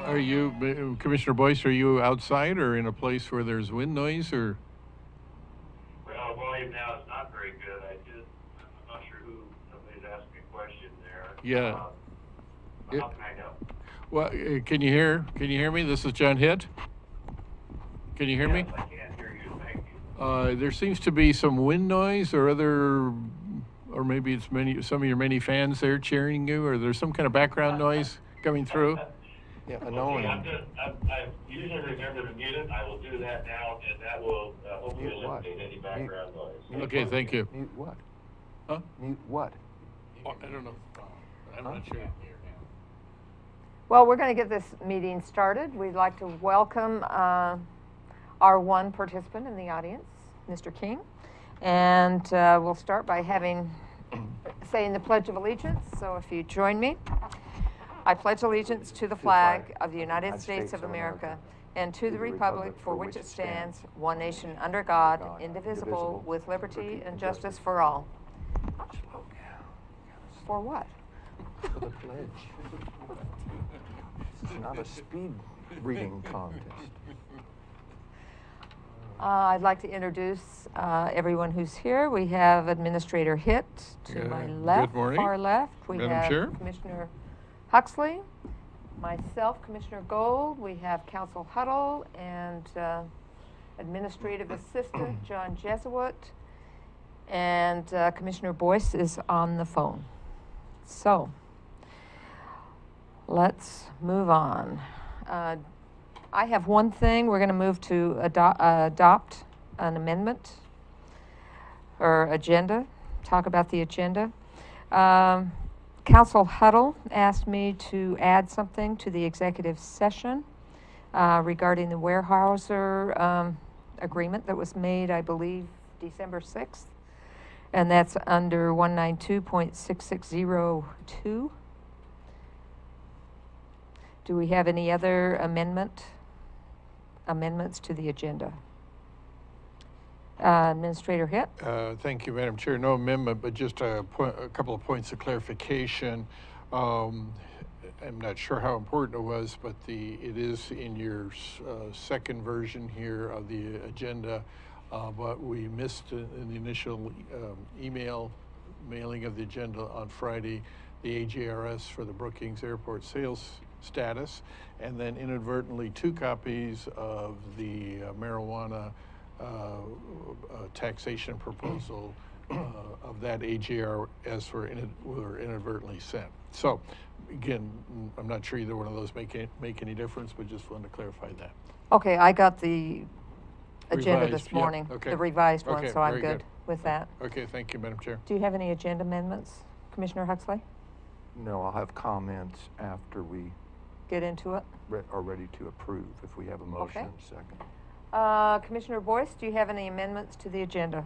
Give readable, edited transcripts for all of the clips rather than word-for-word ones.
Are you, Commissioner Boyce, are you outside or in a place where there's wind noise or? Well, volume now is not very good. I'm not sure who, somebody's asked me a question there. Yeah. How can I help? Well, can you hear me? This is John Hitt. Can you hear me? Yes, I can hear you. Thank you. There seems to be some wind noise or maybe it's some of your many fans there cheering you, or there's some kind of background noise coming through. Yeah, Okay, annoying. I usually remember to mute it. I will do that now, and that will hopefully Mute what? eliminate any background noise. Okay, thank you. Mute what? Huh? Mute what? I don't know. I'm not sure. Well, we're going to get this meeting started. We'd like to welcome our one participant in the audience, Mr. King. And we'll start by saying the Pledge of Allegiance. So if you join me. I pledge allegiance to the flag of the United States of America and to the republic for which it stands, one nation under God, indivisible, with liberty and justice for all. For what? For the pledge. This is not a speed reading contest. I'd like to introduce everyone who's here. We have Administrator Hitt to my left, good morning, far left. We Madam have Chair. Commissioner Huxley, myself, Commissioner Gold. We have Council Huddle and Administrative Assistant John Jesuit, and Commissioner Boyce is on the phone. So let's move on. I have one thing. We're going to move to adopt an amendment or agenda, talk about the agenda. Council Huddle asked me to add something to the executive session regarding the Weyerhaeuser agreement that was made, I believe, December 6th. And that's under 192.6602. Do we have any other amendments to the agenda? Administrator Hitt? Thank you, Madam Chair. No amendment, but just a couple of points of clarification. I'm not sure how important it was, but it is in your second version here of the agenda, but we missed in the initial email mailing of the agenda on Friday, the AJRS for the Brookings Airport sales status, and then inadvertently 2 copies of the marijuana taxation proposal of that AGRS were inadvertently sent. So, again, I'm not sure either one of those make any difference, but just wanted to clarify that. Okay, I got the agenda Revised, this morning, yeah, okay. the revised one, Okay, so I'm very good with that. Okay, thank you, Madam Chair. Do you have any agenda amendments, Commissioner Huxley? No, I'll have comments after we Get into it. are ready to approve, if we have a motion Okay. second. Commissioner Boyce, do you have any amendments to the agenda?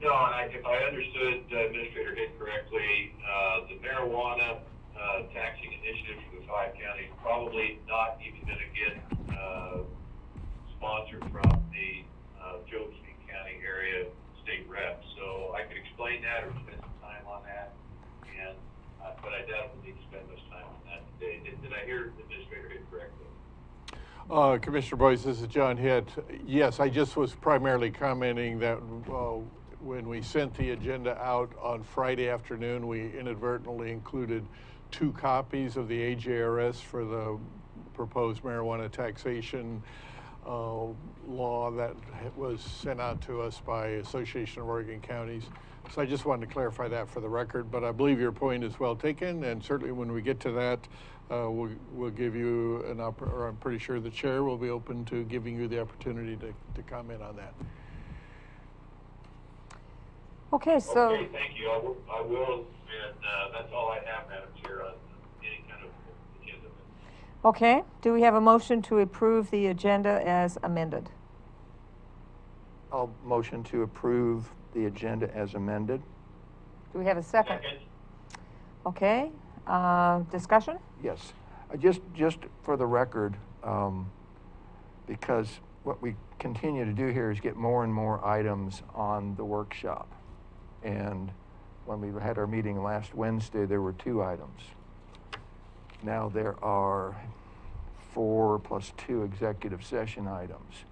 No, and if I understood Administrator Hitt correctly, the marijuana taxing initiative for the 5 counties probably not even going to get sponsored from the Josephine County area state rep. So I could explain that or spend some time on that, and but I definitely need to spend much time on that today. Did I hear Administrator Hitt correctly? Commissioner Boyce, this is John Hitt. Yes, I just was primarily commenting that when we sent the agenda out on Friday afternoon, we inadvertently included 2 copies of the AJRS for the proposed marijuana taxation law that was sent out to us by Association of Oregon Counties. So I just wanted to clarify that for the record, but I believe your point is well taken, and certainly when we get to that, we'll give you or I'm pretty sure the chair will be open to giving you the opportunity to comment on that. Okay, so. Okay, thank you. I will, and that's all I have, Madam Chair, on any kind of agenda. Okay, do we have a motion to approve the agenda as amended? I'll motion to approve the agenda as amended. Do we have a second? Okay, discussion? Yes, just for the record, because what we continue to do here is get more and more items on the workshop. And when we had our meeting last Wednesday, there were 2 items. Now there are 4 plus 2 executive session items.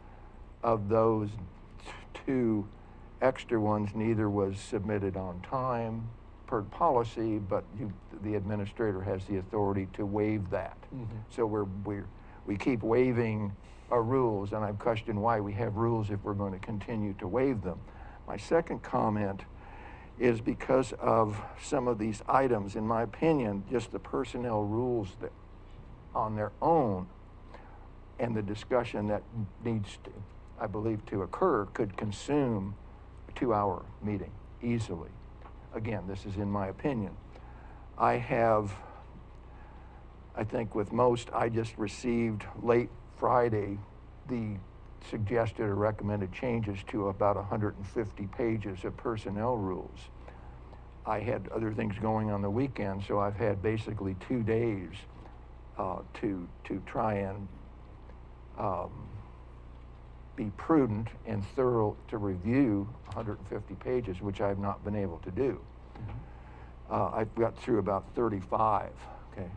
Of those 2 extra ones, neither was submitted on time per policy, but the administrator has the authority to waive that. So we keep waiving our rules, and I've questioned why we have rules if we're going to continue to waive them. My second comment is because of some of these items, in my opinion, just the personnel rules that on their own and the discussion that needs to, I believe, to occur could consume a 2-hour meeting easily. Again, this is in my opinion. I think with most, I just received late Friday the suggested or recommended changes to about 150 pages of personnel rules. I had other things going on the weekend, so I've had basically 2 days to try and be prudent and thorough to review 150 pages, which I have not been able to do. I've got through about 35, okay?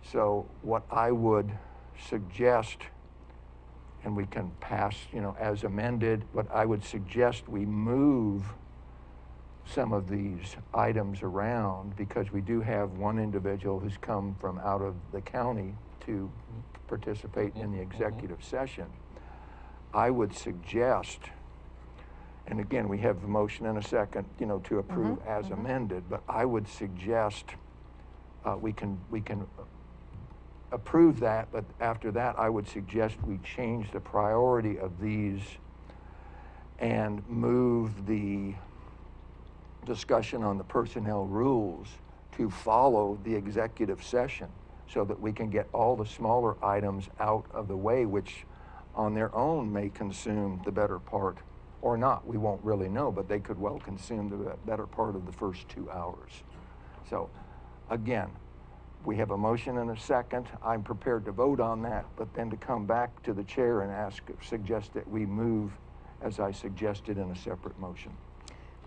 So what I would suggest, and we can pass, as amended, but I would suggest we move some of these items around, because we do have one individual who's come from out of the county to participate in the executive session. I would suggest, and again, we have a motion and a second, to approve as amended, but I would suggest we can approve that, but after that, I would suggest we change the priority of these and move the discussion on the personnel rules to follow the executive session, so that we can get all the smaller items out of the way, which on their own may consume the better part, or not, we won't really know, but they could well consume the better part of the first 2 hours. So again, we have a motion and a second. I'm prepared to vote on that, but then to come back to the chair and suggest that we move as I suggested in a separate motion.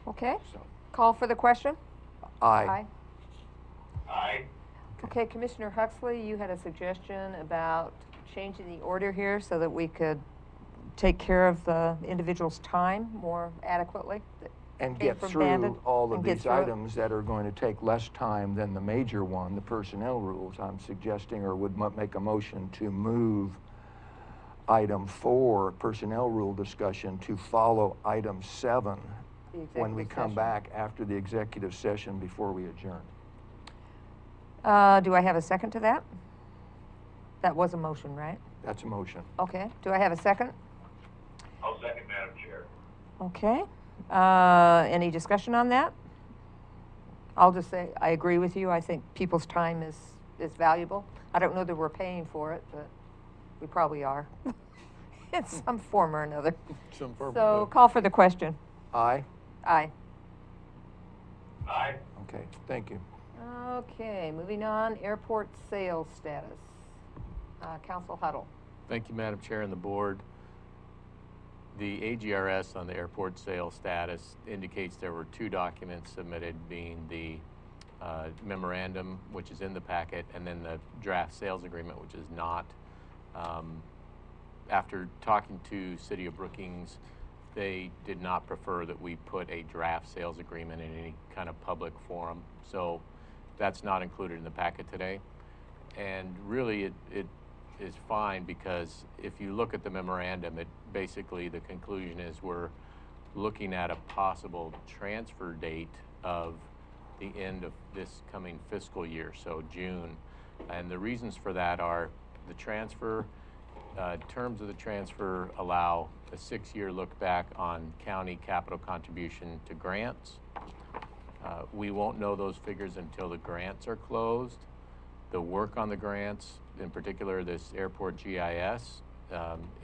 Okay. So, Call for the question? aye. Aye. Okay, Commissioner Huxley, you had a suggestion about changing the order here so that we could take care of the individual's time more adequately? And came get from through Bandit all of and get these through it? items that are going to take less time than the major one, the personnel rules. I'm suggesting, or would make a motion to move item 4, personnel rule discussion, to follow item 7 The when we executive come session. back after the executive session before we adjourn. Do I have a second to that? That was a motion, right? That's a motion. Okay. Do I have a second? I'll second, Madam Chair. Okay. Any discussion on that? I'll just say, I agree with you. I think people's time is valuable. I don't know that we're paying for it, but we probably are in some form or another. Some form So of- call for the question. Aye? Aye. Aye. Okay, thank you. Okay, moving on, airport sales status. Council Huddle. Thank you, Madam Chair and the board. The AGRS on the airport sales status indicates there were 2 documents submitted, being the memorandum, which is in the packet, and then the draft sales agreement, which is not. After talking to City of Brookings, they did not prefer that we put a draft sales agreement in any kind of public forum. So that's not included in the packet today. And really it is fine, because if you look at the memorandum, it basically, the conclusion is we're looking at a possible transfer date of the end of this coming fiscal year, so June. And the reasons for that are the transfer, terms of the transfer allow a 6-year look back on county capital contribution to grants. We won't know those figures until the grants are closed. The work on the grants, in particular this airport GIS,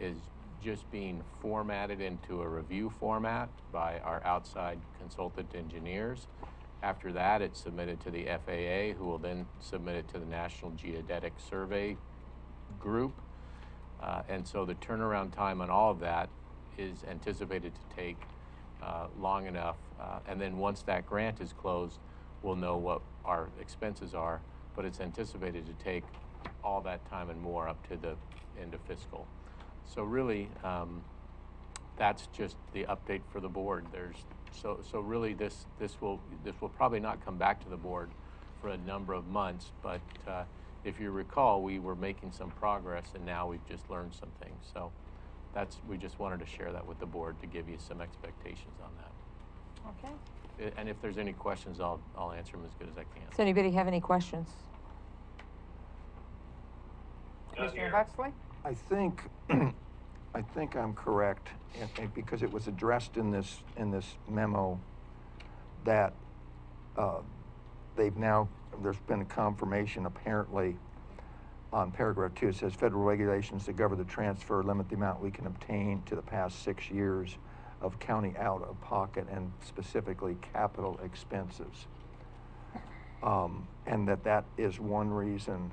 is just being formatted into a review format by our outside consultant engineers. After that, it's submitted to the FAA, who will then submit it to the National Geodetic Survey Group. And so the turnaround time on all of that is anticipated to take long enough. And then once that grant is closed, we'll know what our expenses are but it's anticipated to take all that time and more up to the end of fiscal. So really, that's just the update for the board. So really this will probably not come back to the board for a number of months, but if you recall, we were making some progress, and now we've just learned some things. So we just wanted to share that with the board to give you some expectations on that. Okay. And if there's any questions, I'll answer them as good as I can. Does anybody have any questions? None Commissioner here. Huxley? I think, I think I'm correct, and because it was addressed in this memo that there's been a confirmation apparently on paragraph 2. It says federal regulations that govern the transfer limit the amount we can obtain to the past 6 years of county out-of-pocket and specifically capital expenses. And that is one reason,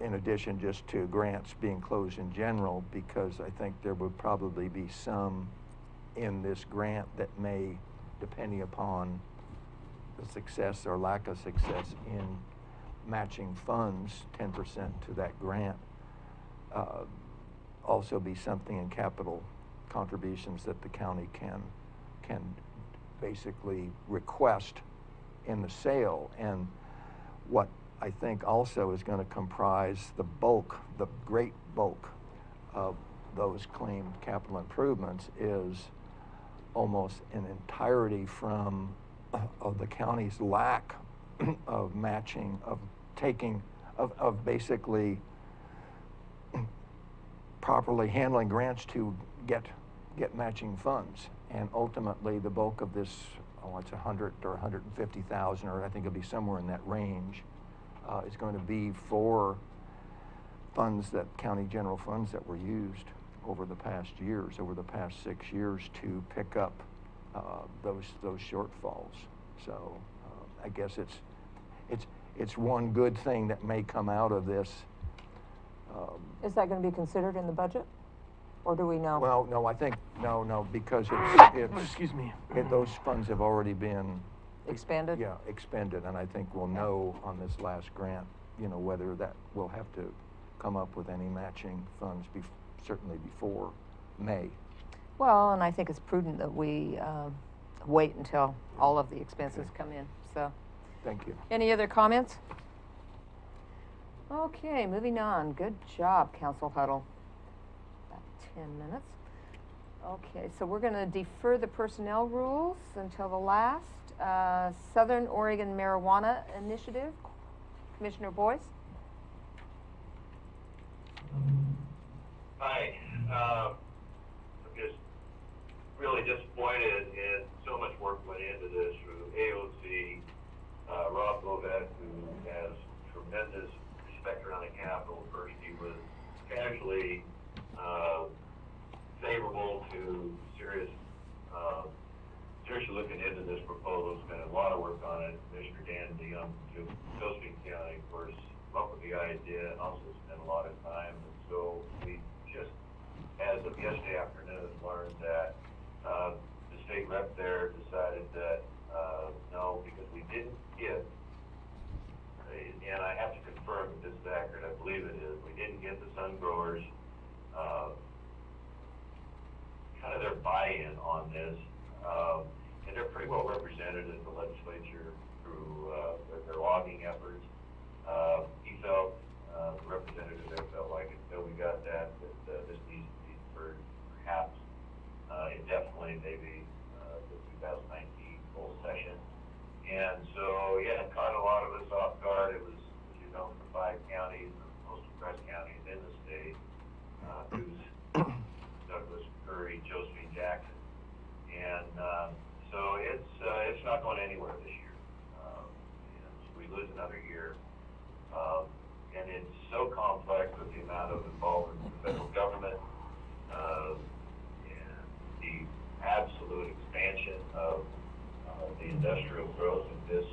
in addition just to grants being closed in general, because I think there would probably be some in this grant that may, depending upon the success or lack of success in matching funds, 10% to that grant, also be something in capital contributions that the county can basically request in the sale. And what I think also is going to comprise the great bulk of those claimed capital improvements is almost an entirety from of the county's lack of matching, of basically properly handling grants to get matching funds. And ultimately the bulk of this, it's 100 or 150,000, or I think it'll be somewhere in that range, is going to be for funds, that county general funds that were used over the past 6 years to pick up those shortfalls. So I guess it's one good thing that may come out of this. Is that going to be considered in the budget, or do we know? Well, no, I think no, because it's Excuse me. those funds have already been Expanded? Yeah, expended, and I think we'll know on this last grant, whether that we'll have to come up with any matching funds certainly before May. Well, and I think it's prudent that we wait until all of the expenses come in, so. Thank you. Any other comments? Okay, moving on. Good job, Council Huddle. About 10 minutes. Okay, so we're going to defer the personnel rules until the last. Southern Oregon Marijuana Initiative. Commissioner Boyce? Hi, I'm just really disappointed in so much work went into this through AOC, Rob Lovett, who has tremendous respect around the Capitol. First, he was casually favorable to seriously looking into this proposal, spent a lot of work on it. Commissioner Dan DeYoung from Josephine County, of course, came up with the idea and also spent a lot of time. And so we just, as of yesterday afternoon, learned that the state rep there decided that no, because we didn't get, and I have to confirm if this is accurate, I believe it is, we didn't get the Sun Growers kind of their buy-in on this. And they're pretty well represented in the legislature through their lobbying efforts. He felt, the representative there felt like until we got that this needs to be deferred, perhaps indefinitely, maybe the 2019 full session. And so, yeah, it caught a lot of us off guard. It was, as you know, the 5 counties, the most depressed counties in the state, Douglas, Curry, Josephine, Jackson. And so it's not going anywhere this year. And so we lose another year. And it's so complex with the amount of involvement in the federal government, and the absolute expansion of the industrial growth of this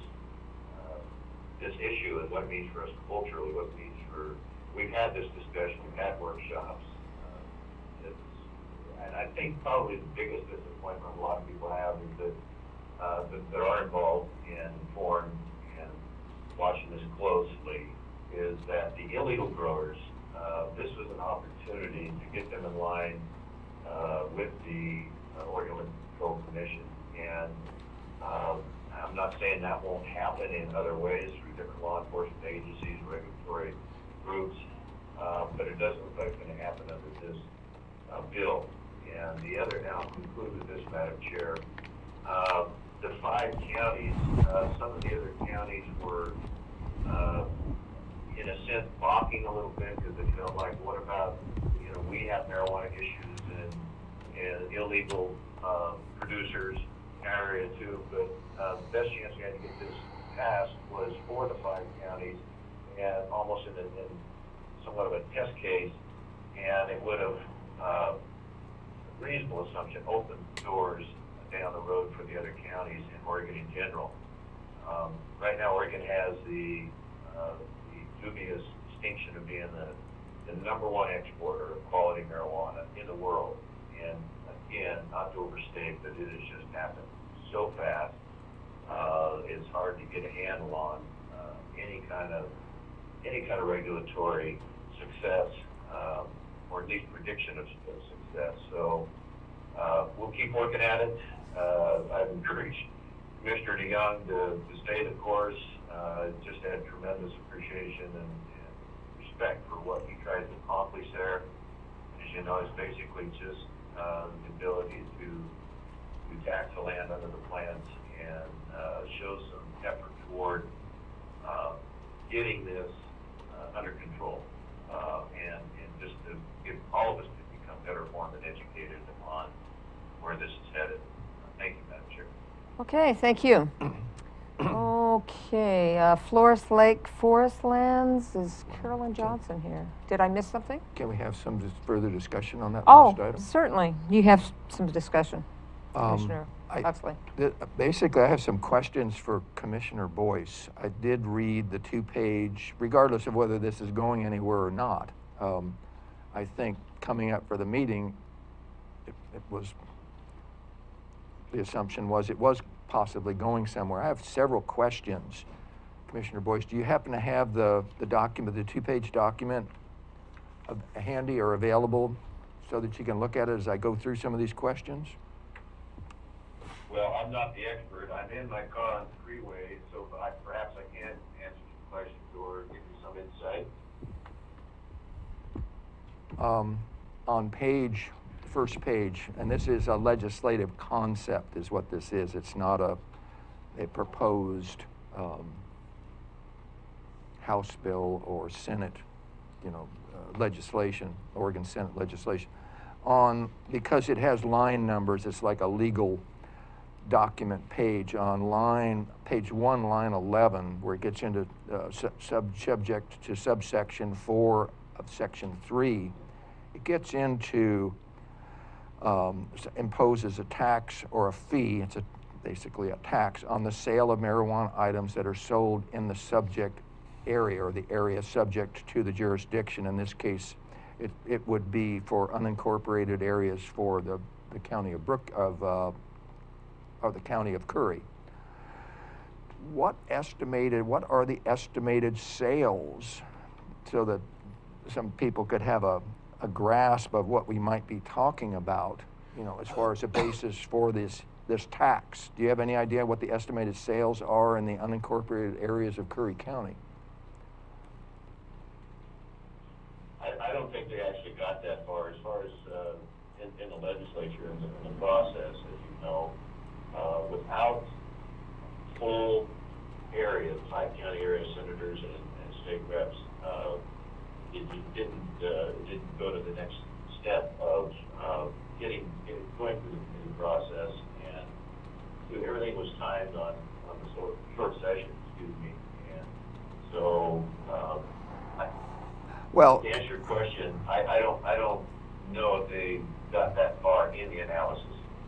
issue and what it means for us culturally, what it means for, we've had this discussion, we've had workshops. And I think probably the biggest disappointment a lot of people have is that are involved in foreign and watching this closely is that the illegal growers, this was an opportunity to get them in line with the Oregon Liquor Control Commission. And I'm not saying that won't happen in other ways through different law enforcement agencies, regulatory groups, but it doesn't look like it's going to happen under this bill. And the other, now I'll conclude with this, Madam Chair. The 5 counties, some of the other counties were, in a sense, balking a little bit because they felt like, what about, you know, we have marijuana issues and illegal producers in our area too, but the best chance we had to get this passed was for the 5 counties, and almost in somewhat of a test case, and it would have, reasonable assumption, opened doors down the road for the other counties in Oregon in general. Right now, Oregon has the dubious distinction of being the #1 exporter of quality marijuana in the world. And again, not to overstate, but it has just happened so fast. It's hard to get a handle on any kind of regulatory success, or at least prediction of success. So we'll keep working at it. I've encouraged Commissioner DeYoung to stay the course. Just had tremendous appreciation and respect for what he tried to accomplish there. As you know, it's basically just the ability to tax the land under the plants and show some effort toward getting this under control, and just to give all of us to become better informed and educated on where this is headed. Thank you, Madam Chair. Okay, thank you. Okay, Flores Lake Forest Lands, is Carolyn Johnson here? Did I miss something? Can we have some further discussion on that Oh, last item? certainly. You have some discussion, Commissioner Huxley. Basically, I have some questions for Commissioner Boyce. I did read the 2-page, regardless of whether this is going anywhere or not. I think coming up for the meeting, it was, the assumption was it was possibly going somewhere. I have several questions. Commissioner Boyce, do you happen to have the document, the 2-page document handy or available so that you can look at it as I go through some of these questions? Well, I'm not the expert. I'm in my car on the freeway, so perhaps I can answer some questions or give you some insight. On first page, and this is a legislative concept is what this is. It's not a proposed House bill or Senate, legislation, Oregon Senate legislation. Because it has line numbers, it's like a legal document page. On page 1, line 11, where it gets into subject to subsection 4 of section 3, it gets into imposes a tax or a fee. It's basically a tax on the sale of marijuana items that are sold in the subject area or the area subject to the jurisdiction. In this case, it would be for unincorporated areas for the county of or the county of Curry. What are the estimated sales, so that some people could have a grasp of what we might be talking about, as far as a basis for this tax? Do you have any idea what the estimated sales are in the unincorporated areas of Curry County? I don't think they actually got that far. As far as in the legislature and in the process, as you know, without full areas, 5 county area senators and state reps, it didn't go to the next step of going through the process, and so everything was timed on the short session, and so to answer your question, I don't know if they got that far in the analysis.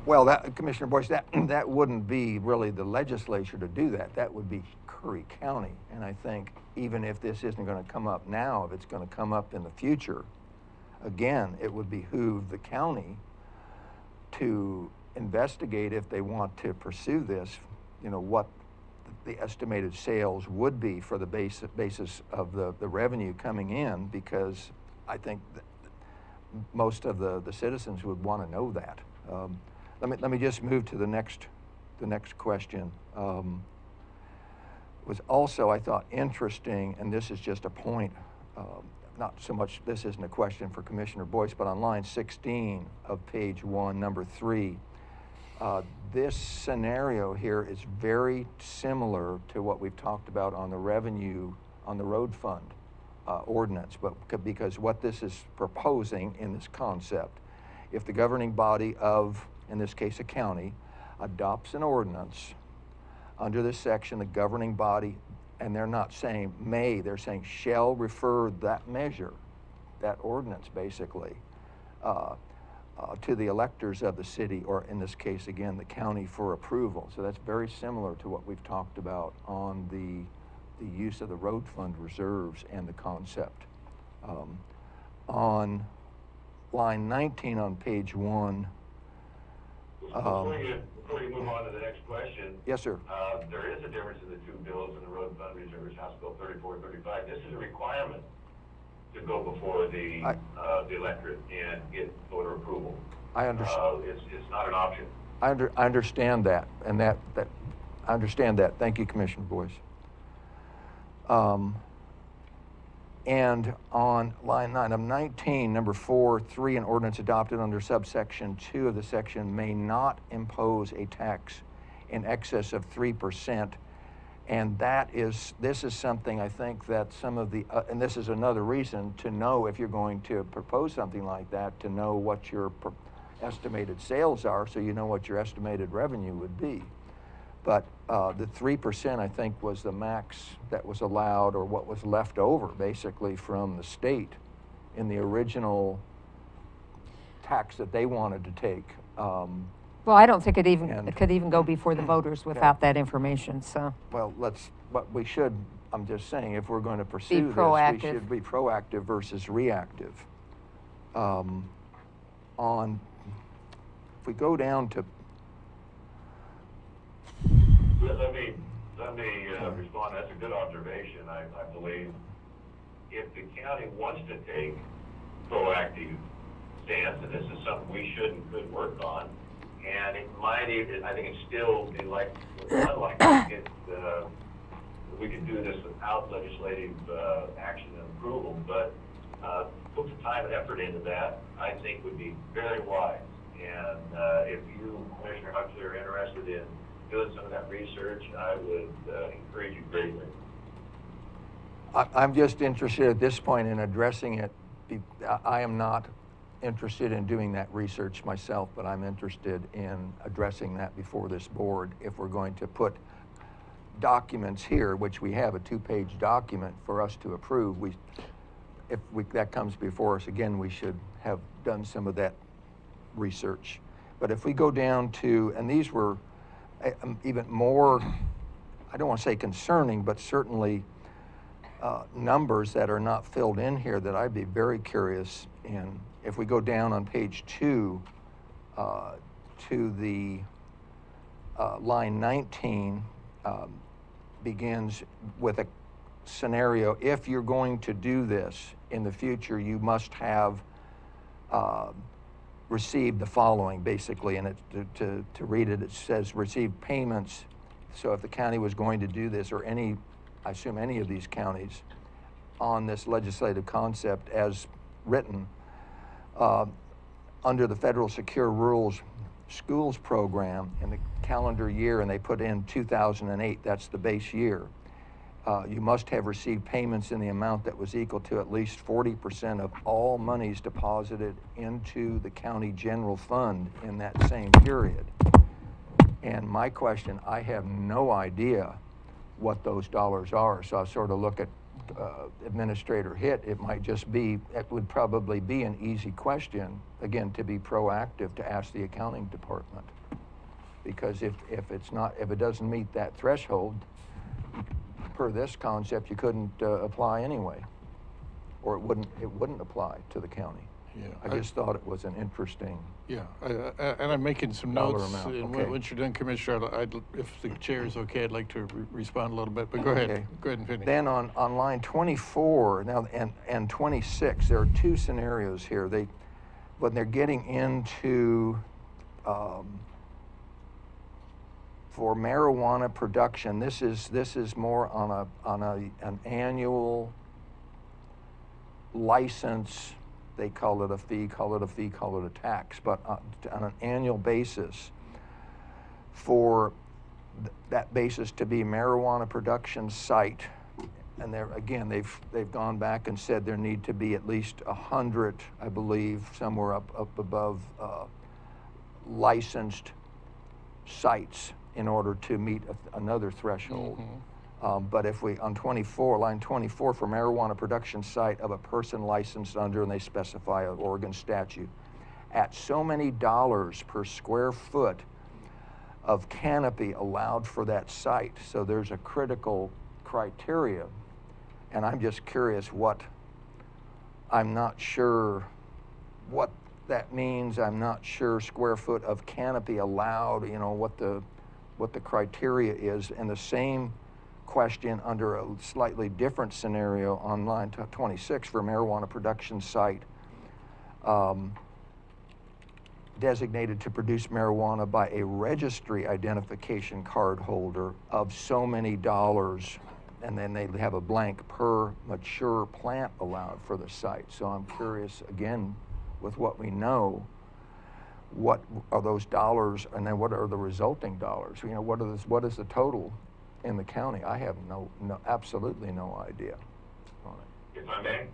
Well, Commissioner Boyce, that wouldn't be really the legislature to do that. That would be Curry County. And I think even if this isn't going to come up now, if it's going to come up in the future, again, it would behoove the county to investigate, if they want to pursue this, what the estimated sales would be for the basis of the revenue coming in, because I think that most of the citizens would want to know that. Let me just move to the next question. Was also, I thought, interesting, and this is just a point, not so much, this isn't a question for Commissioner Boyce, but on line 16 of page 1, number 3, this scenario here is very similar to what we've talked about on the revenue, on the road fund ordinance, but because what this is proposing in this concept, if the governing body of, in this case, a county, adopts an ordinance under this section, the governing body, and they're not saying may, they're saying shall refer that measure, that ordinance basically, to the electors of the city, or in this case, again, the county, for approval. So that's very similar to what we've talked about on the use of the road fund reserves and the concept. On line 19 on page 1. Before you move on to the next question. Yes, sir. There is a difference in the two bills in the road fund reserves, House Bill 3435. This is a requirement to go before the electorate and get voter approval. I understand. It's not an option. I understand that, and that I understand that. Thank you, Commissioner Boyce. And on line 9 of 19, number 4, 3, an ordinance adopted under subsection 2 of the section may not impose a tax in excess of 3%. And this is something I think that some of the, and this is another reason to know, if you're going to propose something like that, to know what your estimated sales are, so you know what your estimated revenue would be. But the 3%, I think, was the max that was allowed, or what was left over, basically, from the state in the original tax that they wanted to take. Well, I don't think it could even go before the voters without that information, so. Well, but we should, I'm just saying, if we're going to pursue this, proactive. we should be proactive versus reactive. If we go down to, Let me respond. That's a good observation. I believe if the county wants to take proactive stance, and this is something we should and could work on, and it might even, I think it's still be like, unlikely we could do this without legislative action and approval, but put some time and effort into that, I think would be very wise. And if you, Commissioner Huxley, are interested in doing some of that research, I would encourage you greatly. I'm just interested at this point in addressing it. I am not interested in doing that research myself, but I'm interested in addressing that before this board. If we're going to put documents here, which we have a 2-page document for us to approve, if that comes before us again, we should have done some of that research. But if we go down to, and these were even more, I don't want to say concerning, but certainly numbers that are not filled in here that I'd be very curious in. If we go down on page 2 to the line 19, begins with a scenario. If you're going to do this in the future, you must have received the following, basically, and to read it, it says receive payments. So if the county was going to do this, or I assume any of these counties, on this legislative concept as written, under the Federal Secure Rules Schools program in the calendar year, and they put in 2008, that's the base year, you must have received payments in the amount that was equal to at least 40% of all monies deposited into the county general fund in that same period. And my question, I have no idea what those dollars are, so I sort of look at Administrator Hitt. It might just be, it would probably be an easy question, again, to be proactive, to ask the accounting department. Because if it doesn't meet that threshold, per this concept, you couldn't apply anyway, or it wouldn't apply to the county. Yeah. I just thought it was an interesting. Yeah, and I'm making some Dollar notes, amount, and okay. once you're done, Commissioner, if the chair is okay, I'd like to respond a little bit, but go ahead. Okay. Go ahead and finish. Then on line 24 now and 26, there are two scenarios here. When they're getting into for marijuana production, this is more on an annual license. They call it a fee, call it a tax, but on an annual basis, for that basis to be marijuana production site, and there again they've gone back and said there need to be at least 100, I believe, somewhere up above licensed sites in order to meet another threshold. But if we, on 24, line 24, for marijuana production site of a person licensed under, and they specify an Oregon statute, at so many dollars per square foot of canopy allowed for that site. So there's a critical criteria, and I'm just curious I'm not sure what that means. I'm not sure square foot of canopy allowed, what the criteria is, and the same question under a slightly different scenario on line 26 for marijuana production site designated to produce marijuana by a registry identification card holder of so many dollars, and then they have a blank per mature plant allowed for the site. So I'm curious, again, with what we know, what are those dollars, and then what are the resulting dollars? What is the total in the county? I have absolutely no idea on it. If I may?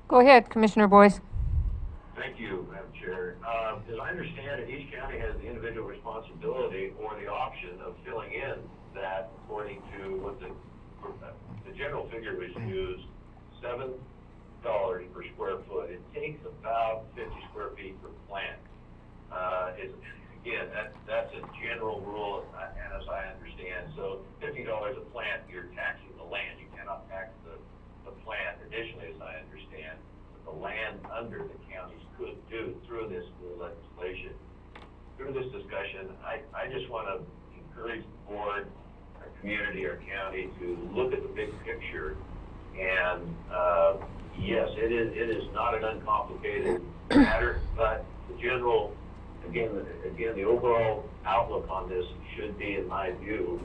Go ahead, Commissioner Boyce. Thank you, Madam Chair. As I understand it, each county has the individual responsibility or the option of filling in that according to what the general figure was used, $7 per square foot. It takes about 50 square feet per plant. Again, that's a general rule, and as I understand, so $50 a plant, you're taxing the land. You cannot tax the plant. Additionally, as I understand, the land under the counties could do through this new legislation. Through this discussion, I just want to encourage the board, our community, our county to look at the big picture. And yes, it is not an uncomplicated matter, but the general, again, the overall outlook on this should be, in my view,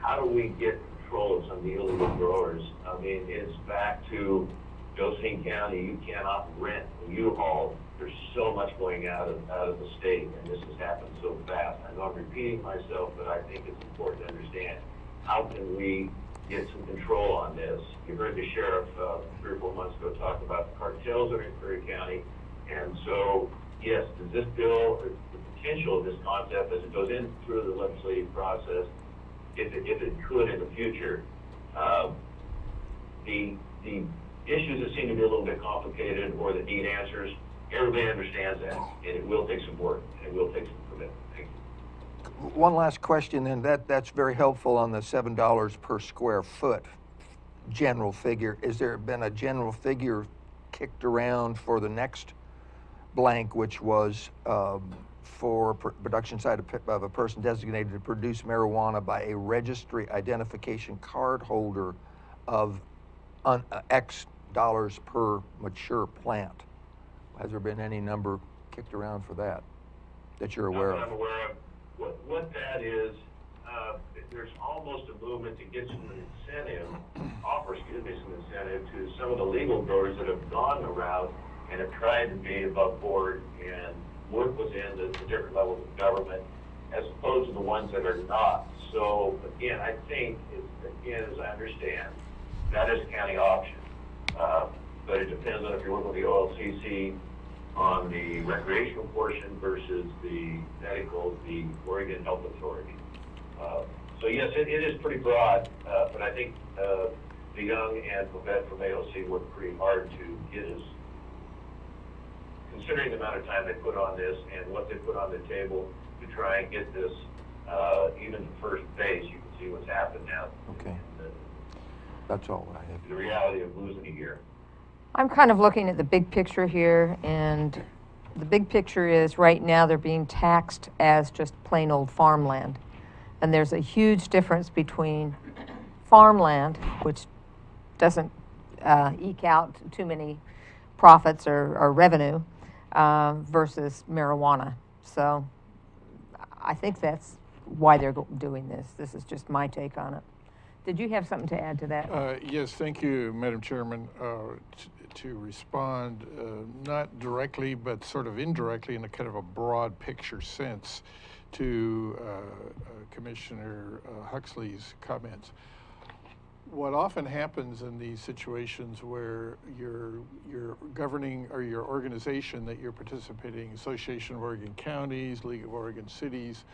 how do we get control of some of the illegal growers? I mean, it's back to Josephine County. You cannot rent a U-Haul. There's so much going out of the state, and this has happened so fast. I know I'm repeating myself, but I think it's important to understand how can we get some control on this. You heard the sheriff 3 or 4 months ago talk about the cartels that are in Curry County, and so yes, does this bill, or the potential of this concept as it goes in through the legislative process, if it could in the future, the issues that seem to be a little bit complicated or that need answers, everybody understands that, and it will take some work, and it will take some commitment. Thank you. One last question, then. That's very helpful on the $7 per square foot general figure. Is there been a general figure kicked around for the next blank, which was for production site of a person designated to produce marijuana by a registry identification card holder of X dollars per mature plant? Has there been any number kicked around for that you're aware Not that of? I'm aware of. What that is, there's almost a movement to get some incentive, offer some incentive to some of the legal growers that have gone around and have tried to be above board and work within the different levels of government, as opposed to the ones that are not. So again, I think, as I understand, that is a county option. But it depends on if you're working with the OLCC on the recreational portion versus the medical, the Oregon Health Authority. So yes, it is pretty broad, but I think the Young and Babette from AOC worked pretty hard to get us, considering the amount of time they put on this and what they put on the table to try and get this even to first base. You can see what's happened now. Okay. That's all I have. The reality of losing a year. I'm kind of looking at the big picture here, and the big picture is right now they're being taxed as just plain old farmland. And there's a huge difference between farmland, which doesn't eke out too many profits or revenue, versus marijuana. So I think that's why they're doing this. This is just my take on it. Did you have something to add to that? Yes, thank you, Madam Chairman. To respond, not directly, but sort of indirectly in a kind of a broad picture sense to Commissioner Huxley's comments. What often happens in these situations where your governing or your organization that you're participating, Association of Oregon Counties, League of Oregon Cities,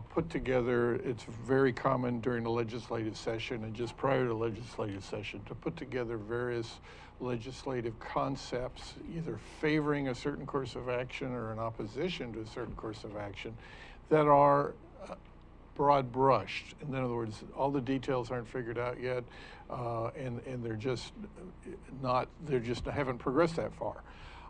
put together, it's very common during the legislative session and just prior to the legislative session to put together various legislative concepts, either favoring a certain course of action or in opposition to a certain course of action, that are broad brushed. In other words, all the details aren't figured out yet, and they're just haven't progressed that far.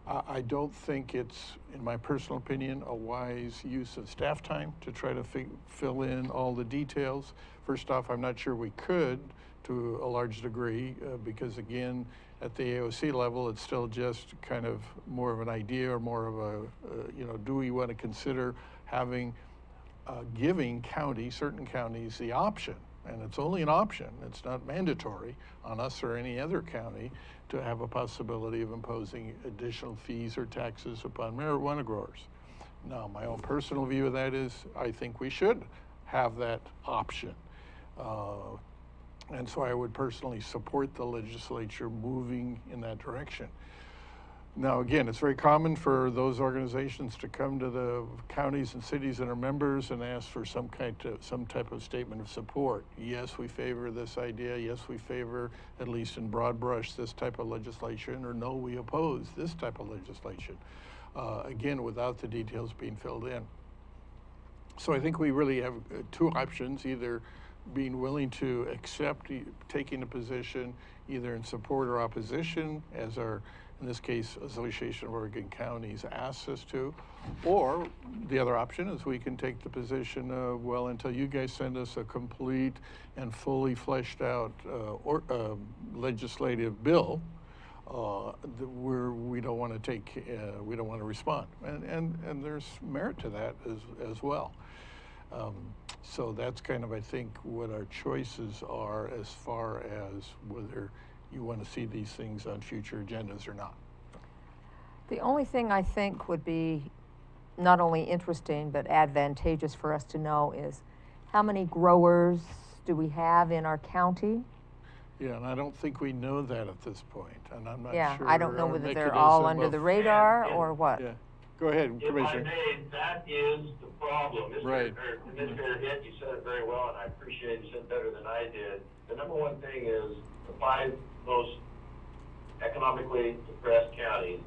I don't think it's, in my personal opinion, a wise use of staff time to try to fill in all the details. First off, I'm not sure we could to a large degree, because again, at the AOC level, it's still just kind of more of an idea or more of a, do we want to consider having, giving certain counties the option, and it's only an option, it's not mandatory on us or any other county, to have a possibility of imposing additional fees or taxes upon marijuana growers. Now, my own personal view of that is I think we should have that option. And so I would personally support the legislature moving in that direction. Now, again, it's very common for those organizations to come to the counties and cities that are members and ask for some type of statement of support. Yes, we favor this idea. Yes, we favor, at least in broad brush, this type of legislation, or no, we oppose this type of legislation. Again, without the details being filled in. So I think we really have two options, either being willing to accept taking a position either in support or opposition, as our, in this case, Association of Oregon Counties asks us to, or the other option is we can take the position of, well, until you guys send us a complete and fully fleshed out legislative bill, we don't want to respond, and there's merit to that as well. So that's kind of, I think, what our choices are as far as whether you want to see these things on future agendas or not. The only thing I think would be not only interesting but advantageous for us to know is how many growers do we have in our county? Yeah, and I don't think we know that at this point, and I'm not Yeah, sure. I don't know our whether they're all mechanism under of- the radar Yeah. or what. Yeah, go ahead, If I Commissioner. may, that is the problem. Right. Mr. Hitt, you said it very well, and I appreciate you said it better than I did. The number one thing is the 5 most economically depressed counties,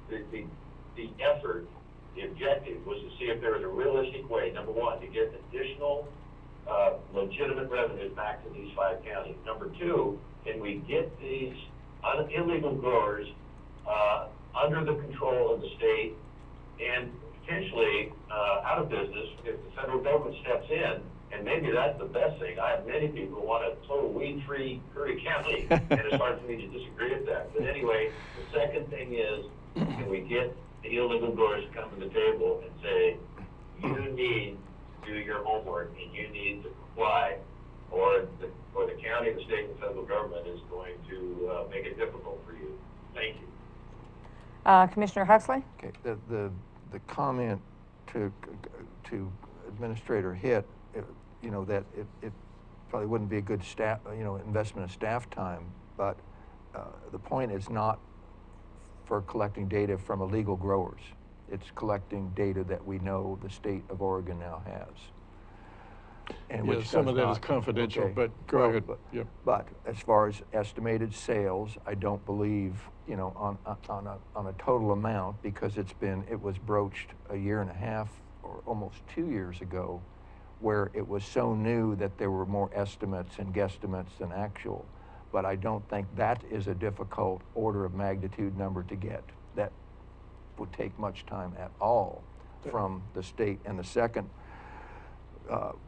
the effort, the objective was to see if there was a realistic way, number one, to get additional legitimate revenues back to these 5 counties. Number 2, can we get these illegal growers under the control of the state and potentially out of business if the federal government steps in? And maybe that's the best thing. I have many people who want a total weed-free Curry County, and it's hard for me to disagree with that. But anyway, the second thing is, can we get the illegal growers to come to the table and say, you need to do your homework and you need to comply, or the county, the state, and the federal government is going to make it difficult for you. Thank you. Commissioner Huxley? Okay, the comment to Administrator Hitt, that it probably wouldn't be a good staff, investment of staff time, but the point is not for collecting data from illegal growers. It's collecting data that we know the state of Oregon now has. And Yeah, which some does of that is not- confidential, okay. but go Well, ahead. But, Yeah. but as far as estimated sales, I don't believe, on a total amount, because it was broached a year and a half or almost 2 years ago, where it was so new that there were more estimates and guesstimates than actual. but I don't think that is a difficult order of magnitude number to get. That would take much time at all from the state. And the second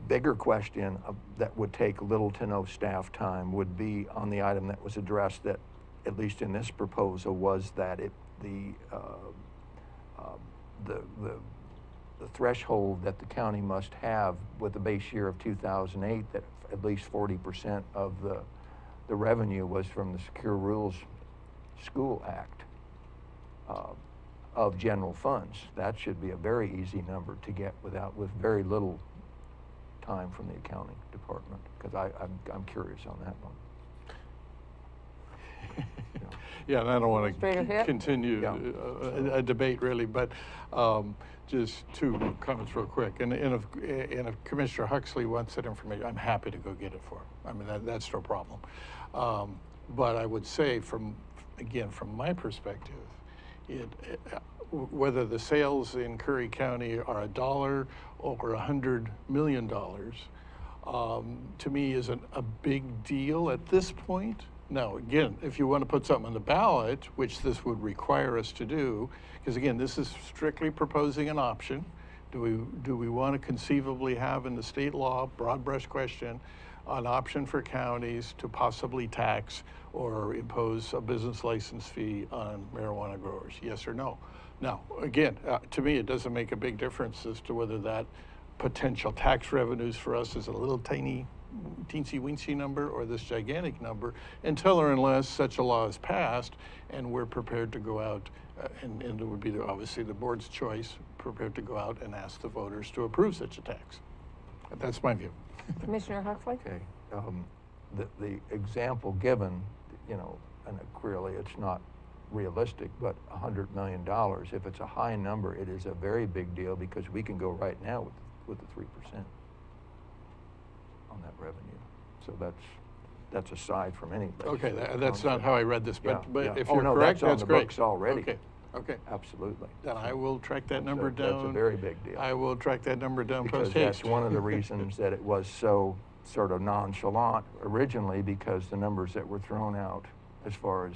bigger question that would take little to no staff time would be on the item that was addressed, that at least in this proposal, was that the threshold that the county must have with the base year of 2008, that at least 40% of the revenue was from the Secure Rules School Act of general funds. That should be a very easy number to get with very little time from the accounting department, because I'm curious on that one. Yeah, and I don't want Straighter to hit? continue Yeah. a debate really, but just two comments real quick. And if Commissioner Huxley wants that information, I'm happy to go get it for him. I mean, that's no problem. But I would say, from my perspective, whether the sales in Curry County are $1 or $100 million, to me isn't a big deal at this point. Now, again, if you want to put something on the ballot, which this would require us to do, because again, this is strictly proposing an option. Do we want to conceivably have in the state law, broad brush question, an option for counties to possibly tax or impose a business license fee on marijuana growers? Yes or no? Now, again, to me, it doesn't make a big difference as to whether that potential tax revenues for us is a little tiny, teensy-weensy number or this gigantic number, until or unless such a law is passed and we're prepared to go out, and it would be obviously the board's choice, prepared to go out and ask the voters to approve such a tax. That's my view. Commissioner Huxley? Okay. The example given, and clearly it's not realistic, but $100 million, if it's a high number, it is a very big deal, because we can go right now with the 3% on that revenue. So that's aside from any. Okay, that's not how I read this, but Yeah. if Oh, you're no, correct, that's on that's the great. books already. Okay. Absolutely. Then I will track that number So down. that's a very big deal. I will track that number down Because post haste. that's one of the reasons that it was so sort of nonchalant originally, because the numbers that were thrown out as far as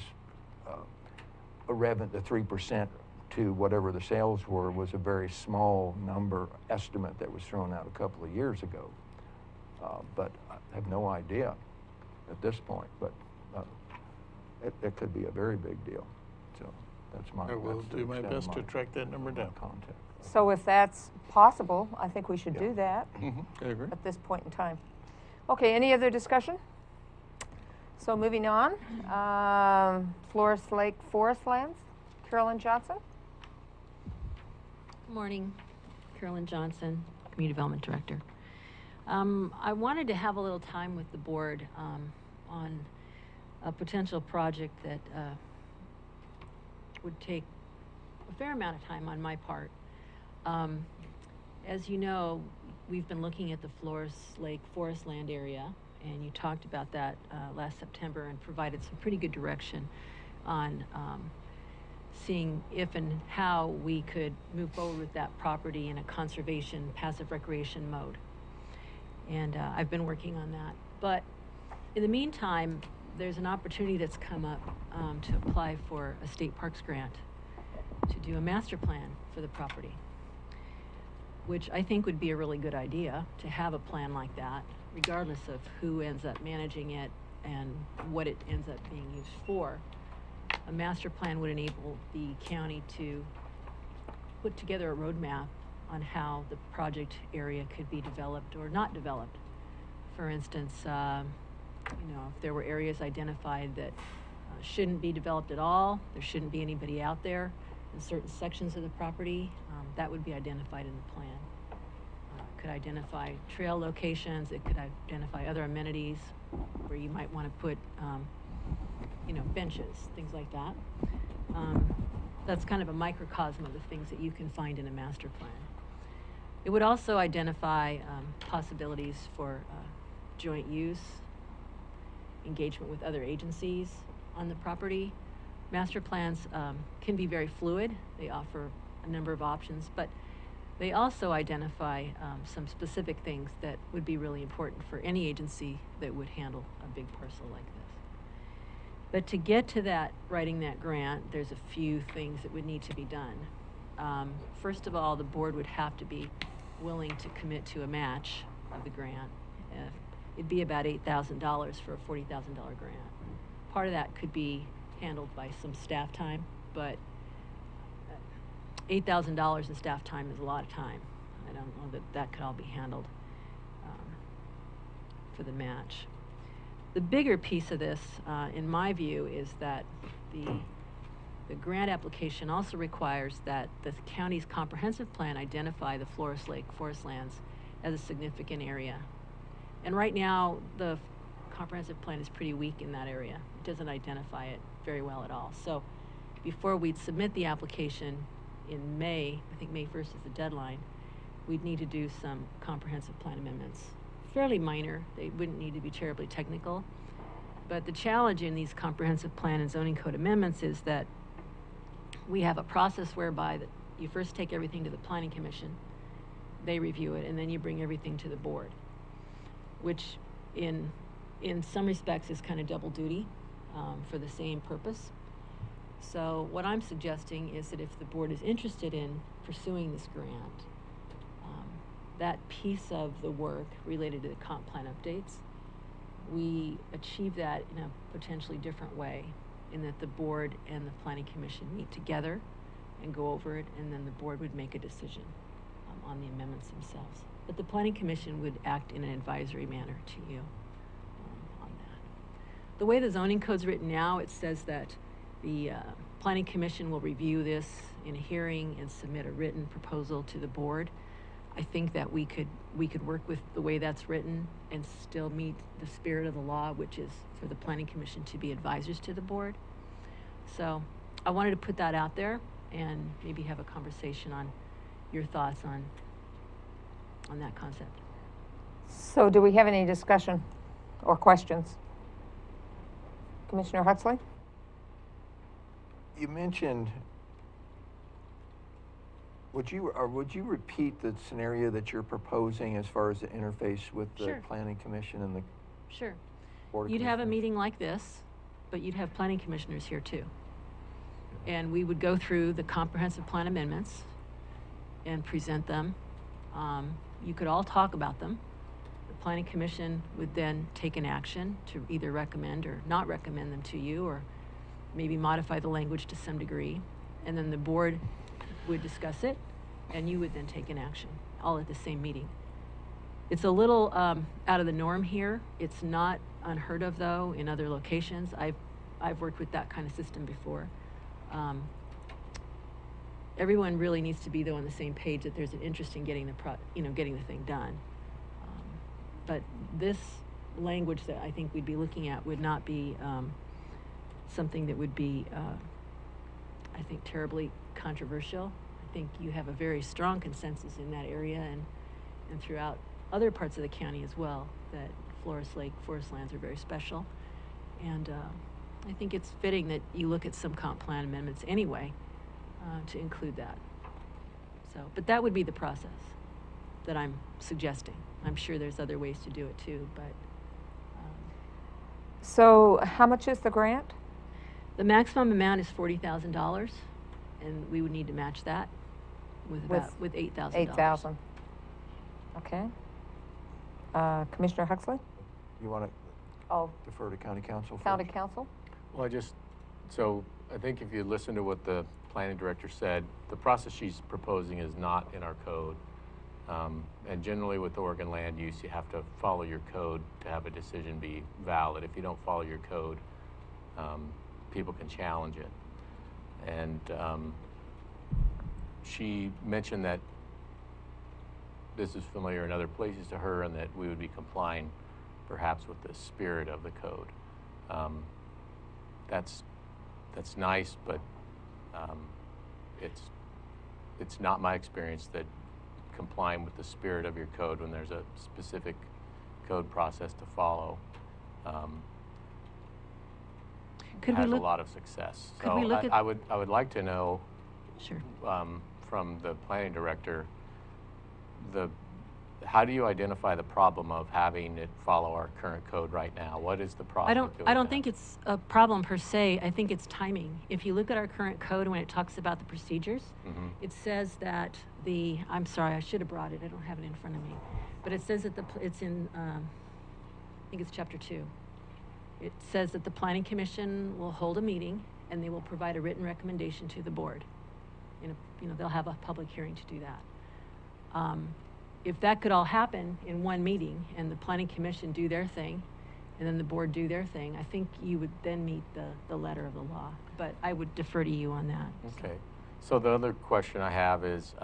the 3% to whatever the sales were was a very small number estimate that was thrown out a couple of years ago. But I have no idea at this point, but it could be a very big deal. So that's my. I will that's the do my extent of best to track that number down. Contact. So if that's possible, I think we should Yeah. do that I agree. at this point in time. Okay, any other discussion? So moving on, Flores Lake Forest Lands, Carolyn Johnson. Good morning, Carolyn Johnson, Community Development Director. I wanted to have a little time with the board on a potential project that would take a fair amount of time on my part. As you know, we've been looking at the Flores Lake Forest Land area, and you talked about that last September and provided some pretty good direction on seeing if and how we could move forward with that property in a conservation, passive recreation mode. And I've been working on that. But in the meantime, there's an opportunity that's come up to apply for a state parks grant to do a master plan for the property, which I think would be a really good idea, to have a plan like that, regardless of who ends up managing it and what it ends up being used for. A master plan would enable the county to put together a roadmap on how the project area could be developed or not developed. For instance, if there were areas identified that shouldn't be developed at all, there shouldn't be anybody out there in certain sections of the property, that would be identified in the plan. It could identify trail locations, it could identify other amenities where you might want to put benches, things like that. That's kind of a microcosm of the things that you can find in a master plan. It would also identify possibilities for joint use, engagement with other agencies on the property. Master plans can be very fluid. They offer a number of options, but they also identify some specific things that would be really important for any agency that would handle a big parcel like this. But to get to that, writing that grant, there's a few things that would need to be done. First of all, the board would have to be willing to commit to a match of the grant. It'd be about $8,000 for a $40,000 grant. Part of that could be handled by some staff time, but $8,000 in staff time is a lot of time. I don't know that that could all be handled for the match. The bigger piece of this, in my view, is that the grant application also requires that the county's comprehensive plan identify the Flores Lake forest lands as a significant area. And right now, the comprehensive plan is pretty weak in that area. It doesn't identify it very well at all. So before we'd submit the application in May, I think May 1st is the deadline, we'd need to do some comprehensive plan amendments. Fairly minor, they wouldn't need to be terribly technical. But the challenge in these comprehensive plan and zoning code amendments is that we have a process whereby that you first take everything to the planning commission, they review it, and then you bring everything to the board, which in some respects is kind of double duty for the same purpose. So what I'm suggesting is that if the board is interested in pursuing this grant, that piece of the work related to the comp plan updates, we achieve that in a potentially different way, in that the board and the planning commission meet together and go over it, and then the board would make a decision on the amendments themselves. But the planning commission would act in an advisory manner to you on that. The way the zoning code's written now, it says that the planning commission will review this in a hearing and submit a written proposal to the board. I think that we could work with the way that's written and still meet the spirit of the law, which is for the planning commission to be advisors to the board. So I wanted to put that out there and maybe have a conversation on your thoughts on that concept. So do we have any discussion or questions? Commissioner Huxley? You mentioned, would you repeat the scenario that you're proposing as far as the interface with the Sure. planning commission and the Sure. board of You'd have a commissioners? meeting like this, but you'd have planning commissioners here too. And we would go through the comprehensive plan amendments and present them. You could all talk about them. The planning commission would then take an action to either recommend or not recommend them to you, or maybe modify the language to some degree. And then the board would discuss it, and you would then take an action, all at the same meeting. It's a little out of the norm here. It's not unheard of, though, in other locations. I've worked with that kind of system before. Everyone really needs to be, though, on the same page that there's an interest in getting getting the thing done. But this language that I think we'd be looking at would not be something that would be, I think, terribly controversial. I think you have a very strong consensus in that area and throughout other parts of the county as well, that Flores Lake forest lands are very special. And I think it's fitting that you look at some comp plan amendments anyway to include that. So, but that would be the process that I'm suggesting. I'm sure there's other ways to do it too, but. So how much is the grant? The maximum amount is $40,000, and we would need to match that with $8,000. 8,000. Okay. Commissioner Huxley? You want to Oh, defer to county council first? County Council? Well, so I think if you listen to what the planning director said, the process she's proposing is not in our code. And generally with Oregon land use, you have to follow your code to have a decision be valid. If you don't follow your code, people can challenge it. And she mentioned that this is familiar in other places to her, and that we would be complying perhaps with the spirit of the code. That's nice, but it's not my experience that complying with the spirit of your code when there's a specific code process to follow Could has we a look? lot of success. Could So we look at- I would like to know Sure. from the planning director how do you identify the problem of having it follow our current code right now? What is the problem? with doing I don't that? think it's a problem per se. I think it's timing. If you look at our current code, when it talks about the procedures, Mhm. it says that I'm sorry, I should have brought it. I don't have it in front of me. But it says that it's in, I think it's chapter 2. It says that the planning commission will hold a meeting and they will provide a written recommendation to the board. They'll have a public hearing to do that. If that could all happen in one meeting and the planning commission do their thing and then the board do their thing, I think you would then meet the letter of the law. But I would defer to you on that. Okay. So the other question I have is,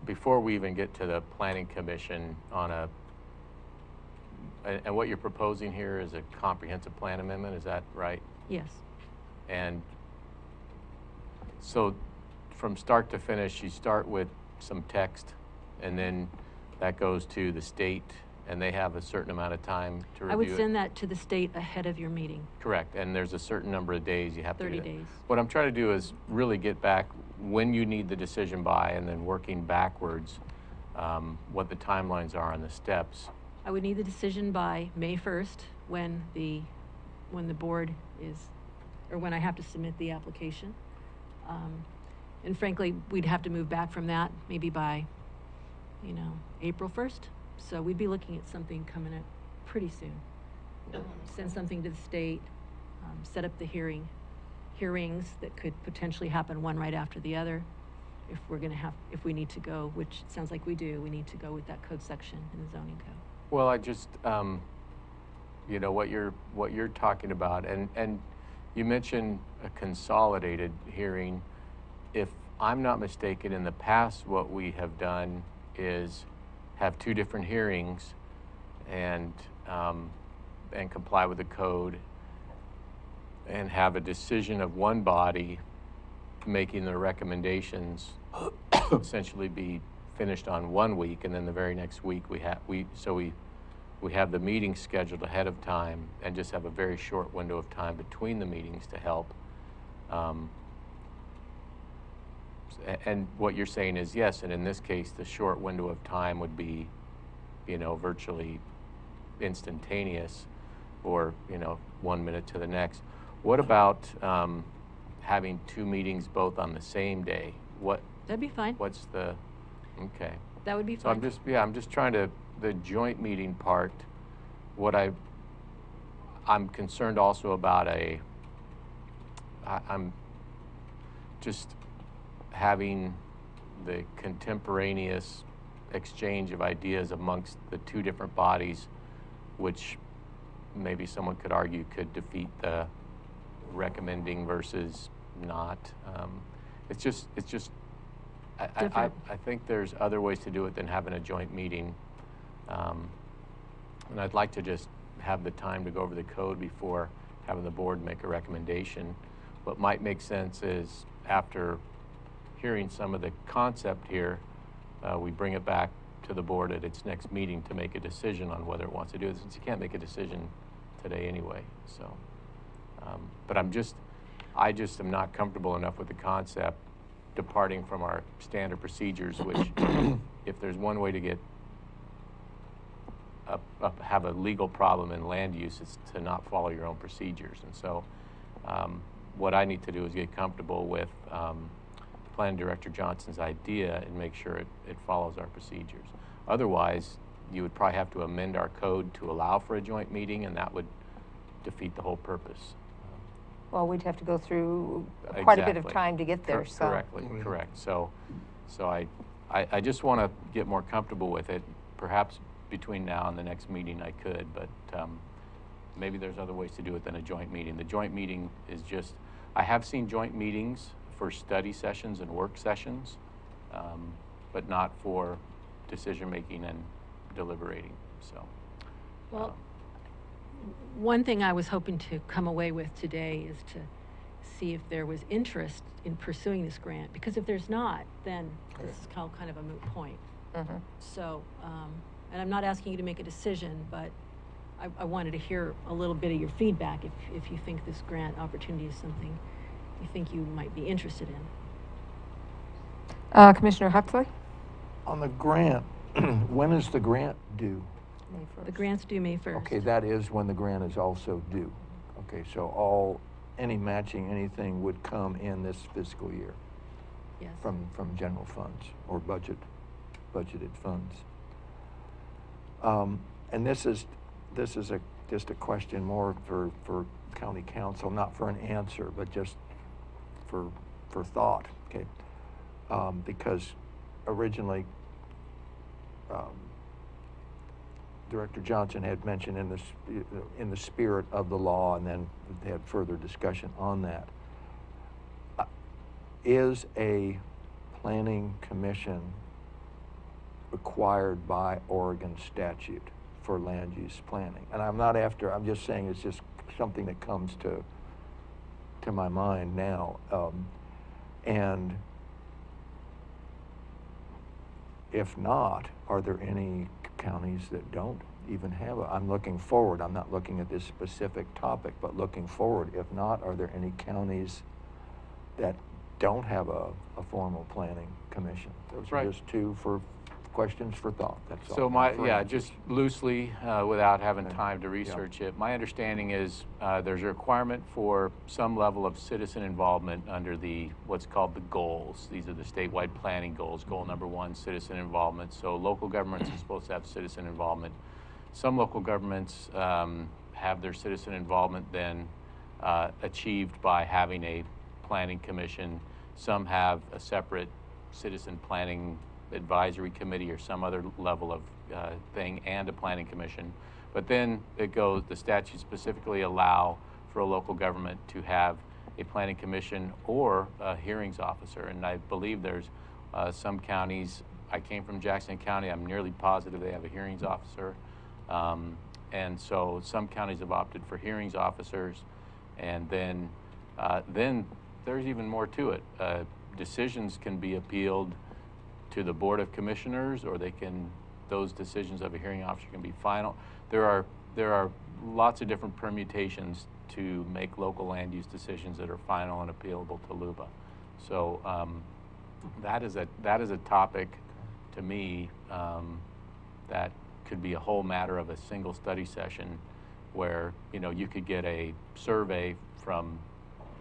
before we even get to the planning commission and what you're proposing here is a comprehensive plan amendment, is that right? Yes. And so from start to finish, you start with some text and then that goes to the state and they have a certain amount of time to review it? I would send that to the state ahead of your meeting. Correct, and there's a certain number of days you have to do 30 it. days. What I'm trying to do is really get back when you need the decision by and then working backwards, what the timelines are and the steps. I would need the decision by May 1st when the board is, or when I have to submit the application. And frankly, we'd have to move back from that maybe by, April 1st. So we'd be looking at something coming up pretty soon. Send something to the state, set up the hearings that could potentially happen one right after the other. If we need to go, which it sounds like we do, we need to go with that code section in the zoning code. Well, I just, what you're talking about, and you mentioned a consolidated hearing. If I'm not mistaken, in the past, what we have done is have two different hearings and comply with the code and have a decision of one body making the recommendations essentially be finished on 1 week, and then the very next week we have the meeting scheduled ahead of time and just have a very short window of time between the meetings to help. And what you're saying is yes, and in this case, the short window of time would be, virtually instantaneous, or 1 minute to the next. What about having two meetings both on the same day? That'd be fine. What's the, okay. That would be So fine. I'm just trying to, the joint meeting part, I'm concerned also about I'm just having the contemporaneous exchange of ideas amongst the two different bodies, which maybe someone could argue could defeat the recommending versus not. It's just, I think there's other ways to do it than having a joint meeting. And I'd like to just have the time to go over the code before having the board make a recommendation. What might make sense is after hearing some of the concept here, we bring it back to the board at its next meeting to make a decision on whether it wants to do it, since you can't make a decision today anyway. So, but I just am not comfortable enough with the concept departing from our standard procedures, which if there's one way to get have a legal problem in land use, it's to not follow your own procedures. And so what I need to do is get comfortable with Planning Director Johnson's idea and make sure it follows our procedures. Otherwise, you would probably have to amend our code to allow for a joint meeting, and that would defeat the whole purpose. Well, we'd have to go through quite a bit of Exactly. time to get there, so. Correctly, correct. So I just want to get more comfortable with it. Perhaps between now and the next meeting I could, but maybe there's other ways to do it than a joint meeting. The joint meeting is just, I have seen joint meetings for study sessions and work sessions, but not for decision-making and deliberating, so. Well, one thing I was hoping to come away with today is to see if there was interest in pursuing this grant, because if there's not, then this is kind of a moot point. Mhm. So, and I'm not asking you to make a decision, but I wanted to hear a little bit of your feedback if you think this grant opportunity is something you think you might be interested in. Commissioner Huxley? On the grant, when is the grant due? May 1st. The grant's due May 1st. Okay, that is when the grant is also due. Okay, so any matching, anything would come in this fiscal year Yes. from general funds or budgeted funds. And this is just a question more for county council, not for an answer, but just for thought, okay? Because originally, Director Johnson had mentioned in the spirit of the law, and then they had further discussion on that. Is a planning commission required by Oregon statute for land use planning? And I'm just saying it's just something that comes to my mind now. And if not, are there any counties that don't even have I'm looking forward, I'm not looking at this specific topic, but looking forward. If not, are there any counties that don't have a formal planning commission? Those are Right. just two questions for thought, that's all. So not for answers. just loosely, without having time to research it, my understanding is there's a requirement for some level of citizen involvement under what's called the goals. These are the statewide planning goals. Goal number 1, citizen involvement. So local governments are supposed to have citizen involvement. Some local governments have their citizen involvement then achieved by having a planning commission. Some have a separate citizen planning advisory committee or some other level of thing and a planning commission. But then the statutes specifically allow for a local government to have a planning commission or a hearings officer. And I believe there's some counties, I came from Jackson County, I'm nearly positive they have a hearings officer. And so some counties have opted for hearings officers. And then there's even more to it. Decisions can be appealed to the Board of Commissioners, or those decisions of a hearing officer can be final. There are lots of different permutations to make local land use decisions that are final and appealable to LUBA. So that is a topic to me that could be a whole matter of a single study session, where you could get a survey from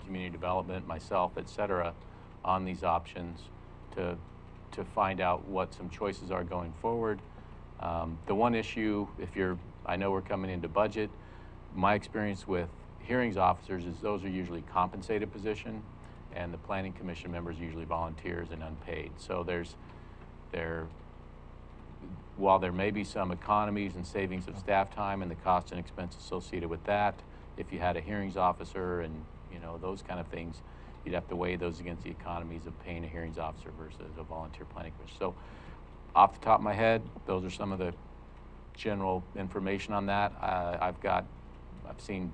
community development, myself, et cetera, on these options to find out what some choices are going forward. The one issue, I know we're coming into budget, my experience with hearings officers is those are usually compensated position, and the planning commission members are usually volunteers and unpaid. So while there may be some economies and savings of staff time and the cost and expense associated with that, if you had a hearings officer and those kind of things, you'd have to weigh those against the economies of paying a hearings officer versus a volunteer planning commission. So off the top of my head, those are some of the general information on that. I've seen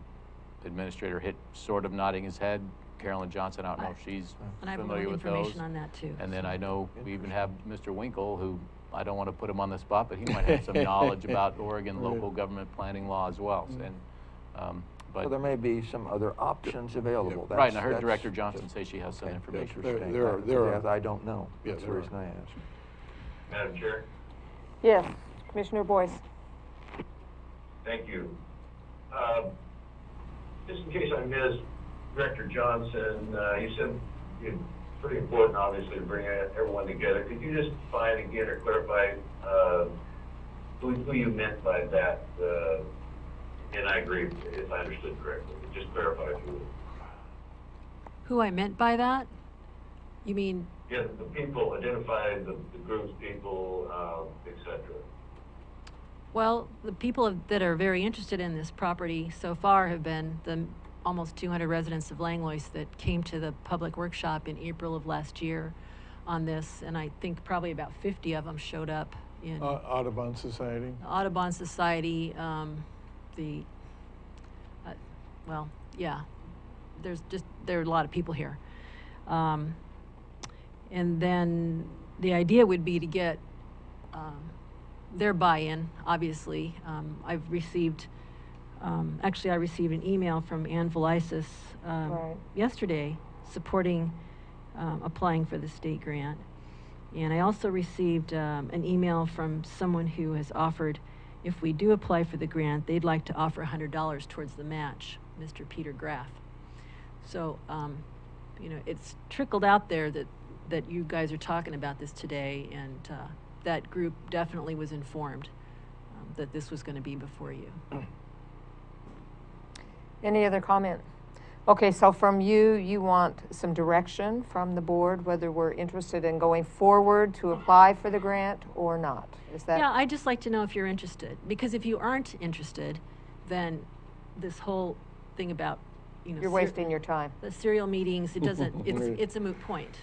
Administrator Hitt sort of nodding his head. Carolyn Johnson, I don't know if she's And I have a familiar little with those. information on that too. And then I know we even have Mr. Winkle, who I don't want to put him on the spot, but he might have some knowledge about Oregon local government planning law as well. And, So there may be some other options available. right, and I heard Director Johnson say she has some okay, information. interesting. There are. Yes, I don't know. Yeah, That's the there reason I asked. Madam Chair? Yes, Commissioner Boyce. Thank you. Just in case I missed, Director Johnson, you said it's pretty important, obviously, to bring everyone together. Could you just define again or clarify who you meant by that? And I agree, if I understood correctly. Just clarify if you would. Who I meant by that? You mean, Yeah, the people, identify the groups, people, et cetera. well, the people that are very interested in this property so far have been the almost 200 residents of Langlois that came to the public workshop in April of last year on this, and I think probably about 50 of them showed up in Audubon Society. the Audubon Society, well, yeah, there are a lot of people here. And then the idea would be to get their buy-in, obviously. I received an email from Ann Velisis Right. yesterday supporting applying for the state grant. And I also received an email from someone who has offered, if we do apply for the grant, they'd like to offer $100 towards the match, Mr. Peter Graff. So, you know, it's trickled out there that you guys are talking about this today, and that group definitely was informed that this was going to be before you. Any other comment? Okay, so from you, you want some direction from the board, whether we're interested in going forward to apply for the grant or not? Is that? Yeah, I'd just like to know if you're interested, because if you aren't interested, then this whole thing about, you know, You're wasting your time. the serial meetings, it doesn't, it's a moot point.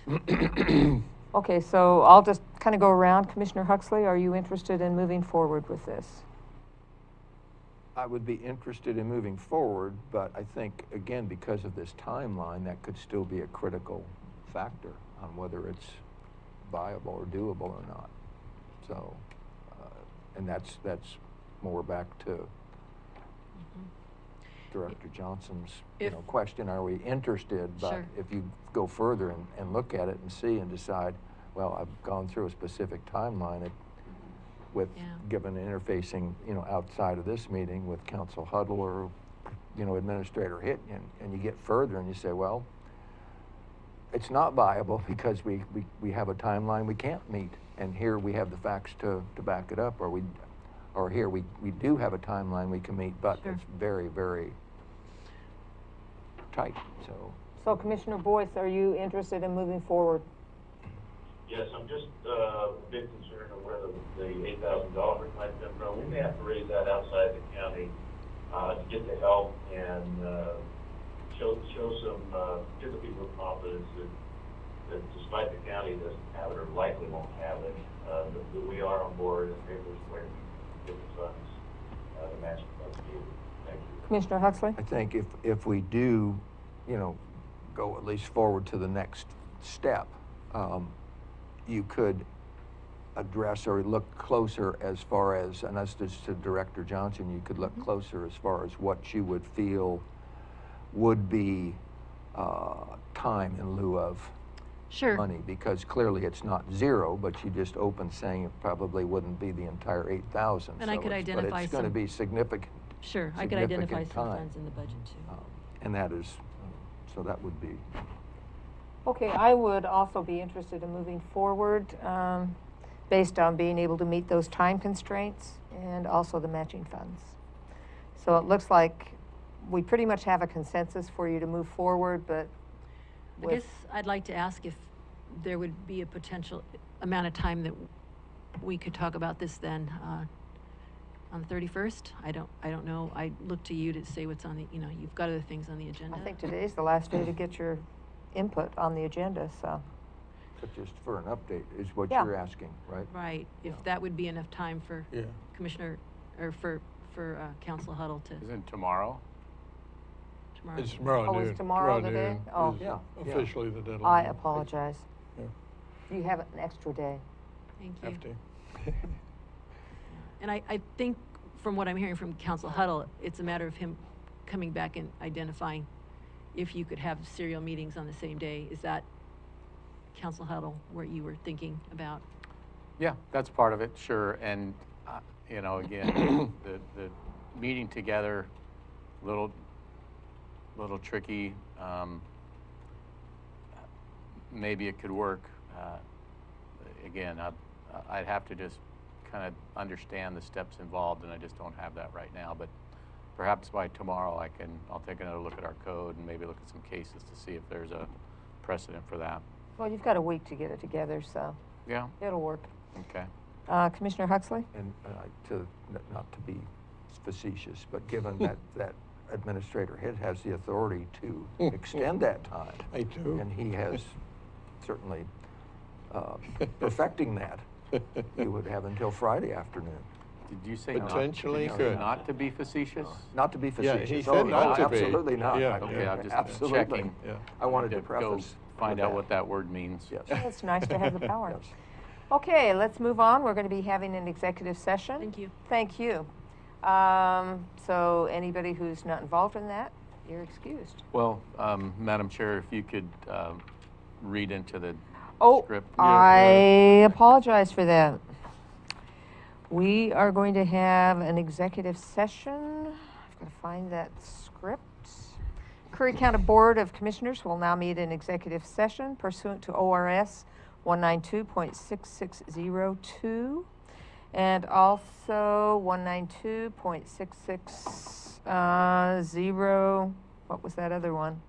Okay, so I'll just kind of go around. Commissioner Huxley, are you interested in moving forward with this? I would be interested in moving forward, but I think, again, because of this timeline, that could still be a critical factor on whether it's viable or doable or not. So, and that's more back to Director Johnson's, question, are we interested? But Sure. if you go further and look at it and see and decide, well, I've gone through a specific timeline with, Yeah. given interfacing, outside of this meeting with Council Huddle or, Administrator Hitt, and you get further and you say, well, it's not viable because we have a timeline we can't meet, and here we have the facts to back it up, or here we do have a timeline we can meet, but Sure. it's very, very tight, so. So Commissioner Boyce, are you interested in moving forward? Yes, I'm just a bit concerned of where the $8,000 might come from. We may have to raise that outside the county to get the help and show some, give the people confidence that despite the county doesn't have it or likely won't have it, that we are on board and maybe there's a way to get the funds, the matching funds needed. Thank you. Commissioner Huxley? I think if we do, go at least forward to the next step, you could address or look closer as far as, and that's just to Director Johnson, you could look closer as far as what you would feel would be time in lieu of Sure. money, because clearly it's not zero, but you just opened saying it probably wouldn't be the entire 8,000. And I could identify but it's going to some- be significant. Sure, I could identify significant some time. funds in the budget too. And that is, so that would be. Okay, I would also be interested in moving forward based on being able to meet those time constraints and also the matching funds. So it looks like we pretty much have a consensus for you to move forward, but I guess I'd like to ask if there would be a potential amount of time that we could talk about this then on the 31st. I don't know. I look to you to say what's on the, you've got other things on the agenda. I think today's the last day to get your input on the agenda, so. But just for an update is what Yeah. you're asking, right? Right, if Yeah. that would be enough time for Yeah. Commissioner, or for Council Huddle to Isn't tomorrow? tomorrow. It's tomorrow Oh, noon. it's tomorrow the day? noon Oh. is Yeah, yeah. officially the deadline. I apologize. Yeah. You have an extra day. Thank you. Have to. And I think from what I'm hearing from Council Huddle, it's a matter of him coming back and identifying if you could have serial meetings on the same day. Is that, Council Huddle, what you were thinking about? Yeah, that's part of it, sure. And, again, the meeting together, little tricky. Maybe it could work. Again, I'd have to just kind of understand the steps involved, and I just don't have that right now. But perhaps by tomorrow I'll take another look at our code and maybe look at some cases to see if there's a precedent for that. Well, you've got a week to get it together, so Yeah, it'll work. okay. Commissioner Huxley? And not to be facetious, but given that Administrator Hitt has the authority to extend that time. I do. And he has certainly perfecting that. You would have until Friday afternoon. Did you say Potentially not, could. not to be facetious? Not to be Yeah, facetious. he said not to be. Absolutely not. Yeah, Okay, I'm just Absolutely. checking. Yeah. I wanted to Go preface. find with out what that word means. Yes. It's nice to have the power. Yes. Okay, let's move on. We're going to be having an executive session. Thank you. Thank you. So anybody who's not involved in that, you're excused. Well, Madam Chair, if you could read into the Oh, script. I apologize for that. We are going to have an executive session. I've got to find that script. Curry County Board of Commissioners will now meet in executive session pursuant to ORS 192.6602 and also 192.660, what was that other one?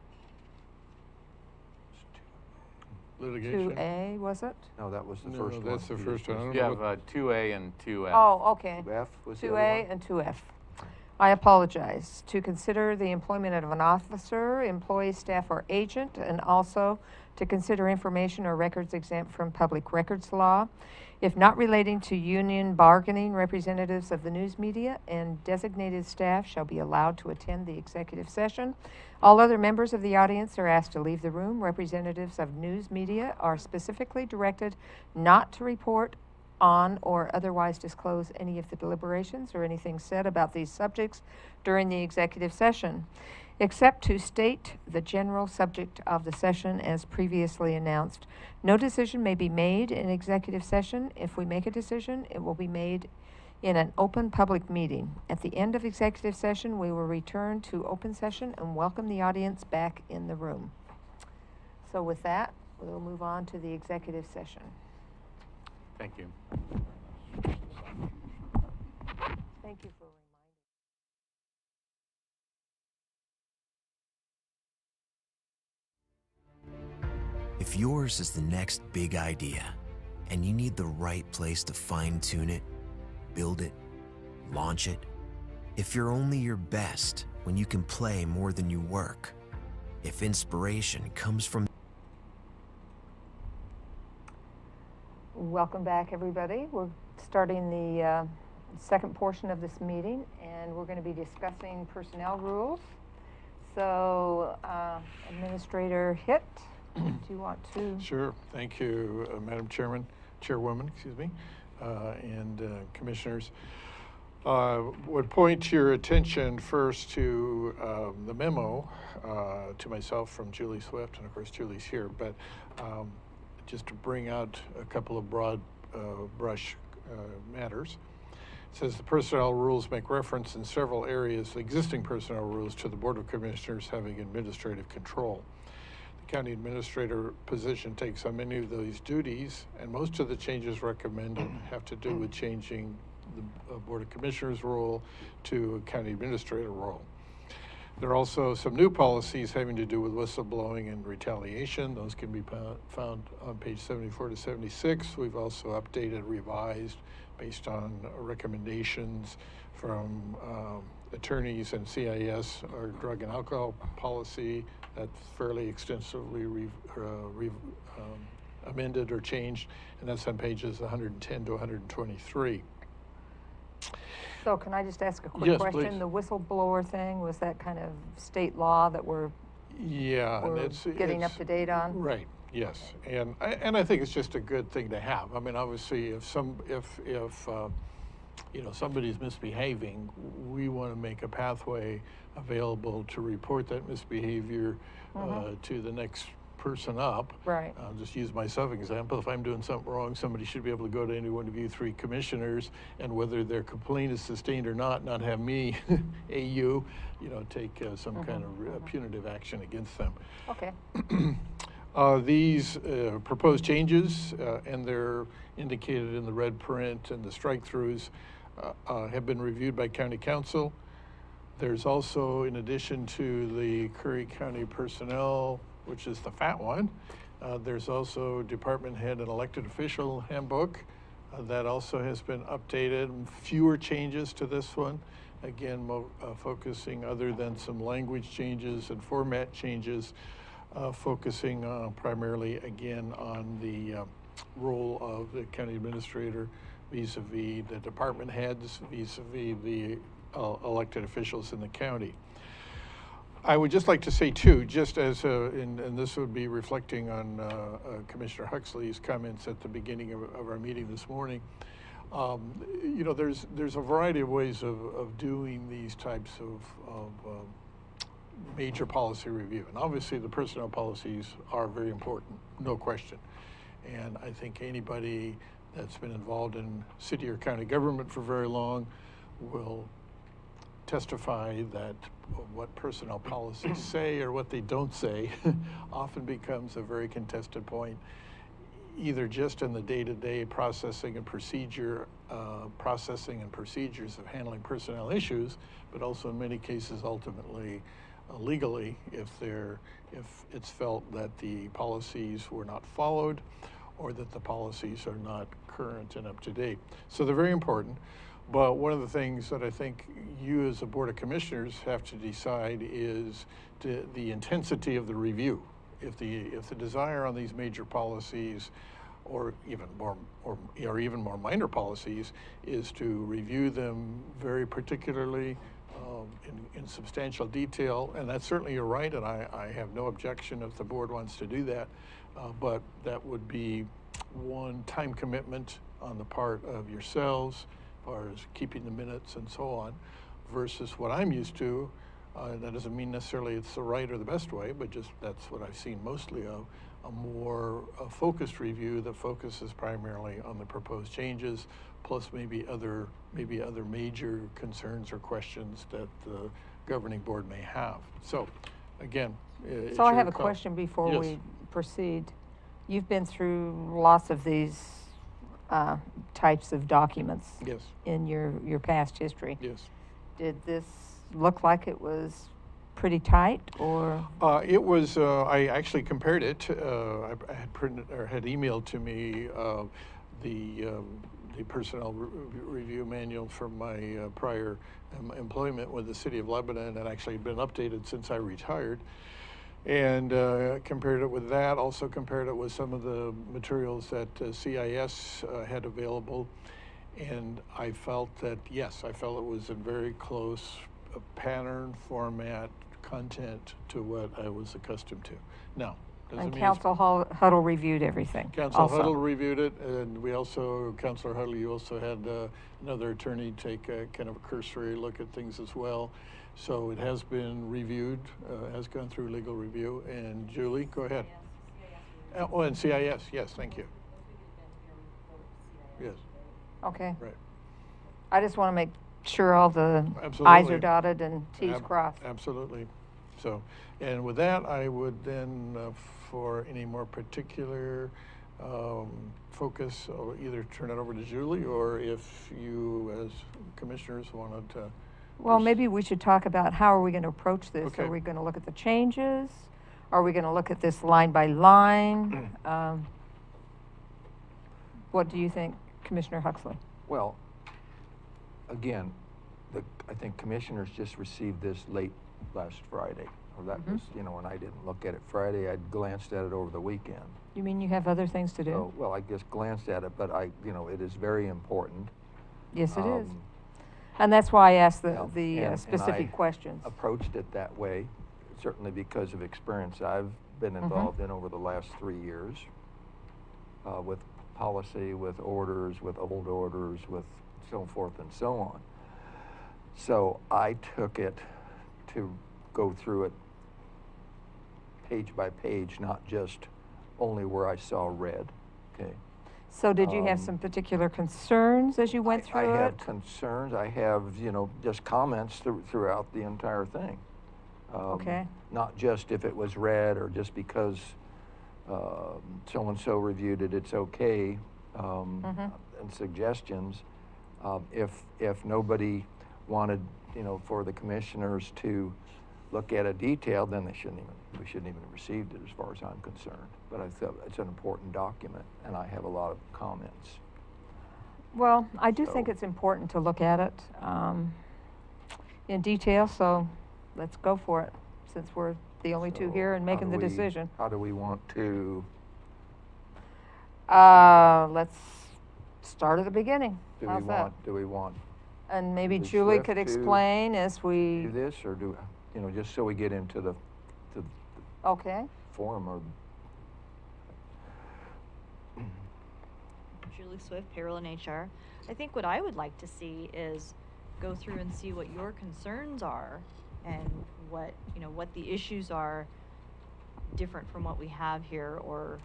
Litigation? 2A, was it? No, that was the No, first one. that's the first one. I don't You know have what- 2A and 2F. Oh, okay. 2F was the 2A other one? and 2F. I apologize. To consider the employment of an officer, employee, staff, or agent, and also to consider information or records exempt from public records law. If not relating to union bargaining, representatives of the news media and designated staff shall be allowed to attend the executive session. All other members of the audience are asked to leave the room. Representatives of news media are specifically directed not to report on or otherwise disclose any of the deliberations or anything said about these subjects during the executive session, except to state the general subject of the session as previously announced. No decision may be made in executive session. If we make a decision, it will be made in an open public meeting. At the end of executive session, we will return to open session and welcome the audience back in the room. So with that, we'll move on to the executive session. Thank you. Thank you for If yours is the next big idea and you need the right place to fine-tune it, build it, launch it, if you're only your best when you can play more than you work, if inspiration comes from Welcome back, everybody. We're starting the second portion of this meeting, and we're going to be discussing personnel rules. So, Administrator Hitt, do you want to? Sure. Thank you, Madam Chairwoman, excuse me, and Commissioners. Would point your attention first to the memo to myself from Julie Swift, and of course Julie's here, but just to bring out a couple of broad brush matters. It says the personnel rules make reference in several areas, the existing personnel rules, to the Board of Commissioners having administrative control. The county administrator position takes on many of these duties, and most of the changes recommended have to do with changing the Board of Commissioners role to a county administrator role. There are also some new policies having to do with whistleblowing and retaliation. Those can be found on page 74 to 76. We've also updated, revised based on recommendations from attorneys and CIS, our drug and alcohol policy that's fairly extensively amended or changed, and that's on pages 110 to 123. So can I just ask a quick Yes, question? please. The whistleblower thing, was that kind of state law that we're Yeah, and getting up to date on? Right. Yes, and I think it's just a good thing to have. I mean, obviously, if somebody's misbehaving, we want to make a pathway available to report that misbehavior to the next person up. Right. I'll just use myself example. If I'm doing something wrong, somebody should be able to go to any one of you three commissioners, and whether their complaint is sustained or not have me, AU, take some kind of punitive action against them. Okay. These proposed changes, and they're indicated in the red print and the strike-throughs, have been reviewed by County Council. There's also, in addition to the Curry County personnel, which is the fat one, there's also Department Head and Elected Official Handbook. That also has been updated. Fewer changes to this one. Again, focusing, other than some language changes and format changes, focusing primarily again on the role of the county administrator vis-a-vis the department heads, vis-a-vis the elected officials in the county. I would just like to say too, just as, and this would be reflecting on Commissioner Huxley's comments at the beginning of our meeting this morning, there's a variety of ways of doing these types of major policy review. And obviously the personnel policies are very important, no question. And I think anybody that's been involved in city or county government for very long will testify that what personnel policies say or what they don't say often becomes a very contested point, either just in the day-to-day processing and procedures of handling personnel issues, but also in many cases ultimately legally if it's felt that the policies were not followed or that the policies are not current and up to date. So they're very important. But one of the things that I think you as a Board of Commissioners have to decide is the intensity of the review. If the desire on these major policies or even more minor policies is to review them very particularly in substantial detail, and that's certainly your right, and I have no objection if the board wants to do that, but that would be one time commitment on the part of yourselves as far as keeping the minutes and so on, versus what I'm used to. That doesn't mean necessarily it's the right or the best way, but just that's what I've seen mostly of, a more focused review that focuses primarily on the proposed changes, plus maybe other major concerns or questions that the governing board may have. So, again, it's So I your have a call. question before Yes. we proceed. You've been through lots of these types of documents Yes. in your past history. Yes. Did this look like it was pretty tight, or? It was. I actually compared it. I had printed or had emailed to me the personnel review manual from my prior employment with the City of Lebanon, and actually been updated since I retired. And compared it with that. Also compared it with some of the materials that CIS had available, and I felt that yes, I felt it was a very close pattern, format, content to what I was accustomed to. Now, doesn't And mean Council Huddle reviewed everything. Council also. Huddle reviewed it, and we also, Councilor Huddle, you also had another attorney take a kind of a cursory look at things as well. So it has been reviewed, has gone through legal review. And Julie, go ahead. Oh, and CIS, yes, thank you. Yes, Okay. right. I just want to make sure all the I's Absolutely. are dotted and T's crossed. Absolutely. So, and with that, I would then, for any more particular focus, I'll either turn it over to Julie, or if you as commissioners wanted to. Well, maybe we should talk about how are we going to approach this? Okay. Are we going to look at the changes? Are we going to look at this line by line? What do you think, Commissioner Huxley? Well, again, I think commissioners just received this late last Friday. Or that was, and I didn't look at it Friday. I'd glanced at it over the weekend. You mean you have other things to do? So, well, I just glanced at it, but it is very important. Yes, it is. Um, And that's why I asked Yeah, the and specific I questions. approached it that way, certainly because of experience I've been involved in over the last 3 years with policy, with orders, with old orders, with so forth and so on. So I took it to go through it page by page, not just only where I saw red, okay? So did you have um, some particular concerns as you went through I it? have concerns. I have, just comments throughout the entire thing. Okay. Not just if it was red or just because so-and-so reviewed it, it's okay, and suggestions. If nobody wanted, for the commissioners to look at it detailed, then we shouldn't even have received it as far as I'm concerned. But I thought it's an important document, and I have a lot of comments. Well, I do think So- it's important to look at it in detail, so let's go for it, since we're the only two So here and how making do the we- decision. How do we want to, Let's start at the beginning. do How's that? we want And maybe we Julie swift could to explain as we, do this, or just so we get into the okay? forum or Julie Swift, payroll and HR. I think what I would like to see is go through and see what your concerns are and what the issues are different from what we have here, or,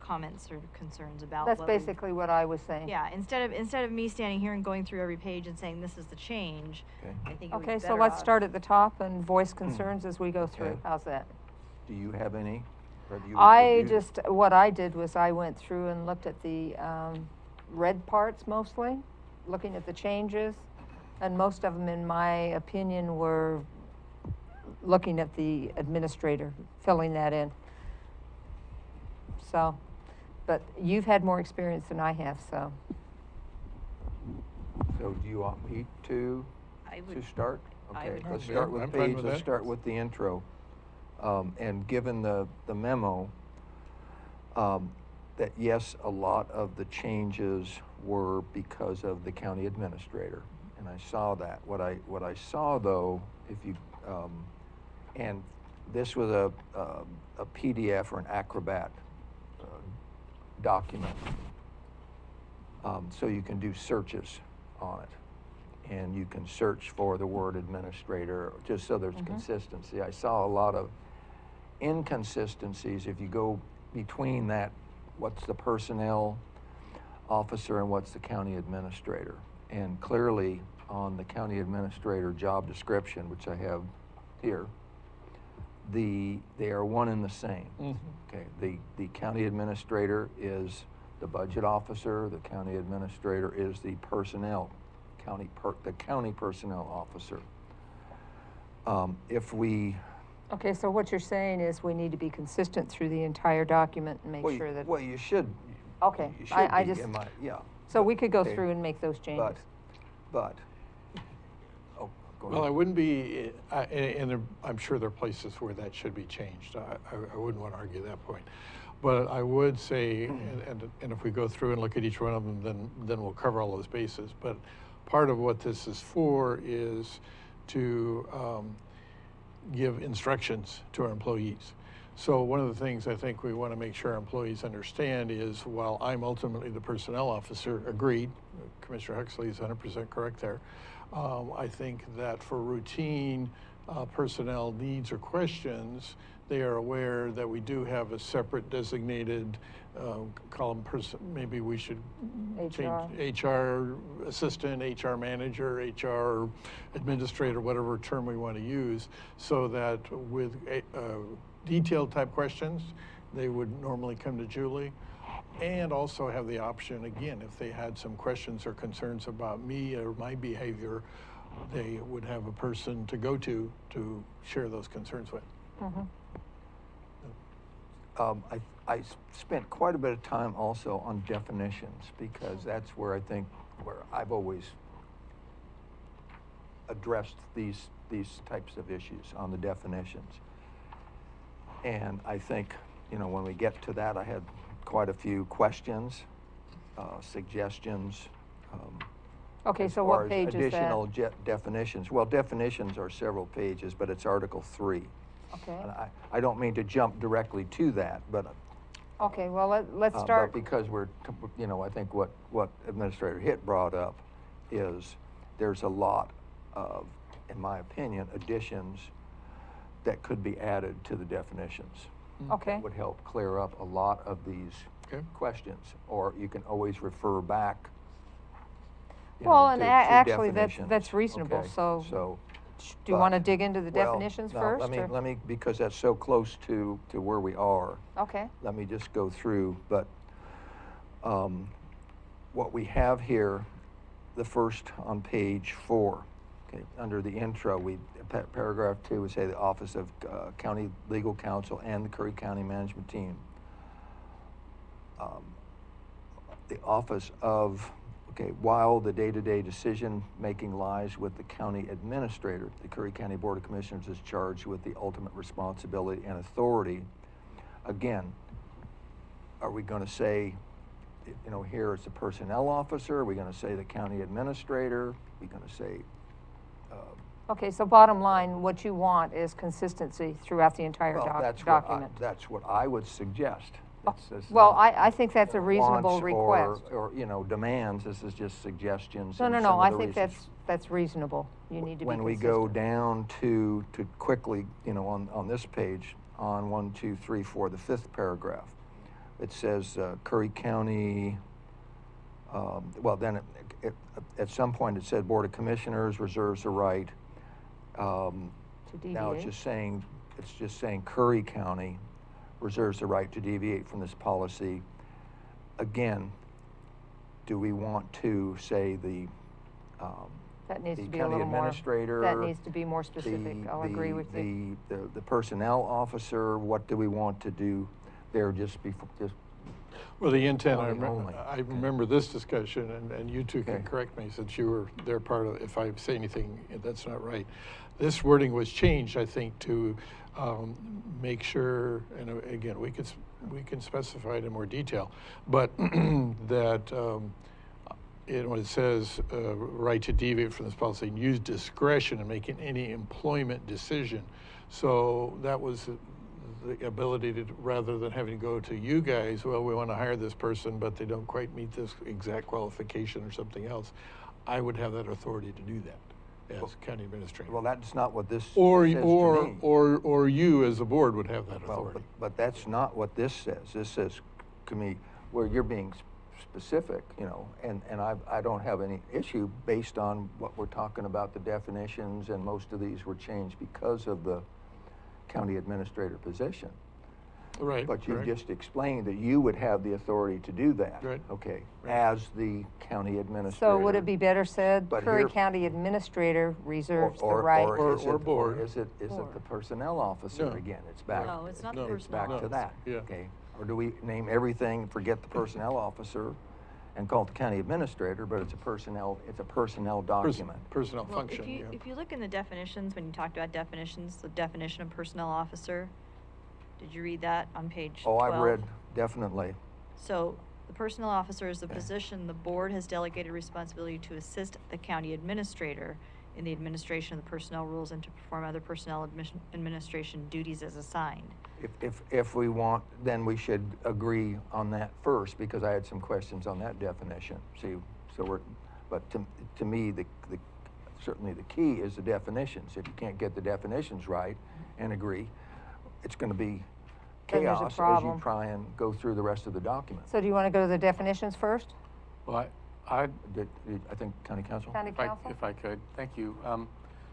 comments or concerns about. That's what we've- basically what I was saying. Yeah, instead of me standing here and going through every page and saying this is the change, Okay. I think it would be Okay, so better let's off- start at the top and voice concerns as we go through. Okay. How's that? Do you have any? Have you I reviewed? what I did was I went through and looked at the red parts mostly, looking at the changes, and most of them, in my opinion, were looking at the administrator, filling that in. So, but you've had more experience than I have, so. So do you want me to start? I Okay, would- let's Yeah, start with I'm fine page, with let's that. start with the intro. And given the memo, that yes, a lot of the changes were because of the county administrator, and I saw that. What I saw though, if you, and this was a PDF or an Acrobat document, so you can do searches on it. And you can search for the word administrator, just so there's consistency. I saw a lot of inconsistencies if you go between that, what's the personnel officer and what's the county administrator. And clearly on the county administrator job description, which I have here, they are one and the same. Okay, the county administrator is the budget officer, the county administrator is the personnel, the county personnel officer. If we... Okay, so what you're saying is we need to be consistent through the entire document and make well, sure that. Well, you should. Okay, You should I be, just. yeah. So we could go Okay. through and make those changes. But, oh, go ahead. Well, I wouldn't be, and I'm sure there are places where that should be changed. I wouldn't want to argue that point. But I would say, and if we go through and look at each one of them, then we'll cover all those bases. But part of what this is for is to give instructions to our employees. So one of the things I think we want to make sure our employees understand is, while I'm ultimately the personnel officer, agreed, Commissioner Huxley is 100% correct there. I think that for routine personnel needs or questions, they are aware that we do have a separate designated column person. Maybe we should change HR assistant, HR manager, HR administrator, whatever term we want to use, so that with detailed type questions, they would normally come to Julie, and also have the option, again, if they had some questions or concerns about me or my behavior, they would have a person to go to share those concerns with. I spent quite a bit of time also on definitions, because that's where I think, where I've always addressed these types of issues on the definitions. And I think, you know, when we get to that, I had quite a few questions, suggestions. Okay, as so far what as page is that? additional definitions. Well, definitions are several pages, but it's Article 3. Okay, And I don't mean to jump directly to that, but okay, well, let's but start. because you know, I think what Administrator Hitt brought up is there's a lot of, in my opinion, additions that could be added to the definitions. Okay, That would help clear up a lot of these Okay. questions, or you can always refer back. you Well, know, and to actually, definitions. that's reasonable, Okay, so so. do you want to but- dig into the well, definitions no, first? or- Let me, because that's so close to where we are. Okay, Let me just go through, but what we have here, the first on page 4, okay, under the intro, paragraph 2, we say the Office of County Legal Counsel and the Curry County Management Team. The Office of, okay, while the day-to-day decision-making lies with the county administrator, the Curry County Board of Commissioners is charged with the ultimate responsibility and authority. Again, are we going to say, you know, here it's the personnel officer? Are we going to say the county administrator? Are we going to say? okay, so bottom line, what you want is consistency throughout the entire Well, document. that's what I would suggest. This is Well, not I think that's a reasonable wants request. Or, you know, demands. This is just suggestions. No, and no, some no, of I the think reasons. that's reasonable. You need to be When we consistent. go down to quickly, you know, on this page, on 1, 2, 3, 4, the 5th paragraph, it says Curry County, well, then at some point it said Board of Commissioners reserves the right. To Now it's deviate. just saying Curry County reserves the right to deviate from this policy. Again, do we want to say That needs the to be a county little more, administrator? that needs to be more specific. I'll agree with you. The personnel officer, what do we want to do there just before, just, Well, the intent, County only. I remember this discussion, and you two can Okay. correct me since you were there part of, if I say anything that's not right. This wording was changed, I think, to make sure, and again, we can specify it in more detail, but that when it says right to deviate from this policy, and use discretion in making any employment decision. So that was the ability to, rather than having to go to you guys, well, we want to hire this person, but they don't quite meet this exact qualification or something else. I would have that authority to do that as county administrator. well, that's not what this Or, says to or, me. or you as a board would have that Well, authority. but that's not what this says. This says, to me, where you're being specific, you know, and I don't have any issue based on what we're talking about, the definitions, and most of these were changed because of the county administrator position. Right, But you correct. just explained that you would have the authority to do that. Right. Okay, Right. as the county administrator. So would it be better said, But Curry here- County Administrator reserves the Or- right? Or- is or it- board. Is it the personnel officer No. again? It's back. No, it's not the No. personnel It's back to officer. that, Yeah. okay? Or do we name everything, forget the personnel officer and call it the county administrator, but it's a personnel document? Personnel Well, function, yeah. if you look in the definitions, when you talked about definitions, the definition of personnel officer, did you read that on page 12? Oh, I've read, definitely. So the personnel officer is the position the board has delegated responsibility to assist the county administrator in the administration of the personnel rules and to perform other personnel administration duties as assigned. If we want, then we should agree on that first, because I had some questions on that definition. See, so but to me, certainly the key is the definitions. If you can't get the definitions right and agree, it's gonna be Then there's a chaos as you problem. try and go through the rest of the document. So do you want to go to the definitions first? Well, I I think county council? County Council? if I could, thank you.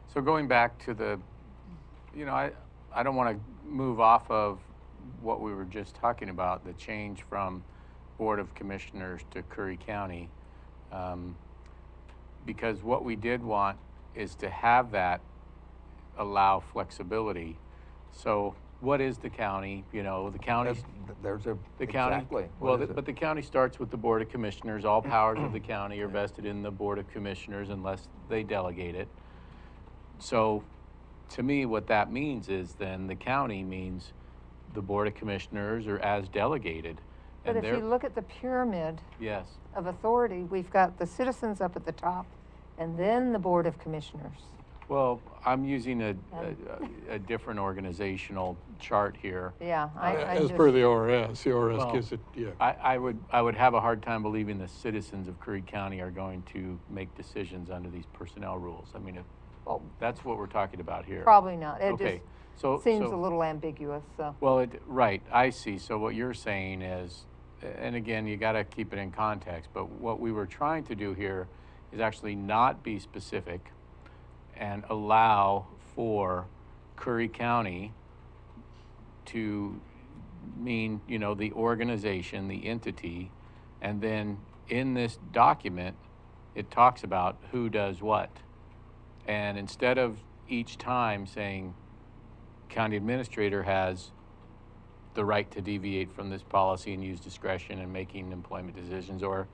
So going back to the, I don't want to move off of what we were just talking about, the change from Board of Commissioners to Curry County. Because what we did want is to have that allow flexibility. So what is the county? The county. There's a, The county, exactly. well, What is it? but the county starts with the Board of Commissioners. All powers of the county are vested in the Board of Commissioners unless they delegate it. So, to me, what that means is then the county means the Board of Commissioners are as delegated. But And if you look at the pyramid yes, of authority, we've got the citizens up at the top, and then the Board of Commissioners. well, I'm using a different organizational chart here. Yeah, I As just. per the ORS Well, gives it, yeah. I would have a hard time believing the citizens of Curry County are going to make decisions under these personnel rules. I mean, Well, that's what we're talking about here. probably not. It Okay, just seems a little ambiguous, so. Well, right, I see. So what you're saying is, and again, you got to keep it in context, but what we were trying to do here is actually not be specific and allow for Curry County to mean, the organization, the entity, and then in this document, it talks about who does what. And instead of each time saying county administrator has the right to deviate from this policy and use discretion in making employment decisions, or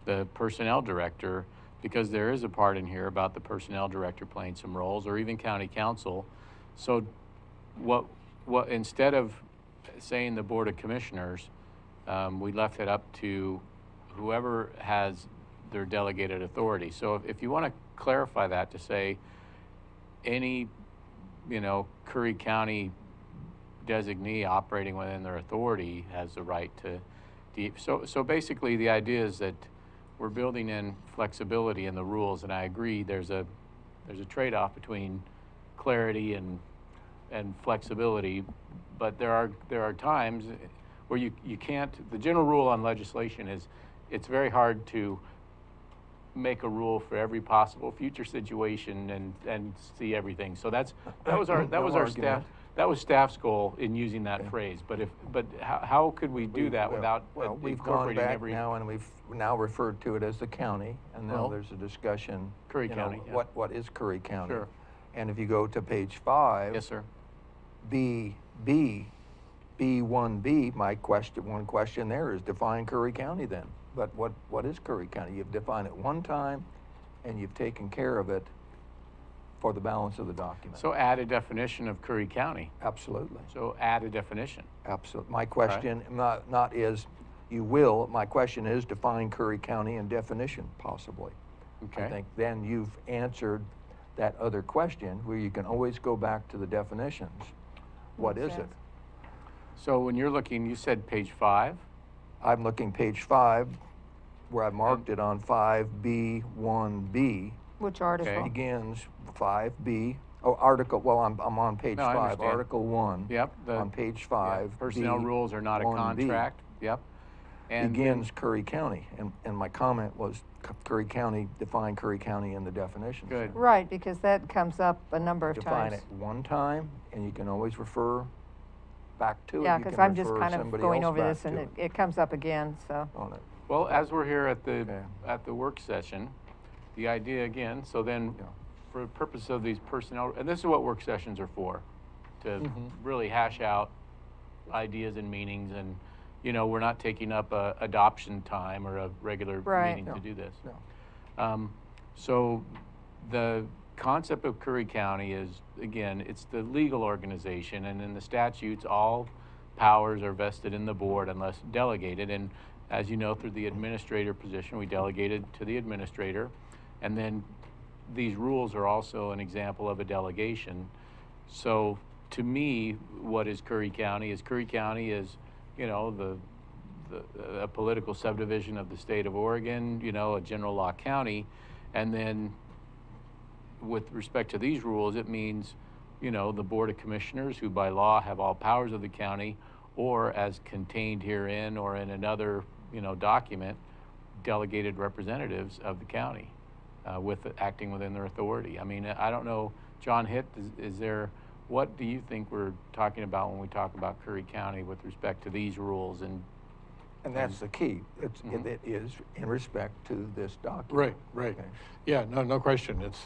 the personnel director, because there is a part in here about the personnel director playing some roles, or even county council. So what instead of saying the Board of Commissioners, we left it up to whoever has their delegated authority. So if you want to clarify that to say any, Curry County designee operating within their authority has the right to, so basically the idea is that we're building in flexibility in the rules, and I agree there's a trade-off between clarity and flexibility, but there are times where you can't, the general rule on legislation is, it's very hard to make a rule for every possible future situation and see everything. So that was our argument. staff's goal in using that Okay. phrase. But how could we do that without Well, we've gone incorporating back every now, and we've now referred to it as the county, and now Well, there's a discussion. Curry you know, County, yeah. What is Curry County? Sure. And if you go to page 5. Yes, sir. B1B, one question there is define Curry County then. But what is Curry County? You've defined it one time, and you've taken care of it for the balance of the document. So add a definition of Curry County. Absolutely. So add a definition. Absolutely. My question, not is you will, my question is define Curry County in definition, possibly. Okay. I think then you've answered that other question where you can always go back to the definitions. What is Makes it? sense. So when you're looking, you said page 5. I'm looking page 5 where I marked it on 5B1B. Which article? Okay. Begins 5B, article, well, I'm on page No, I 5, understand. Article 1. Yep. On page 5. Yeah, personnel rules are not a 1B. contract. Yep. And Begins Curry County, and my comment was Curry County, define Curry County in the definitions. Good. Right, because that comes up a number of Define times. it one time, and you can always refer back to it. Yeah, You because can I'm just refer kind of somebody going else over back this, and to it comes up again, so. on it. Well, as we're here at the Okay. work session, the idea again, so then Yeah. for the purpose of these personnel, and this is what work sessions are for, to Mm-hmm. really hash out ideas and meanings, and we're not taking up a adoption time or a regular Right. meeting No, to do this. no. So the concept of Curry County is, again, it's the legal organization, and in the statutes, all powers are vested in the board unless delegated. And as you know, through the administrator position, we delegated to the administrator. And then these rules are also an example of a delegation. So to me, what is Curry County? Curry County is, a political subdivision of the state of Oregon, a general law county. And then with respect to these rules, it means, the Board of Commissioners, who by law have all powers of the county, or as contained herein or in another, document, delegated representatives of the county, acting within their authority. I mean, I don't know, John Hitt, what do you think we're talking about when we talk about Curry County with respect to these rules? And that's the key. Mhm. It is in respect to this document. Right, right. Okay. Yeah, no question. It's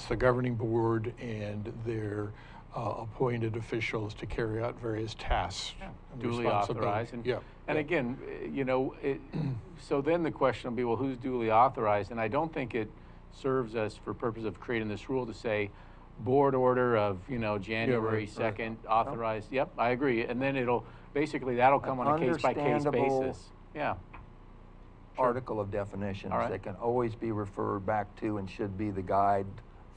the governing board and their appointed officials to carry out various tasks. and Duly responsibilities. authorized. And, Yeah. and yeah. again, so then the question will be, well, who's duly authorized? And I don't think it serves us for purpose of creating this rule to say, board order of, January right. 2nd, authorized. Yep, I agree. And then that'll come on a case-by-case understandable basis. Yeah. Sure. Article of definitions All right. that can always be referred back to and should be the guide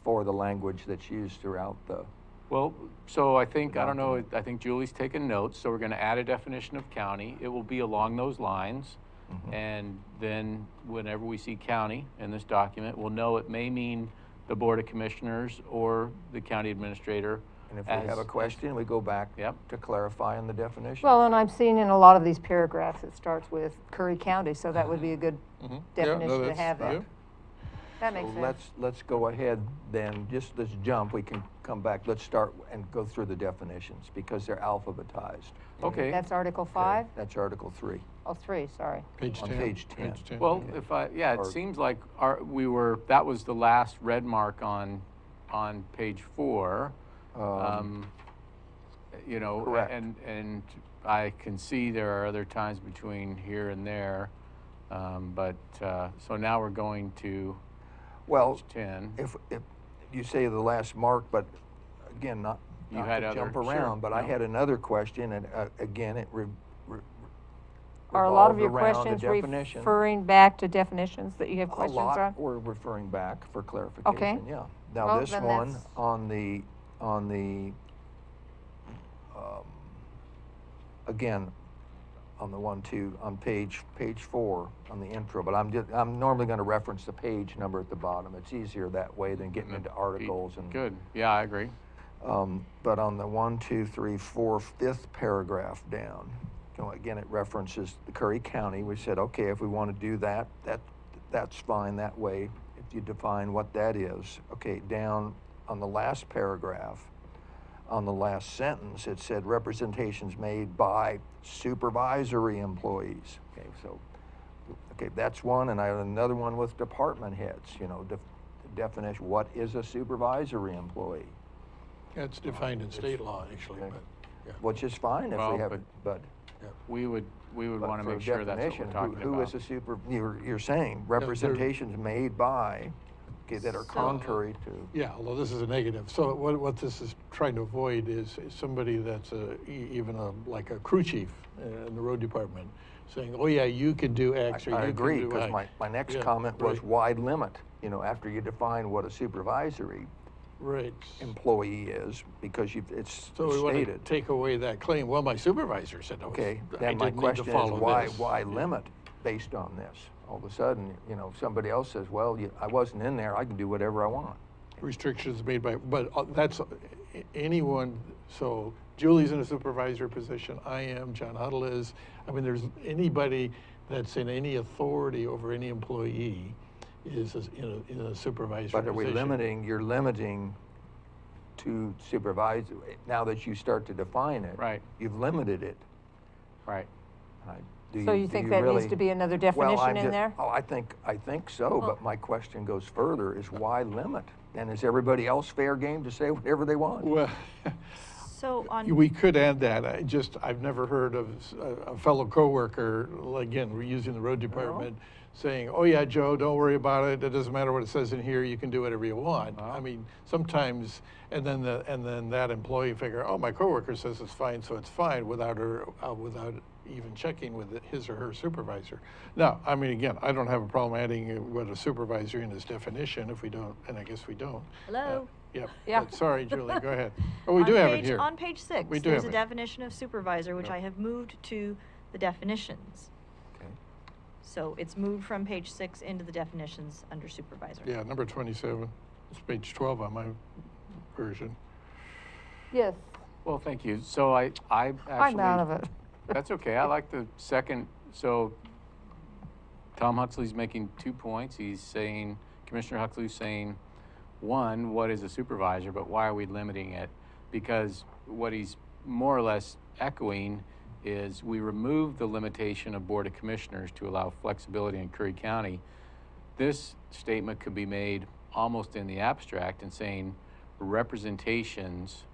for the language that's used throughout the. Well, so I think, The I don't know, document. I think Julie's taken notes, so we're gonna add a definition of county. It will be along those lines. Mhm. And then whenever we see county in this document, we'll know it may mean the Board of Commissioners or the county administrator. And if we have a question, we go back Yep. to clarify in the definition. Well, and I'm seeing in a lot of these paragraphs, it starts with Curry County, so that would be a good Mhm. Yeah, no, definition to that's- have yeah. there. That makes So sense. let's go ahead then, let's jump, we can come back, let's start and go through the definitions because they're alphabetized. Okay. That's Article Okay? 5? That's Article 3. Oh, 3, sorry. Page on 10. page 10. Page 10. Well, Okay. it Or- seems like that was the last red mark on page 4. Correct. And I can see there are other times between here and there. So now we're going to Well, page 10. if you say the last mark, but again, not You not had to other- jump sure, around, but I no. had another question, and again, it Are a lot of your revolved around the questions definition. referring back to definitions that you have A questions lot on? we're referring back for clarification, yeah. Now, Well, this then one, that's- again, on the 1, 2, on page 4, on the intro, but I'm normally gonna reference the page number at the bottom. It's easier that way than getting into articles and. Good, yeah, I agree. But on the 1, 2, 3, 4, 5th paragraph down, again, it references the Curry County. We said, okay, if we want to do that, that's fine that way, if you define what that is. Okay, down on the last paragraph, on the last sentence, it said representations made by supervisory employees. Okay, so, okay, that's one, and I have another one with department heads, definition, what is a supervisory employee? It's defined in state law, actually, Okay. but, yeah. Which is fine if Well, we have it, but. We would but want to for make sure that's what we're definition, talking who about. is a you're saying representations made by, okay, that are So- contrary to. Yeah, although this is a negative. So what this is trying to avoid is somebody that's even like a crew chief in the road department saying, oh yeah, you can do X or you I can agree, do because Y. my next Yeah, comment was right. wide limit, after you define what a supervisory Right. employee is, because it's So we want to stated. take away that claim. Well, my supervisor said I was, Okay, I then my didn't need to question is, follow why, this. why limit based on this? All of a sudden, somebody else says, well, I wasn't in there, I can do whatever I want. Restrictions made by, but that's anyone, so Julie's in a supervisor position, I am, John Huddle is. I mean, there's anybody that's in any authority over any employee is in a supervisory But are we position. you're limiting to supervisor, now that you start to define it. Right. You've limited it. Right. So you think that needs to be another definition in there? Oh, I think so, Well- but my question goes further, is why limit? And is everybody else fair game to say whatever they want? Well, So on, we could add that. I've never heard of a fellow coworker, again, we're using the road department, saying, oh yeah, Joe, don't worry about it. It doesn't matter what it says in here. You can do whatever you want. I mean, sometimes, and then that employee figure, oh, my coworker says it's fine, so it's fine, without even checking with his or her supervisor. Now, I mean, again, I don't have a problem adding what a supervisor in his definition if we don't, and I guess we don't. hello? Yep. Yeah. But sorry, Julie, go ahead. Oh, we On do have it page- here. On page 6, We do there's have a it. definition of supervisor, which Yep. I have moved to the definitions. Okay. So it's moved from page 6 into the definitions under supervisor. Yeah, number 27. It's page 12 on my version. Yes, Well, thank you. So I actually. I'm out of it. That's okay. I like the second. So Tom Huxley's making 2 points. He's saying, Commissioner Huxley's saying, one, what is a supervisor, but why are we limiting it? Because what he's more or less echoing is we removed the limitation of Board of Commissioners to allow flexibility in Curry County. This statement could be made almost in the abstract and saying representations,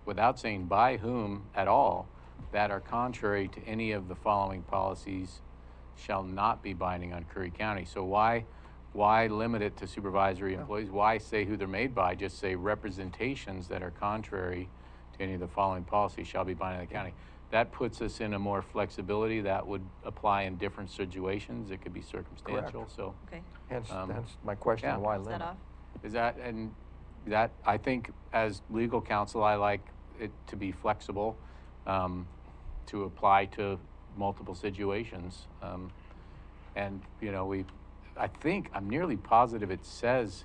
without saying by whom at all, that are contrary to any of the following policies shall not be binding on Curry County. So why limit it to supervisory employees? Why say who they're made by? Just say representations that are contrary to any of the following policies shall be binding on the county. That puts us in a more flexibility that would apply in different situations. It could be circumstantial. Correct. So Okay, Hence my question, yeah. why cross that limit? off. is that, and that, I think as legal counsel, I like it to be flexible, to apply to multiple situations. And, I'm nearly positive it says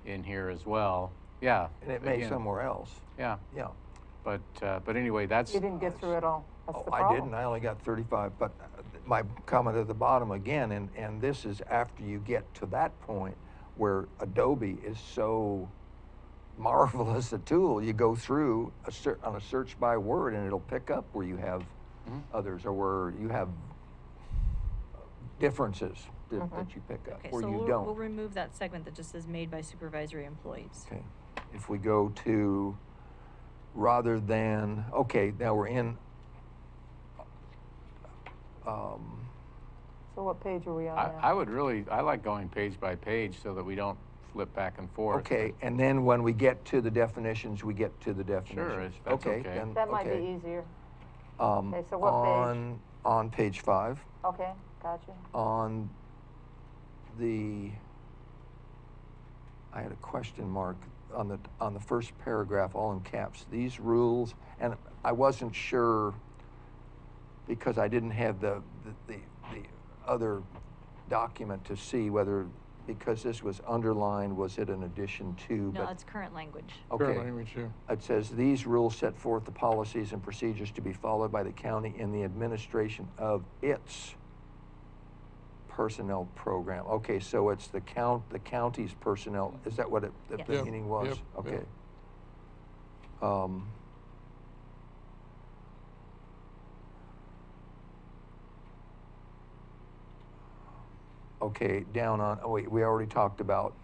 in here as well. Yeah. And it may again, somewhere else. Yeah, Yeah. but anyway, that's. You didn't get through it all. That's Oh, the I problem. didn't, I only got 35, but my comment at the bottom again, and this is after you get to that point where Adobe is so marvelous a tool, you go through on a search by word and it'll pick up where you have others or where you have differences that you pick up, Okay, where so you we'll don't. remove that segment that just says made by supervisory employees. Okay, if we go to rather than, okay, now we're in, So what page are we on now? I like going page by page so that we don't flip back and forth. okay, and then when we get to the definitions, we get to the definitions. if that's okay. then- That might be okay. easier. Um, Okay, so what page? On page 5, Okay, gotcha. on I had a question mark on the first paragraph, all in caps. These rules, and I wasn't sure because I didn't have the other document to see whether because this was underlined, was it an addition to? No, But- it's current language. Okay. Current language, yeah. It says, these rules set forth the policies and procedures to be followed by the county in the administration of its personnel program. Okay, so it's the county's personnel, is that what the Yes. Yep, meaning was? yep, Okay. yep. Okay, down on, oh wait, we already talked about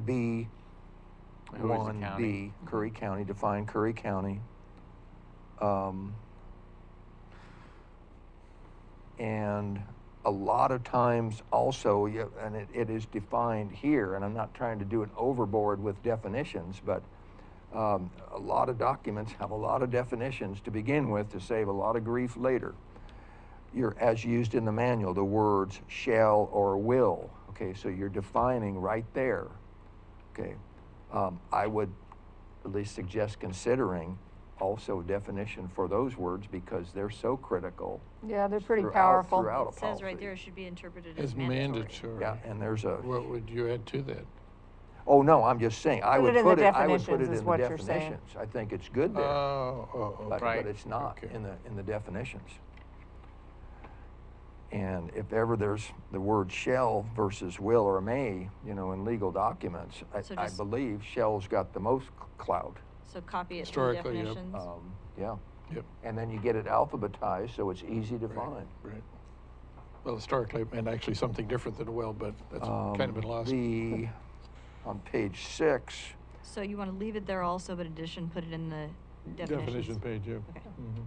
B, Who is the 1B, county? Curry County, define Curry County. And a lot of times also, and it is defined here, and I'm not trying to do an overboard with definitions, but a lot of documents have a lot of definitions to begin with to save a lot of grief later. As used in the manual, the words shall or will. Okay, so you're defining right there. Okay, I would at least suggest considering also definition for those words because they're so critical. Yeah, they're pretty throughout- powerful. throughout a It says right policy. there it should be interpreted As as mandatory. mandatory. Yeah, and there's a, What would you add to that? oh no, I'm just saying, I Put would it in the put it, I would put definitions it is in the what you're saying. definitions. I think it's good there. But Right. it's not Okay. in the definitions. And if ever there's the word shall versus will or may, in legal documents, So I just- believe shall's got the most clout. So copy it from the Historically, yep. definitions. Yeah. Yep. And then you get it alphabetized, so it's easy to Right, find. Right. Well, historically, and actually something different than will, but that's kind of been lost. On page 6, So you want to leave it there also, but addition, put it in the definitions? Definition page, yeah. Okay. Mhm.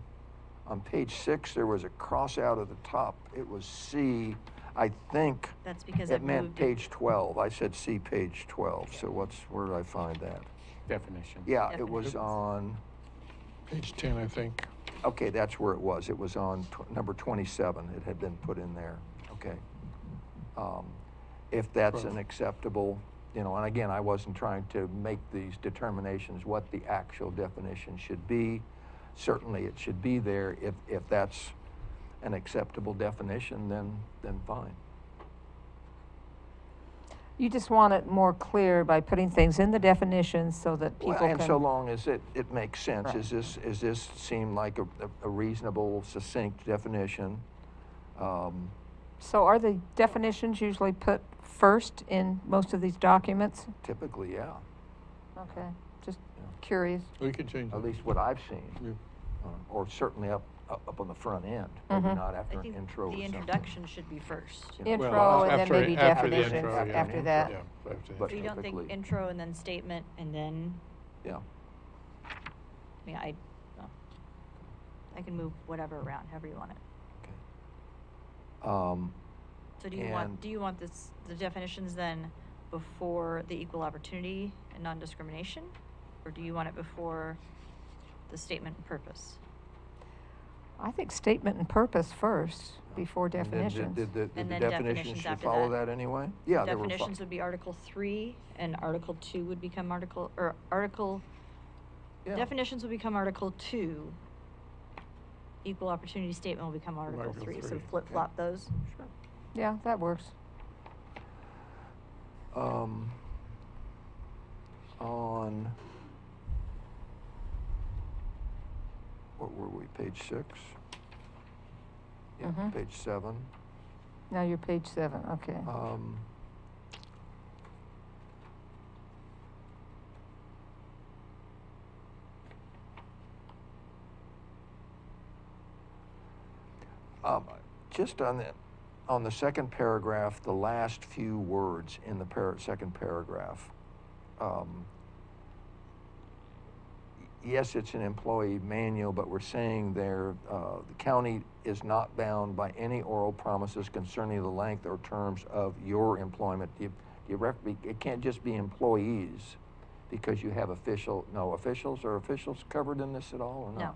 on page 6, there was a cross out at the top. It was C. I think That's because I it meant moved page 12. I said C, page 12. So where did I find that? Definition. Yeah, it was Definitions. on, Page 10, I think. okay, that's where it was. It was on number 27. It had been put in there. Okay. If that's an acceptable, and again, I wasn't trying to make these determinations what the actual definition should be. Certainly it should be there. If that's an acceptable definition, then fine. You just want it more clear by putting things in the definitions so that people Well, and can. so long as it makes sense. Right. Is this seem like a reasonable, succinct definition? So are the definitions usually put first in most of these documents? Typically, yeah. Okay, just Yeah. curious. We could change At it. least what I've seen, Yeah. or certainly up on the front end, maybe Mhm. not I after an think intro or the something. introduction should be first. You know. Intro Well, and then after- maybe after the definitions intro, yeah. after that. Yeah, after the But So you don't think typically- intro and then statement and then, Yeah. I can move whatever around, however you want it. Okay. So do And- you want the definitions then before the equal opportunity and non-discrimination? Or do you want it before the statement and purpose? I think statement and purpose first, before And then definitions. Did the And then definitions definitions should after follow that. that anyway? Yeah, they were. Definitions would be Article 3, and Article 2 would become Yeah. definitions would become Article 2. Equal opportunity statement will become Article Article 3, so 3, flip-flop those. Sure. Yeah, that works. On, what were we, page 6? Yeah, Mhm. page 7. Now you're page 7, okay. Just on the second paragraph, the last few words in the second paragraph. Yes, it's an employee manual, but we're saying there, the county is not bound by any oral promises concerning the length or terms of your employment. It can't just be employees because you have officials. Are officials covered in this at all or not? No.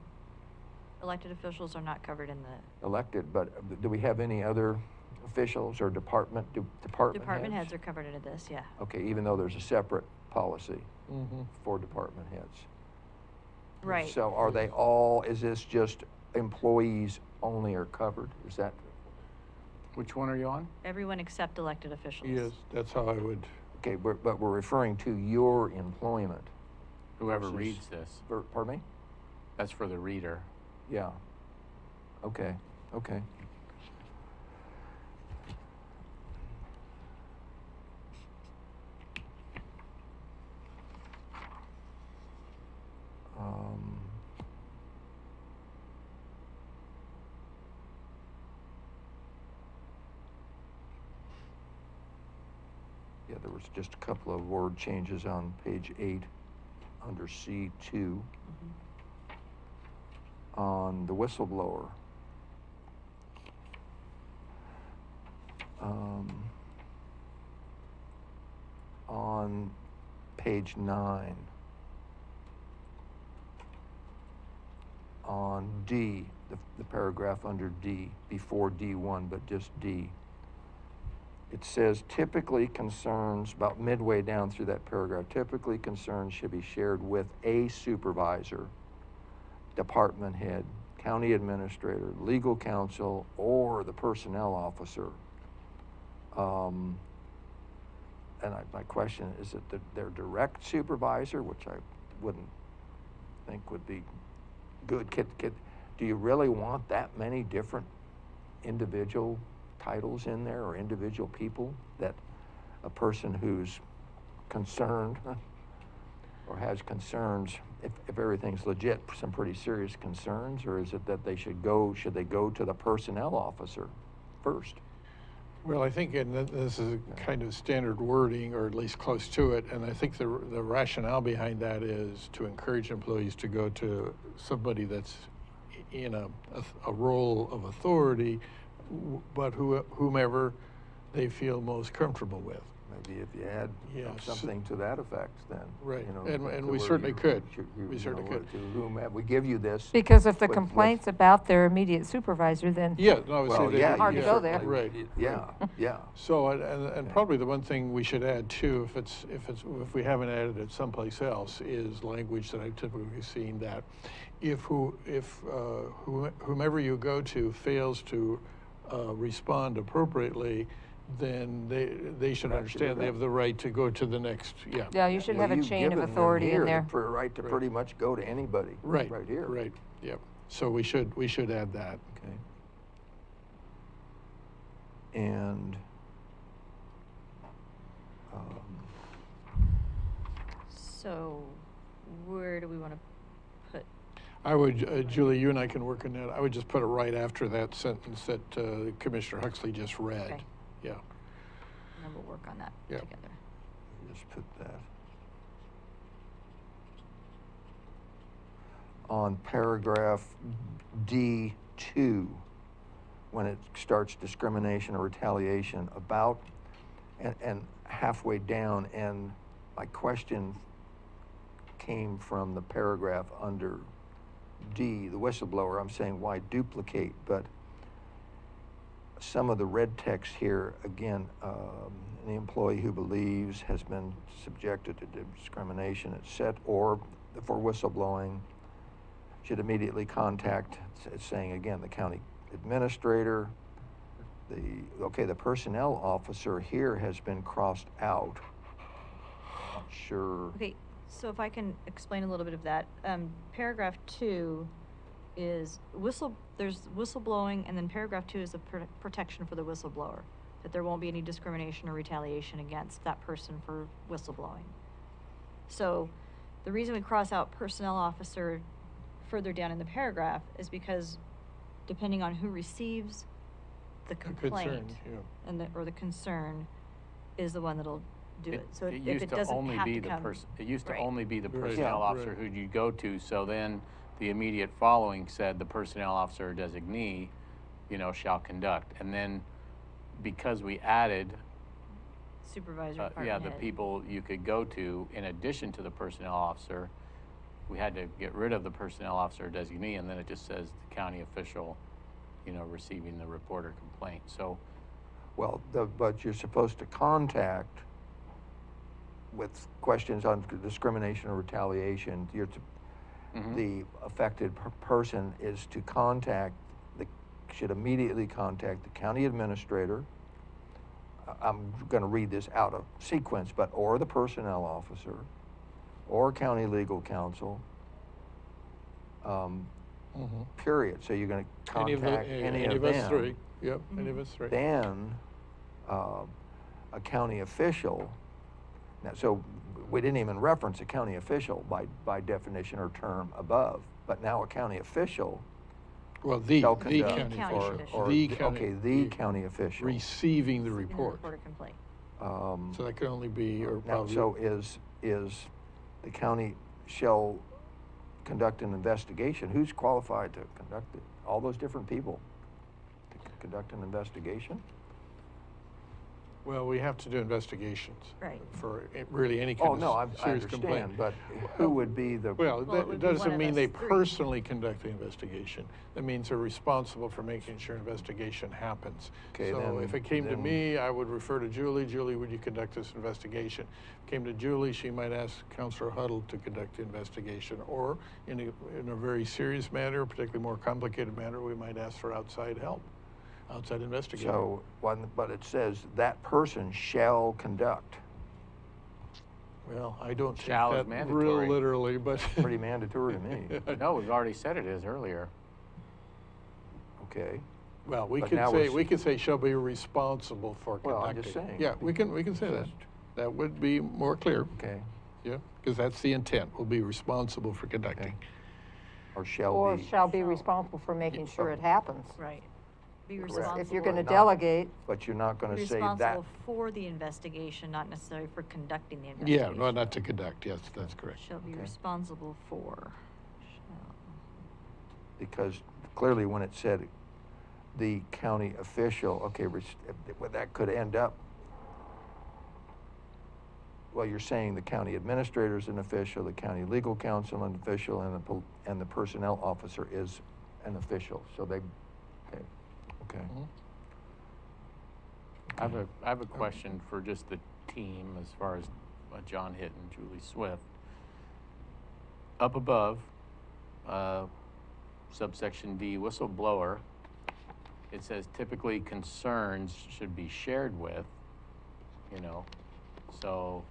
Elected officials are not covered in the, Elected, but do we have any other officials or department department heads are covered into this, yeah. Okay, even though there's a separate policy Mm-hmm. for department heads. Right. So are they is this just employees only are covered? Is that? Which one are you on? Everyone except elected officials. Yes, that's how I would, Okay, but we're referring to your employment. Whoever versus- reads this. Pardon me? That's for the reader. Yeah. Okay, okay. Um, yeah, there was just a couple of word changes on page 8 under C2 on the whistleblower. On page 9, on D, the paragraph under D, before D1, but just D. It says typically concerns, about midway down through that paragraph, typically concerns should be shared with a supervisor, department head, county administrator, legal counsel, or the personnel officer. My question is, it their direct supervisor, which I wouldn't think would be good. Do you really want that many different individual titles in there, or individual people, that a person who's concerned or has concerns, if everything's legit, some pretty serious concerns, or is it that they should they go to the personnel officer first? well, I think, and this is kind of standard wording, or at least close to it, and I think the rationale behind that is to encourage employees to go to somebody that's in a role of authority, but whomever they feel most comfortable with. Maybe if you add Yeah, something to that effect, then. Right, you know, and to we where certainly you- could. you We certainly know, could. To whomever, we give you this. Because if the with- complaint's about their immediate supervisor, then Yeah, no, I would say Well, that. yeah. Hard to you go there. certainly- Right. Yeah, yeah. So, and probably the one thing we should add too, if we haven't added it someplace else, is language that I've typically seen that if whomever you go to fails to respond appropriately, then they should Ratchet understand it they up. have the right to go to the next, yeah. yeah, you should Well, have a you've chain of given them authority in here there. the right to Right. pretty much go to anybody. Right, Right here. right, yep. So we should add that. Okay. And, So, where do we want to put? I would, Julie, you and I can work on that. I would just put it right after that sentence that Commissioner Huxley just read. Okay. Yeah. And then we'll work on that Yeah. together. just put that. On paragraph D2, when it starts discrimination or retaliation about, and halfway down, and my question came from the paragraph under D, the whistleblower. I'm saying why duplicate, but some of the red text here, again, the employee who believes has been subjected to discrimination, or for whistleblowing, should immediately contact, it's saying again, the county administrator. The personnel officer here has been crossed out. Not sure. Okay, so if I can explain a little bit of that. Paragraph 2 is there's whistleblowing, and then paragraph 2 is the protection for the whistleblower, that there won't be any discrimination or retaliation against that person for whistleblowing. So the reason we cross out personnel officer further down in the paragraph is because depending on who receives the complaint yeah. or the concern is the one that'll do it. So It if used it to doesn't only have be to the come. person, it used to Right. only be the Right. personnel Yeah. officer Right. who you'd go to, so then the immediate following said the personnel officer designee, shall conduct. And then because we added, Supervisor, the department head. people you could go to in addition to the personnel officer, we had to get rid of the personnel officer designee, and then it just says the county official, receiving the report or complaint. So, Well, but you're supposed to contact with questions on discrimination or retaliation. Mhm. The affected person is to contact the should immediately contact the county administrator. I'm going to read this out of sequence, but or the personnel officer, or county legal counsel, period. So you're going to contact any of us them. three. Yep, any of us three. Then a county official. Now, so we didn't even reference a county official by definition or term above, but now a county official Well, the shall county conduct, county or, official. or The the, county- okay, the county official. receiving the In a report. report or complaint. So that could only be, or Now, probably. so is the county shall conduct an investigation? Who's qualified to conduct it? All those different people to conduct an investigation? Well, we have to do investigations. Right. For really any kind Oh, of no, I serious complaint. understand, but who would be the? Well, Well, it that would be one doesn't of mean us they three. personally conduct the investigation. That means they're responsible for making sure investigation happens. Okay, So then- if it came to then- me, I would refer to Julie. Julie, would you conduct this investigation? Came to Julie, she might ask Counselor Huddle to conduct the investigation. Or in a very serious matter, particularly more complicated matter, we might ask for outside help, outside investigator. So, but it says that person shall conduct. Well, I don't take Shall is that mandatory. real literally, but. Pretty mandatory to me. No, we've already said it is earlier. Okay. Well, we But could now say, we're we could say shall be responsible for Well, conducting. I'm just saying. Yeah, we can say that. Just- That would be more clear, Okay. yeah, because that's the intent, will be responsible for conducting. Okay. Or shall Or be. shall be responsible for making sure it happens. Right. Be Correct. responsible. If you're going to Not- delegate, But you're not going Be to say that. responsible for the investigation, not necessarily for conducting the Yeah, investigation. no, not to conduct, yes, that's correct. Shall be Okay. responsible for. Shall. Because clearly when it said the county official, okay, well, that could end up, well, you're saying the county administrator is an official, the county legal counsel an official, and the personnel officer is an official. So they, okay. Mhm. I have a question for just the team as far as John Hitt and Julie Swift. Up above, subsection D, whistleblower, it says typically concerns should be shared with, you know, so,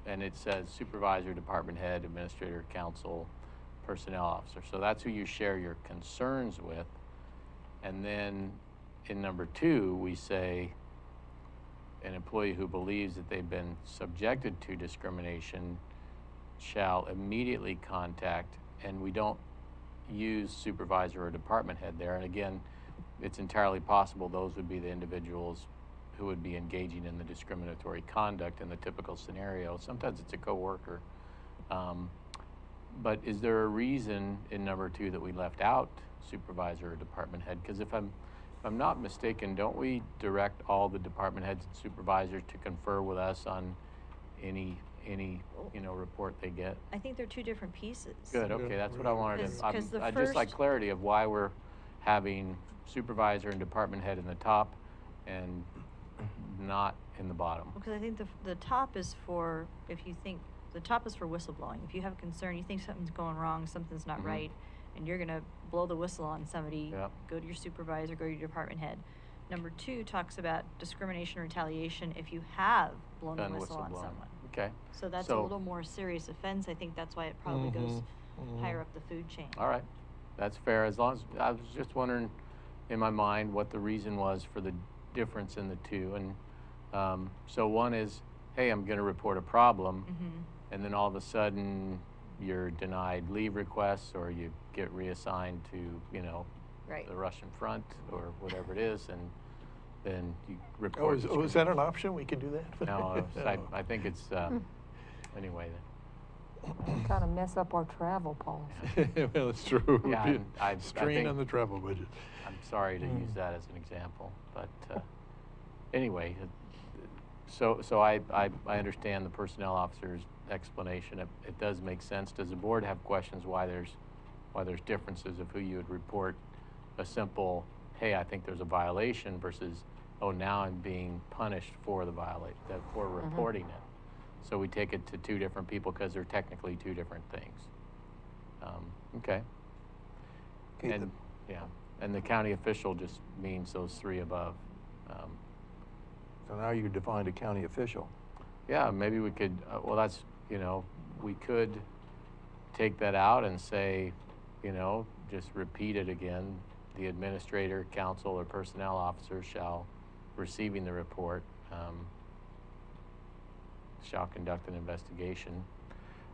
and it says supervisor, department head, administrator, counsel, personnel officer. So that's who you share your concerns with. And then in number 2, we say an employee who believes that they've been subjected to discrimination shall immediately contact, and we don't use supervisor or department head there. And again, it's entirely possible those would be the individuals who would be engaging in the discriminatory conduct in the typical scenario. Sometimes it's a coworker. But is there a reason in number 2 that we left out supervisor or department head? Because if I'm not mistaken, don't we direct all the department heads and supervisors to confer with us on any report they get? I think they're two different pieces. Good, okay, that's what I wanted to, 'Cause the I'd just like first- clarity of why we're having supervisor and department head in the top and not in the bottom. Because I think the top is for, if you think, the top is for whistleblowing. If you have a concern, you think something's going wrong, something's not Mhm. right, and you're gonna blow the whistle on somebody, Yep. go to your supervisor, go to your department head. Number 2 talks about discrimination or retaliation if you have blown the Done whistle on whistleblowing. someone. Okay, So that's a So- little more serious offense. I think that's why it probably goes higher up the food chain. all right, that's fair. As long as, I was just wondering in my mind what the reason was for the difference in the two. And so one is, hey, I'm gonna report a problem. Mhm. And then all of a sudden, you're denied leave requests, or you get reassigned to, Right. the Russian front, or whatever it is, and then you report. Oh, is that an option? We could do that? No, I think it's, anyway. kind of mess up our travel policy. Well, it's true. Yeah, Be a and I strain think- on the travel budget. I'm sorry to use that as an example, but anyway, so I understand the personnel officer's explanation. It does make sense. Does the board have questions why there's differences of who you would report a simple, hey, I think there's a violation versus, oh, now I'm being punished for the for reporting it. So we take it to two different people because they're technically two different things. Okay. Okay, And, yeah. And the county official just means those three above. So now you defined a county official. Yeah, maybe we could, well, that's, we could take that out and say, just repeat it again. The administrator, council, or personnel officer shall, receiving the report, shall conduct an investigation.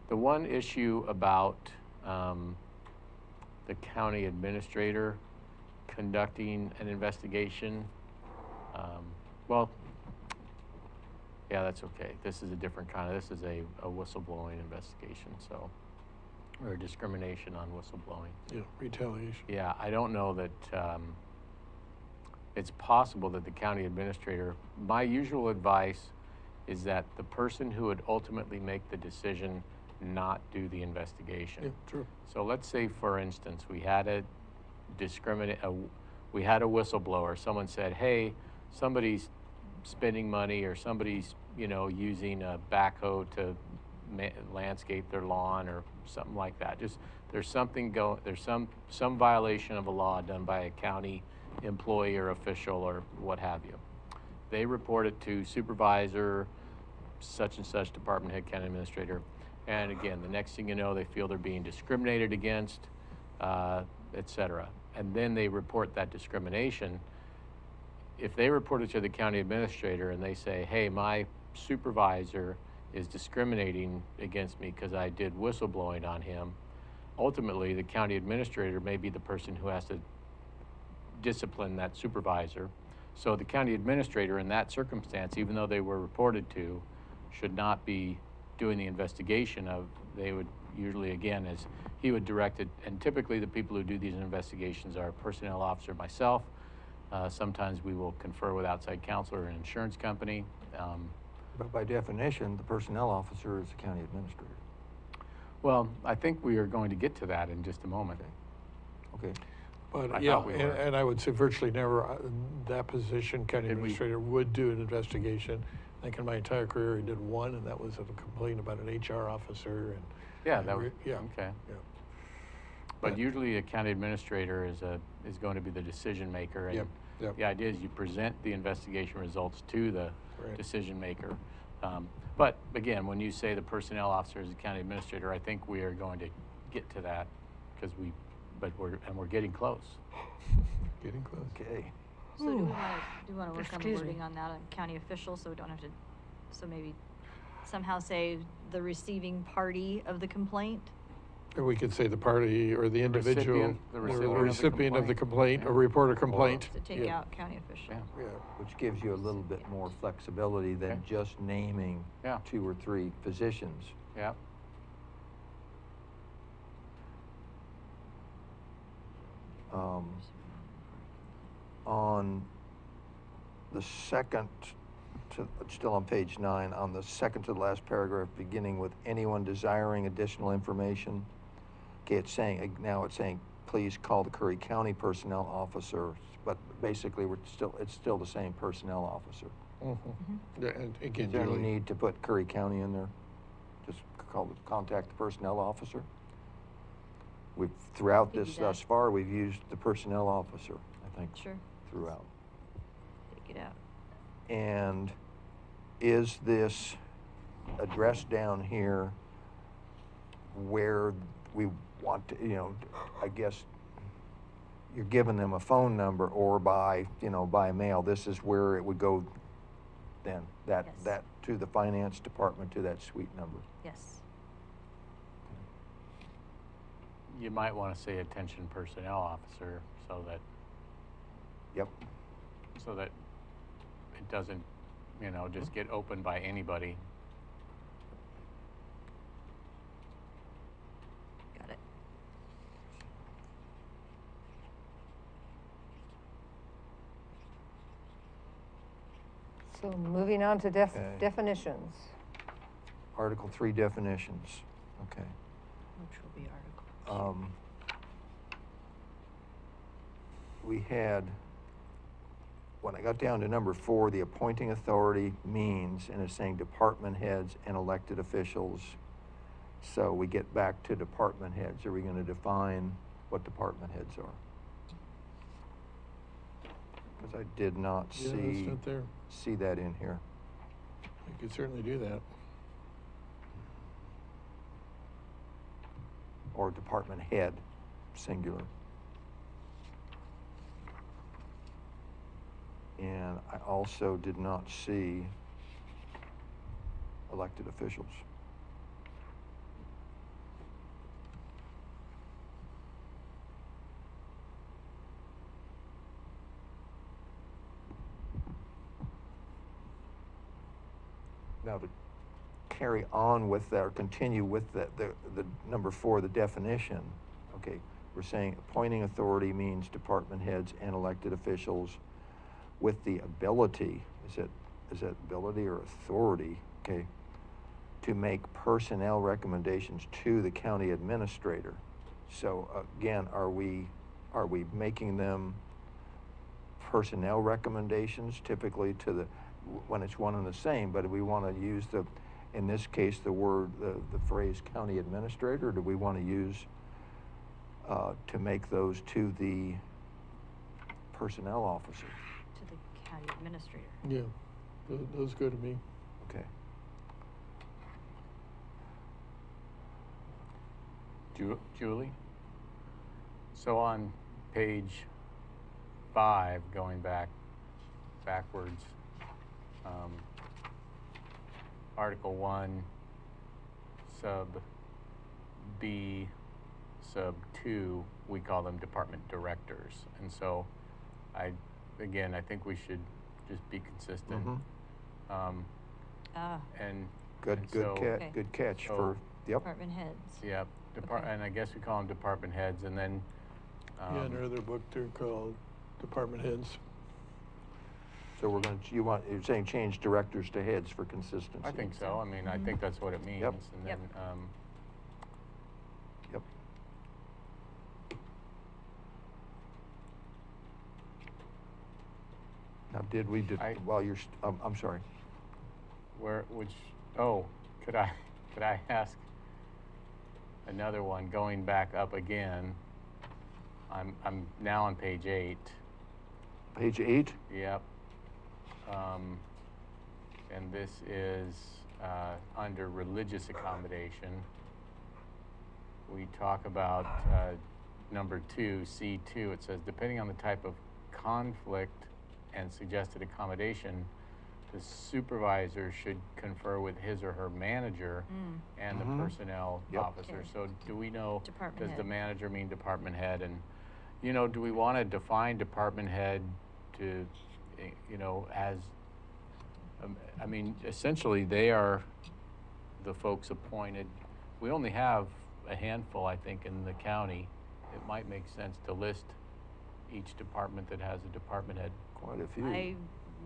The one issue about the county administrator conducting an investigation, well, yeah, that's okay. This is a different kind of, this is a whistleblowing investigation, so, or discrimination on whistleblowing. Yeah, retaliation. Yeah, I don't know that, it's possible that the county administrator, my usual advice is that the person who would ultimately make the decision not do the investigation. Yeah, true. So let's say, for instance, we had a whistleblower. Someone said, hey, somebody's spending money, or somebody's, using a backhoe to landscape their lawn or something like that. Just, there's some violation of a law done by a county employee or official or what have you. They report it to supervisor, such and such, department head, county administrator. And again, the next thing you know, they feel they're being discriminated against, et cetera. And then they report that discrimination. If they report it to the county administrator and they say, hey, my supervisor is discriminating against me because I did whistleblowing on him, ultimately the county administrator may be the person who has to discipline that supervisor. So the county administrator in that circumstance, even though they were reported to, should not be doing the investigation of, they would usually, again, as he would direct it, and typically the people who do these investigations are a personnel officer, myself. Sometimes we will confer with outside counsel or an insurance company. But by definition, the personnel officer is the county administrator. Well, I think we are going to get to that in just a moment. Okay. But I yeah, thought we were. and I would say virtually never, that position, county Did we- administrator would do an investigation. I think in my entire career, he did one, and that was of a complaint about an HR officer, and. Yeah, and that was, yeah, okay. yeah. But usually a county administrator is going to be the decision maker. And Yep, yep. the idea is you present the investigation results to the Right. decision maker. But again, when you say the personnel officer is the county administrator, I think we are going to get to that because we're getting close. Getting close. Okay. So do we want to work on the Excuse me. wording on that on county official, so we don't have to, so maybe somehow say the receiving party of the complaint? Or we could say the party or the individual, the or recipient recipient of the complaint, Yeah. or report a complaint. To take Yeah. out county official. Yeah. Yeah, Which gives you a little bit more flexibility than Okay. just naming Yeah. 2 or 3 positions. Yeah. On the second, still on page 9, on the second to the last paragraph, beginning with anyone desiring additional information. Okay, it's saying, now it's saying, please call the Curry County Personnel Officer, but basically it's still the same personnel officer. Yeah, and again, Is there any Julie, need to put Curry County in there? Just contact the personnel officer? Throughout Could do this that. thus far, we've used the personnel officer, I think. Sure. Throughout. Take it out. And is this addressed down here where we want to, I guess you're giving them a phone number, or by mail, this is where it would go then, Yes. that to the finance department, to that suite number. Yes. You might want to say attention personnel officer so that Yep. it doesn't, just get opened by anybody. Got it. So moving on to Okay. definitions. Article 3 definitions, okay. Which will be Article 2. We had, when I got down to number 4, the appointing authority means, and it's saying department heads and elected officials. So we get back to department heads. Are we going to define what department heads are? Because I did not Yeah, it's not there. see that in here. You could certainly do that. Or department head, singular. And I also did not see elected officials. Now, to carry on with that, or continue with that, the number 4, the definition, okay, we're saying appointing authority means department heads and elected officials with the ability, is it ability or authority, okay, to make personnel recommendations to the county administrator. So again, are we making them personnel recommendations typically to the, when it's one and the same, but do we want to use the, in this case, the word, the phrase county administrator, or do we want to use to make those to the personnel officer? To the county administrator. Yeah, those go to me. Okay. Julie? So on page 5, going backwards, Article 1, sub B, sub 2, we call them department directors. And so I think we should just be consistent. Mhm. And Good, and good so- Okay. good catch So- for, yep. Department heads. Yeah, Okay. and I guess we call them department heads, and then, Yeah, in our other book, they're called department heads. So we're going to, you're saying change directors to heads for consistency? I think so. I mean, I think that's what it means. Yep. And Yep. then, Yep. Now, did we, while you're, I'm sorry. could I ask another one, going back up again? I'm now on page 8. Page 8? Yep. And this is under religious accommodation. We talk about number 2, C2. It says, depending on the type of conflict and suggested accommodation, the supervisor should confer with his or her manager and Mhm. the personnel Yep. officer. Okay. So do we know, Department does the head. manager mean department head? And, do we want to define department head to, as, I mean, essentially, they are the folks appointed. We only have a handful, I think, in the county. It might make sense to list each department that has a department head. Quite a few. I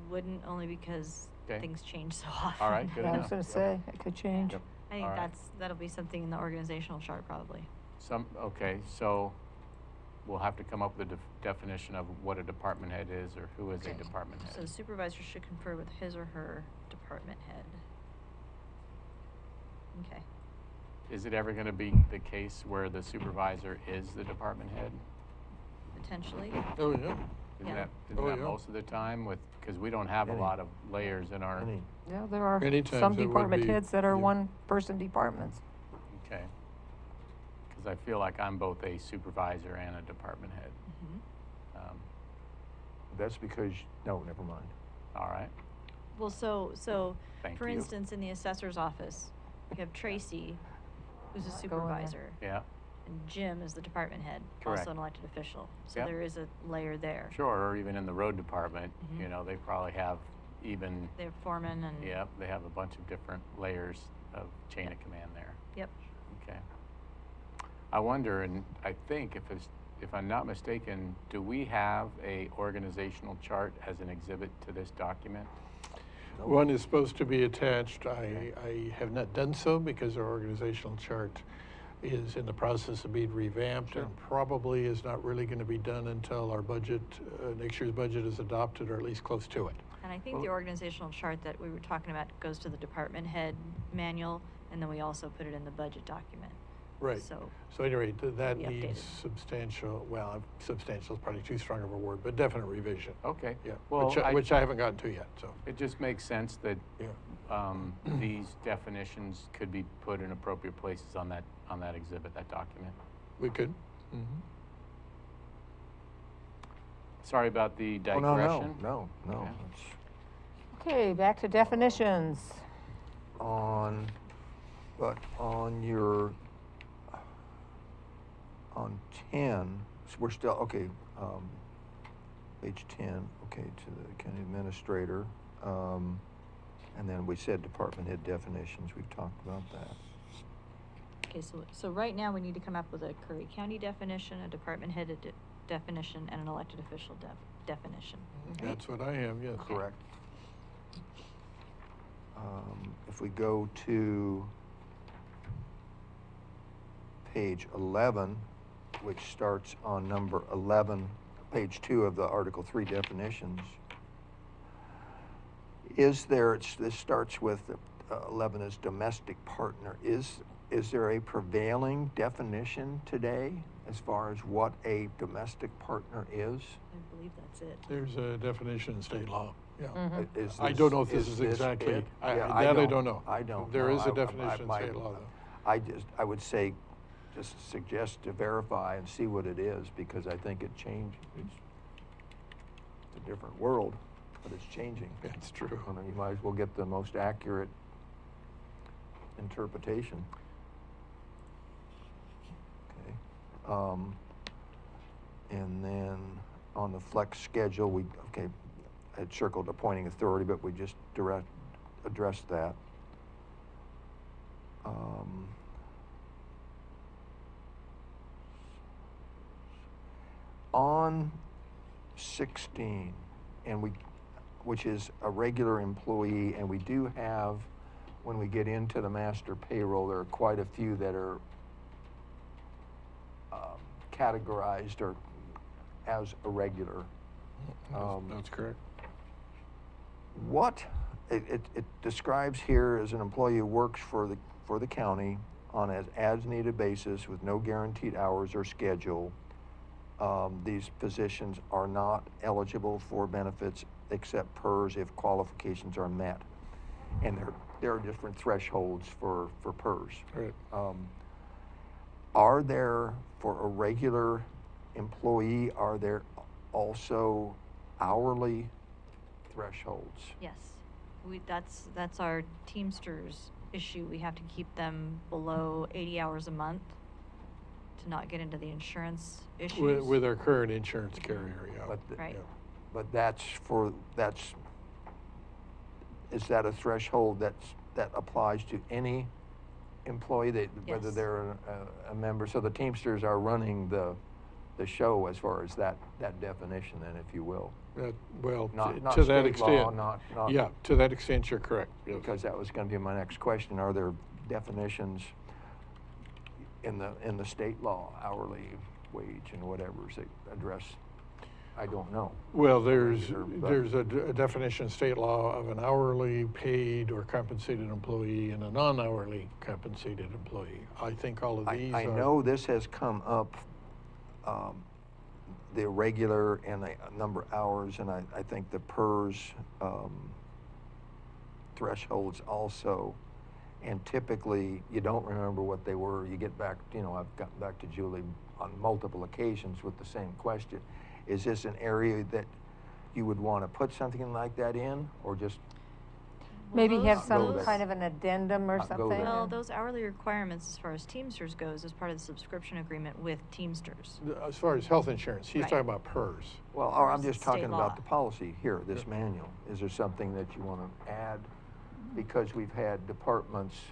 wouldn't, only because Okay. things change so often. All right, good I was enough. going to say, it could change. Yep. I think All right. that'll be something in the organizational chart probably. Okay, so we'll have to come up with a definition of what a department head is, or who is a Okay. department head. So the supervisor should confer with his or her department head. Okay. Is it ever going to be the case where the supervisor is the department head? Potentially. Oh, yeah. Isn't Yeah. that, Oh, that yeah. most of the time because we don't have a Any- lot of layers in our, Any, Yeah, there are Many times some it would department be- heads that are yeah. one-person departments. okay. Because I feel like I'm both a supervisor and a department head. Mhm. that's because, no, never mind. All right, Well, so Thank for you. instance, in the assessor's office, we have Tracy, who's a Go in there. supervisor, yeah, and Jim is the department head, Correct. also an elected official. So Yep. there is a layer there. sure, or even in the road department, Mhm. they probably have even, They have foreman and. yep, they have a bunch of different layers of chain of command there. Yep. Okay. I wonder, and I think if I'm not mistaken, do we have a organizational chart as an exhibit to this document? One is supposed to be attached. I have not done so because our organizational chart is in the process of being revamped and probably is not really going to be done until our budget, next year's budget is adopted, or at least close to it. And I think the organizational chart that we were talking about goes to the department head manual, and then we also put it in the budget document. Right. So, So anyway, that be needs updated. substantial, well, substantial is probably too strong of a word, but definite revision. Okay. Yeah, Well, which I haven't gotten to yet, so, it just makes sense that yeah. these definitions could be put in appropriate places on that exhibit, that document. We could. Sorry about the Oh, digression. no. Okay. It's Okay, back to definitions. But on your, on 10, so we're still, okay, page 10, okay, to the county administrator. And then we said department head definitions, we've talked about that. okay, so right now we need to come up with a Curry County definition, a department head definition, and an elected official definition. That's what I have, yes. Correct. If we go to page 11, which starts on number 11, page 2 of the Article 3 definitions, is there, this starts with 11 as domestic partner. Is there a prevailing definition today as far as what a domestic partner is? I believe that's it. There's a definition in state law, yeah. Is I this- don't know if this is exactly, it? I Yeah, don't know. I don't There know. is a definition in state law, though. I would say, just suggest to verify and see what it is, because I think it changed. It's a different world, but it's changing. It's true. You know, you might as well get the most accurate interpretation. Okay. And then on the flex schedule, I had circled appointing authority, but we just addressed that. On 16, which is a regular employee, and we do have, when we get into the master payroll, there are quite a few that are categorized or as a regular. That's correct. What it describes here as an employee who works for the county on an as-needed basis with no guaranteed hours or schedule. These positions are not eligible for benefits except PERS if qualifications are met. And there are different thresholds for PERS. Right. Are there, for a regular employee, are there also hourly thresholds? Yes, that's our Teamsters issue. We have to keep them below 80 hours a month to not get into the insurance issues. With our current insurance carrier, yeah. But Right. Yeah. But is that a threshold that applies to any employee, whether Yes. they're a member? So the Teamsters are running the show as far as that definition, then, if you will. Well, Not to that state law, extent. not- Yeah, to that extent, you're correct. Yes. Because that was going to be my next question. Are there definitions in the state law, hourly wage and whatever's that address? I don't know. Well, there's Regular, but- a definition in state law of an hourly paid or compensated employee and a non-hourly compensated employee. I think all of these I are. know this has come up, the irregular and the number of hours, and I think the PERS thresholds also. And typically, you don't remember what they were. You get back, I've gotten back to Julie on multiple occasions with the same question. Is this an area that you would want to put something like that in, or just? Maybe have those- some those- kind of an addendum or Not go something? there. Well, those hourly requirements as far as Teamsters goes is part of the subscription agreement with Teamsters. As far as health insurance, he's Right. talking about PERS. Well, or I'm PERS just is talking state about law. the policy here, this manual. Is there something that you want to add? Because we've had departments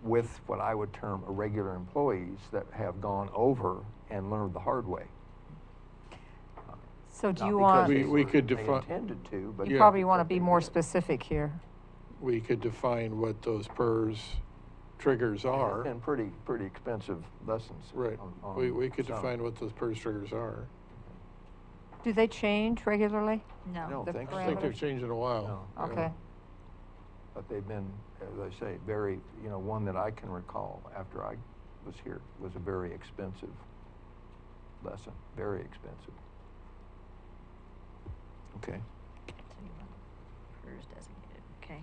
with what I would term irregular employees that have gone over and learned the hard way. So do Not you because want, We could they defi- intended to, but. you Yeah. probably want to but be they more did. specific here. We could define what those PERS triggers are. And pretty expensive lessons. Right. on We could some. define what those PERS triggers are. Do they change regularly? I don't The think so. I think they've Parameters? changed in a while. No. Yeah. Okay. But they've been, as I say, very, one that I can recall after I was here, was a very expensive lesson, very expensive. Okay. Continue on. PERS designated, okay.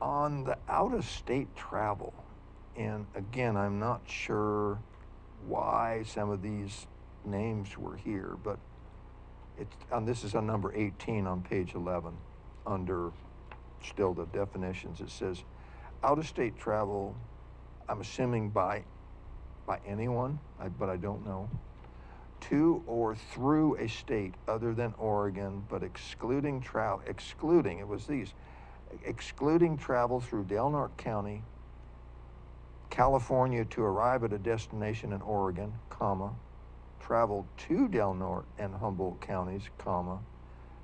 On the out-of-state travel, and again, I'm not sure why some of these names were here, but it's, this is on number 18 on page 11, under still the definitions. It says, out-of-state travel, I'm assuming by anyone, but I don't know, to or through a state other than Oregon, but excluding, it was these, excluding travel through Del Norte County, California to arrive at a destination in Oregon, comma, travel to Del Norte and Humboldt counties, comma,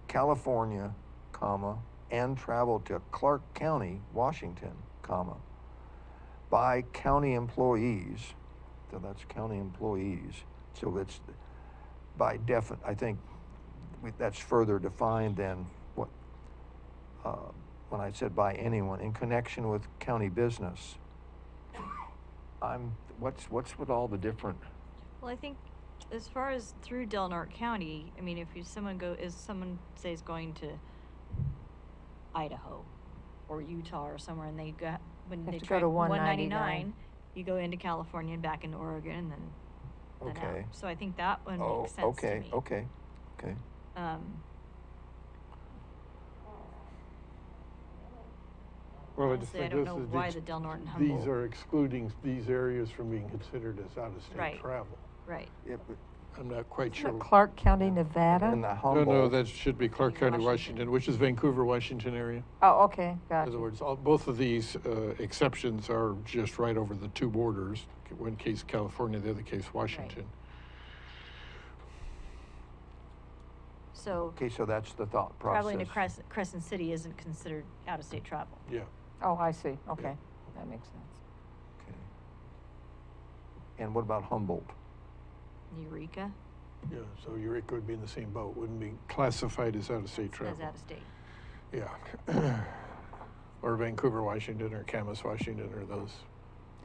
California, comma, and travel to Clark County, Washington, comma, by county employees. So that's county employees. So it's by I think that's further defined than what, when I said by anyone, in connection with county business. What's with all the different? Well, I think as far as through Del Norte County, I mean, if someone say is going to Idaho or Utah or somewhere, and they go, when Have they to go try to 199, you go into California and back into Oregon and then Okay. out. So I think that one Oh, makes sense to me. okay. Well, I just Honestly, I think don't this know is, why the Del Norte and Humboldt. these are excluding these areas from being considered as out-of-state Right. travel. Right. Yeah, but I'm not quite Isn't sure. it Clark County, Nevada? in the No, Humboldt. no, that should be Clark County, Washington. Washington, which is Vancouver, Washington area. Oh, okay, In gotcha. other words, both of these exceptions are just right over the two borders. One case California, the other case Washington. So Okay, so that's the thought process. traveling to Crescent City isn't considered out-of-state travel. Yeah. Oh, I see, okay, that makes sense. Okay. And what about Humboldt? Eureka Yeah, so Eureka would be in the same boat, wouldn't be classified as out-of-state travel. as out-of-state. Yeah. Or Vancouver, Washington, or Camas, Washington, or those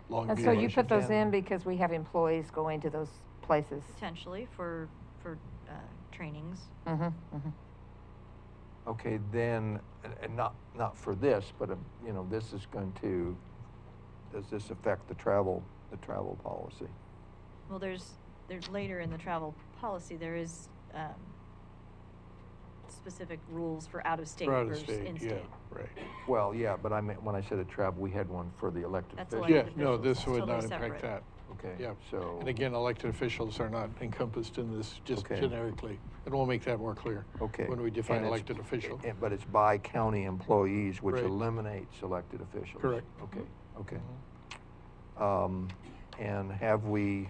long And beach so you put those Washington. in because we have employees going to those places? Potentially for trainings. Mm-hmm, mm-hmm. Okay, then, and not for this, but this is going to. Does this affect the travel policy? Well, there's later in the travel policy, there is specific rules for out-of-state For versus out-of-state, in-state. yeah, right. Well, yeah, but I meant when I said a travel, we had one for the elected That's officials. Yeah, elected no, officials. this It's would totally not impact separate. that. Okay. Yeah. So. And again, elected officials are not encompassed in this just Okay. generically. And we'll make that more clear. Okay. When we define And it's- elected official. But it's by county employees, which Right. eliminates elected officials. Correct. Okay, okay. Mhm. And have we?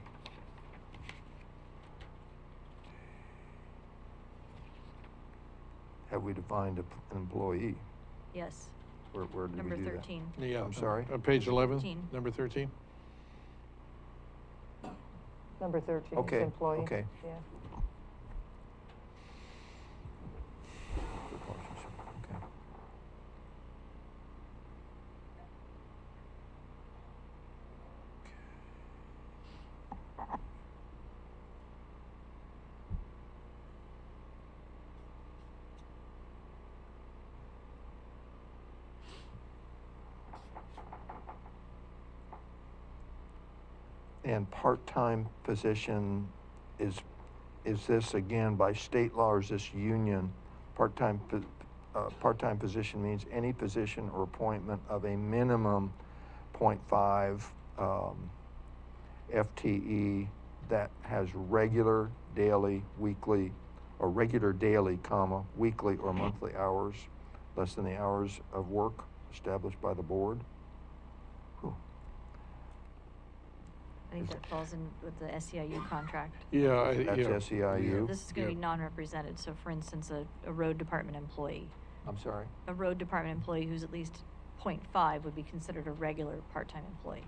Have we defined an employee? Yes, Where did number we do that? 13. I'm sorry? On page 11, 13. number 13? Number 13 is Okay, employee. okay. Yeah. Okay. And part-time position is this again by state law or is this union? Part-time position means any position or appointment of a minimum 0.5 FTE that has regular daily, weekly, or regular daily, comma, weekly or monthly hours, less than the hours of work established by the board. Whew. I think that falls in with the SEIU contract. Yeah, That's yeah. SEIU? This is gonna be Yeah. non-represented, so for instance, a road department employee. I'm sorry? A road department employee who's at least 0.5 would be considered a regular part-time employee.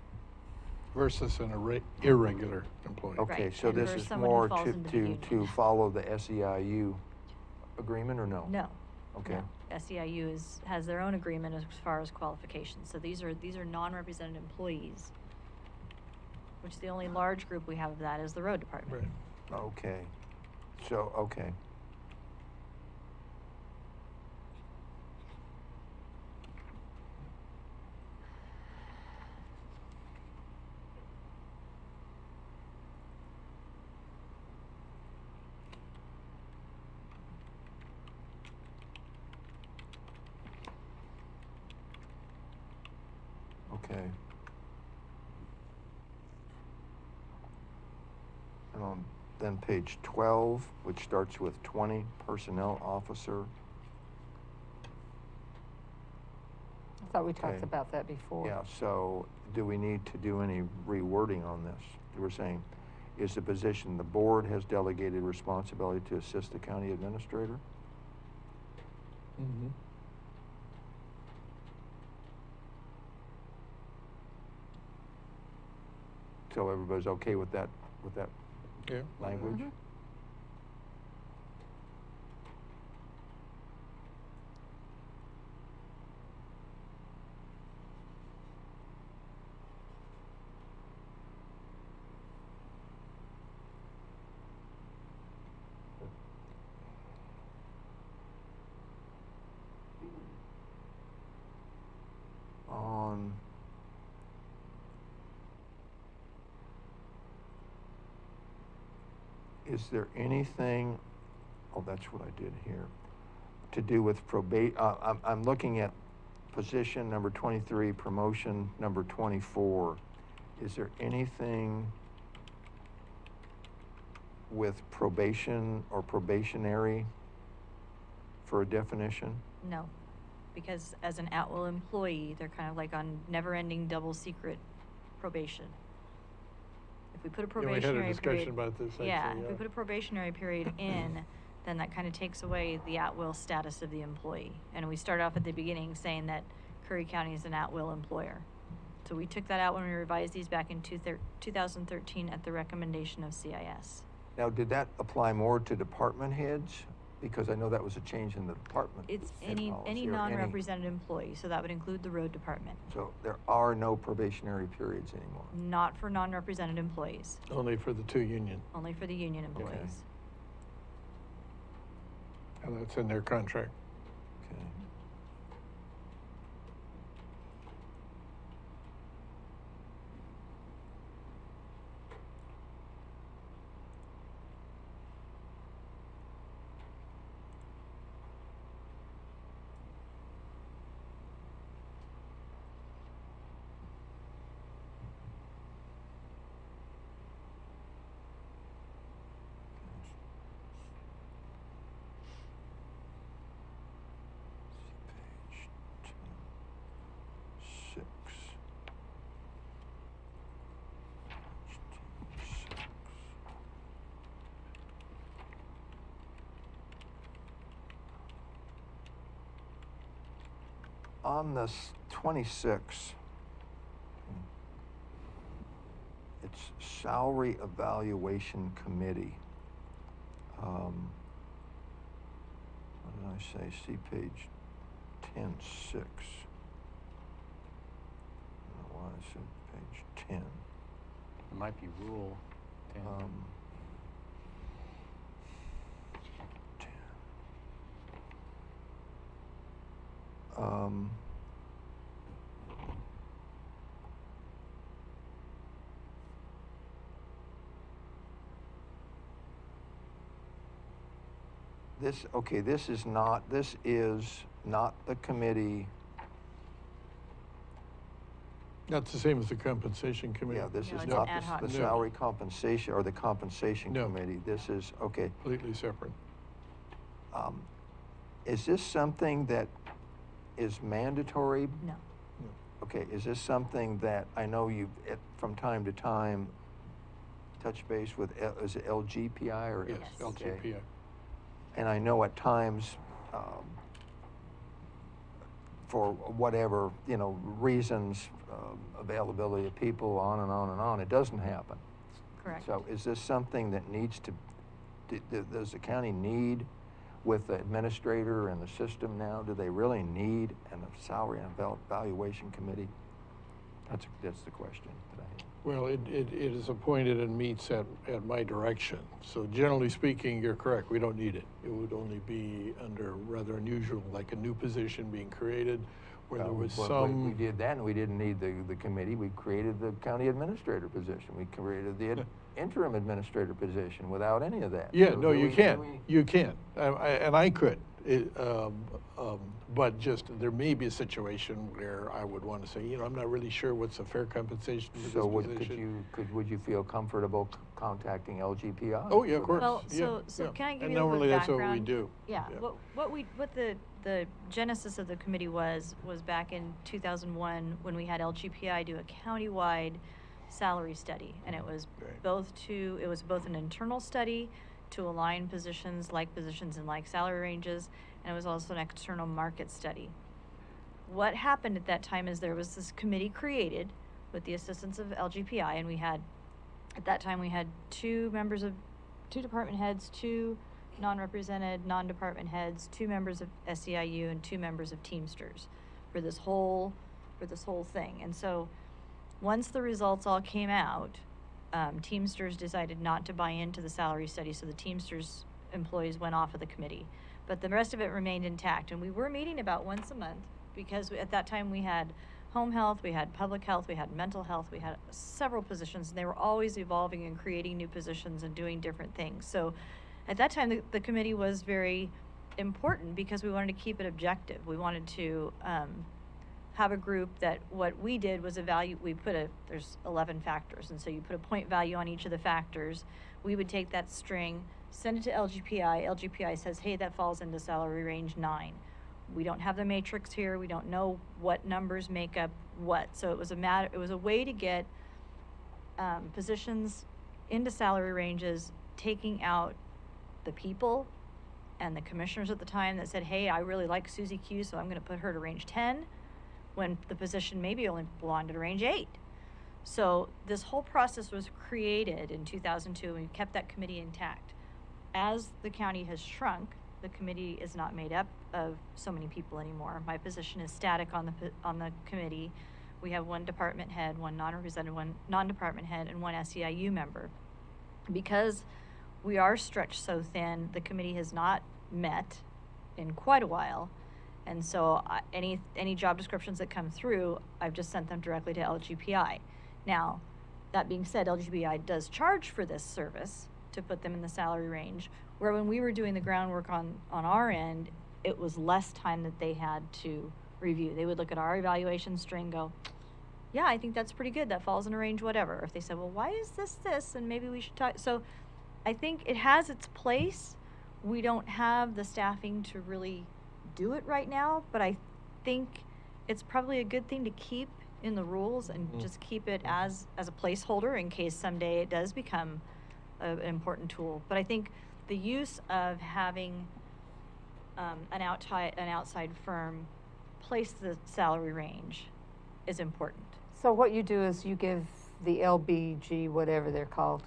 Versus an irregular employee. Okay, Right, so and this for is someone who more falls to, into the to union. follow the SEIU agreement or no? No. Okay. No. SEIU has their own agreement as far as qualifications, so these are non-represented employees, which the only large group we have of that is the road department. Right. Okay. So, okay. Okay. And on then page 12, which starts with 20, personnel officer. I thought we talked Okay. about that before. Yeah, so do we need to do any rewording on this? We're saying, is the position the board has delegated responsibility to assist the county administrator? Mm-hmm. So everybody's okay with that Yeah. language? Mhm. On is there anything, oh, that's what I did here, to do with I'm looking at position number 23, promotion number 24. Is there anything with probation or probationary for a definition? No, because as an at-will employee, they're kind of like on never-ending double secret probation. If we put a Yeah, we had a probationary discussion period. about this, Yeah, actually, if yeah. we put a probationary period in, then that kind of takes away the at-will status of the employee. And we start off at the beginning saying that Curry County is an at-will employer. So we took that out when we revised these back in 2013 at the recommendation of CIS. Now, did that apply more to department heads? Because I know that was a change in the department. It's head any policy, or non-represented employee, so that would include the road department. So there are no probationary periods anymore. Not for non-represented employees, Only for the two union. only for the union employees. And that's in their contract. Okay. Page 10, 6. Page 10, 6. On this 26, it's salary evaluation committee. What did I say? See page 10.6. I don't know why I said page 10. It might be Rule 10. 10. This is not the committee. That's the same as the compensation committee. Yeah, this No, is it's not an ad hoc the committee. salary compensation or the compensation No. committee. This is, okay. Completely separate. Is this something that is mandatory? No. Okay, is this something that, I know you, from time to time, touch base with, is it LGPI or? Yes, Yes. LGPI. And I know at times, for whatever, you know, reasons, availability of people, on and on and on, it doesn't happen. Correct. So is this something that needs to, does the county need, with the administrator and the system now, do they really need a salary and evaluation committee? That's the question that I have. Well, it is appointed and meets at my direction. So generally speaking, you're correct, we don't need it. It would only be under rather unusual, like a new position being created where there was Well, some. we did that, and we didn't need the committee. We created the county administrator position. We created the interim administrator position without any of that. Yeah, So no, do you we- can, do we- you can, and I could. But just, there may be a situation where I would want to say, you know, I'm not really sure what's a fair compensation for this So position. would you feel comfortable contacting LGPI? Oh, yeah, of course. Well, Yeah, so yeah. can I give And you a little normally bit of that's what we background? do. Yeah, what the genesis of the committee was back in 2001 when we had LGPI do a countywide salary study, and it was Right. it was both an internal study to align positions in like salary ranges, and it was also an external market study. What happened at that time is there was this committee created with the assistance of LGPI, and at that time we had two department heads, two non-represented non-department heads, two members of SEIU, and two members of Teamsters for this whole thing. And so once the results all came out, Teamsters decided not to buy into the salary study, so the Teamsters employees went off of the committee. But the rest of it remained intact, and we were meeting about once a month because at that time we had home health, we had public health, we had mental health, we had several positions, and they were always evolving and creating new positions and doing different things. So at that time, the committee was very important because we wanted to keep it objective. We wanted to have a group that what we did was there's 11 factors, and so you put a point value on each of the factors. We would take that string, send it to LGPI. LGPI says, hey, that falls into salary range 9. We don't have the matrix here. We don't know what numbers make up what. So it was a way to get positions into salary ranges, taking out the people and the commissioners at the time that said, hey, I really like Susie Q, so I'm going to put her to range 10, when the position maybe only belonged to range 8. So this whole process was created in 2002, and we kept that committee intact. As the county has shrunk, the committee is not made up of so many people anymore. My position is static on the committee. We have one department head, one non-represented, one non-department head, and one SEIU member. Because we are stretched so thin, the committee has not met in quite a while. And so any job descriptions that come through, I've just sent them directly to LGPI. Now, that being said, LGPI does charge for this service to put them in the salary range, where when we were doing the groundwork on our end, it was less time that they had to review. They would look at our evaluation string, go, yeah, I think that's pretty good. That falls in a range, whatever. If they said, well, why is this, and maybe we should talk. So I think it has its place. We don't have the staffing to really do it right now, but I think it's probably a good thing to keep in the rules and just keep it as a placeholder in case someday it does become an important tool. But I think the use of having an outside firm place the salary range is important. So what you do is you give the LBG, whatever they're called,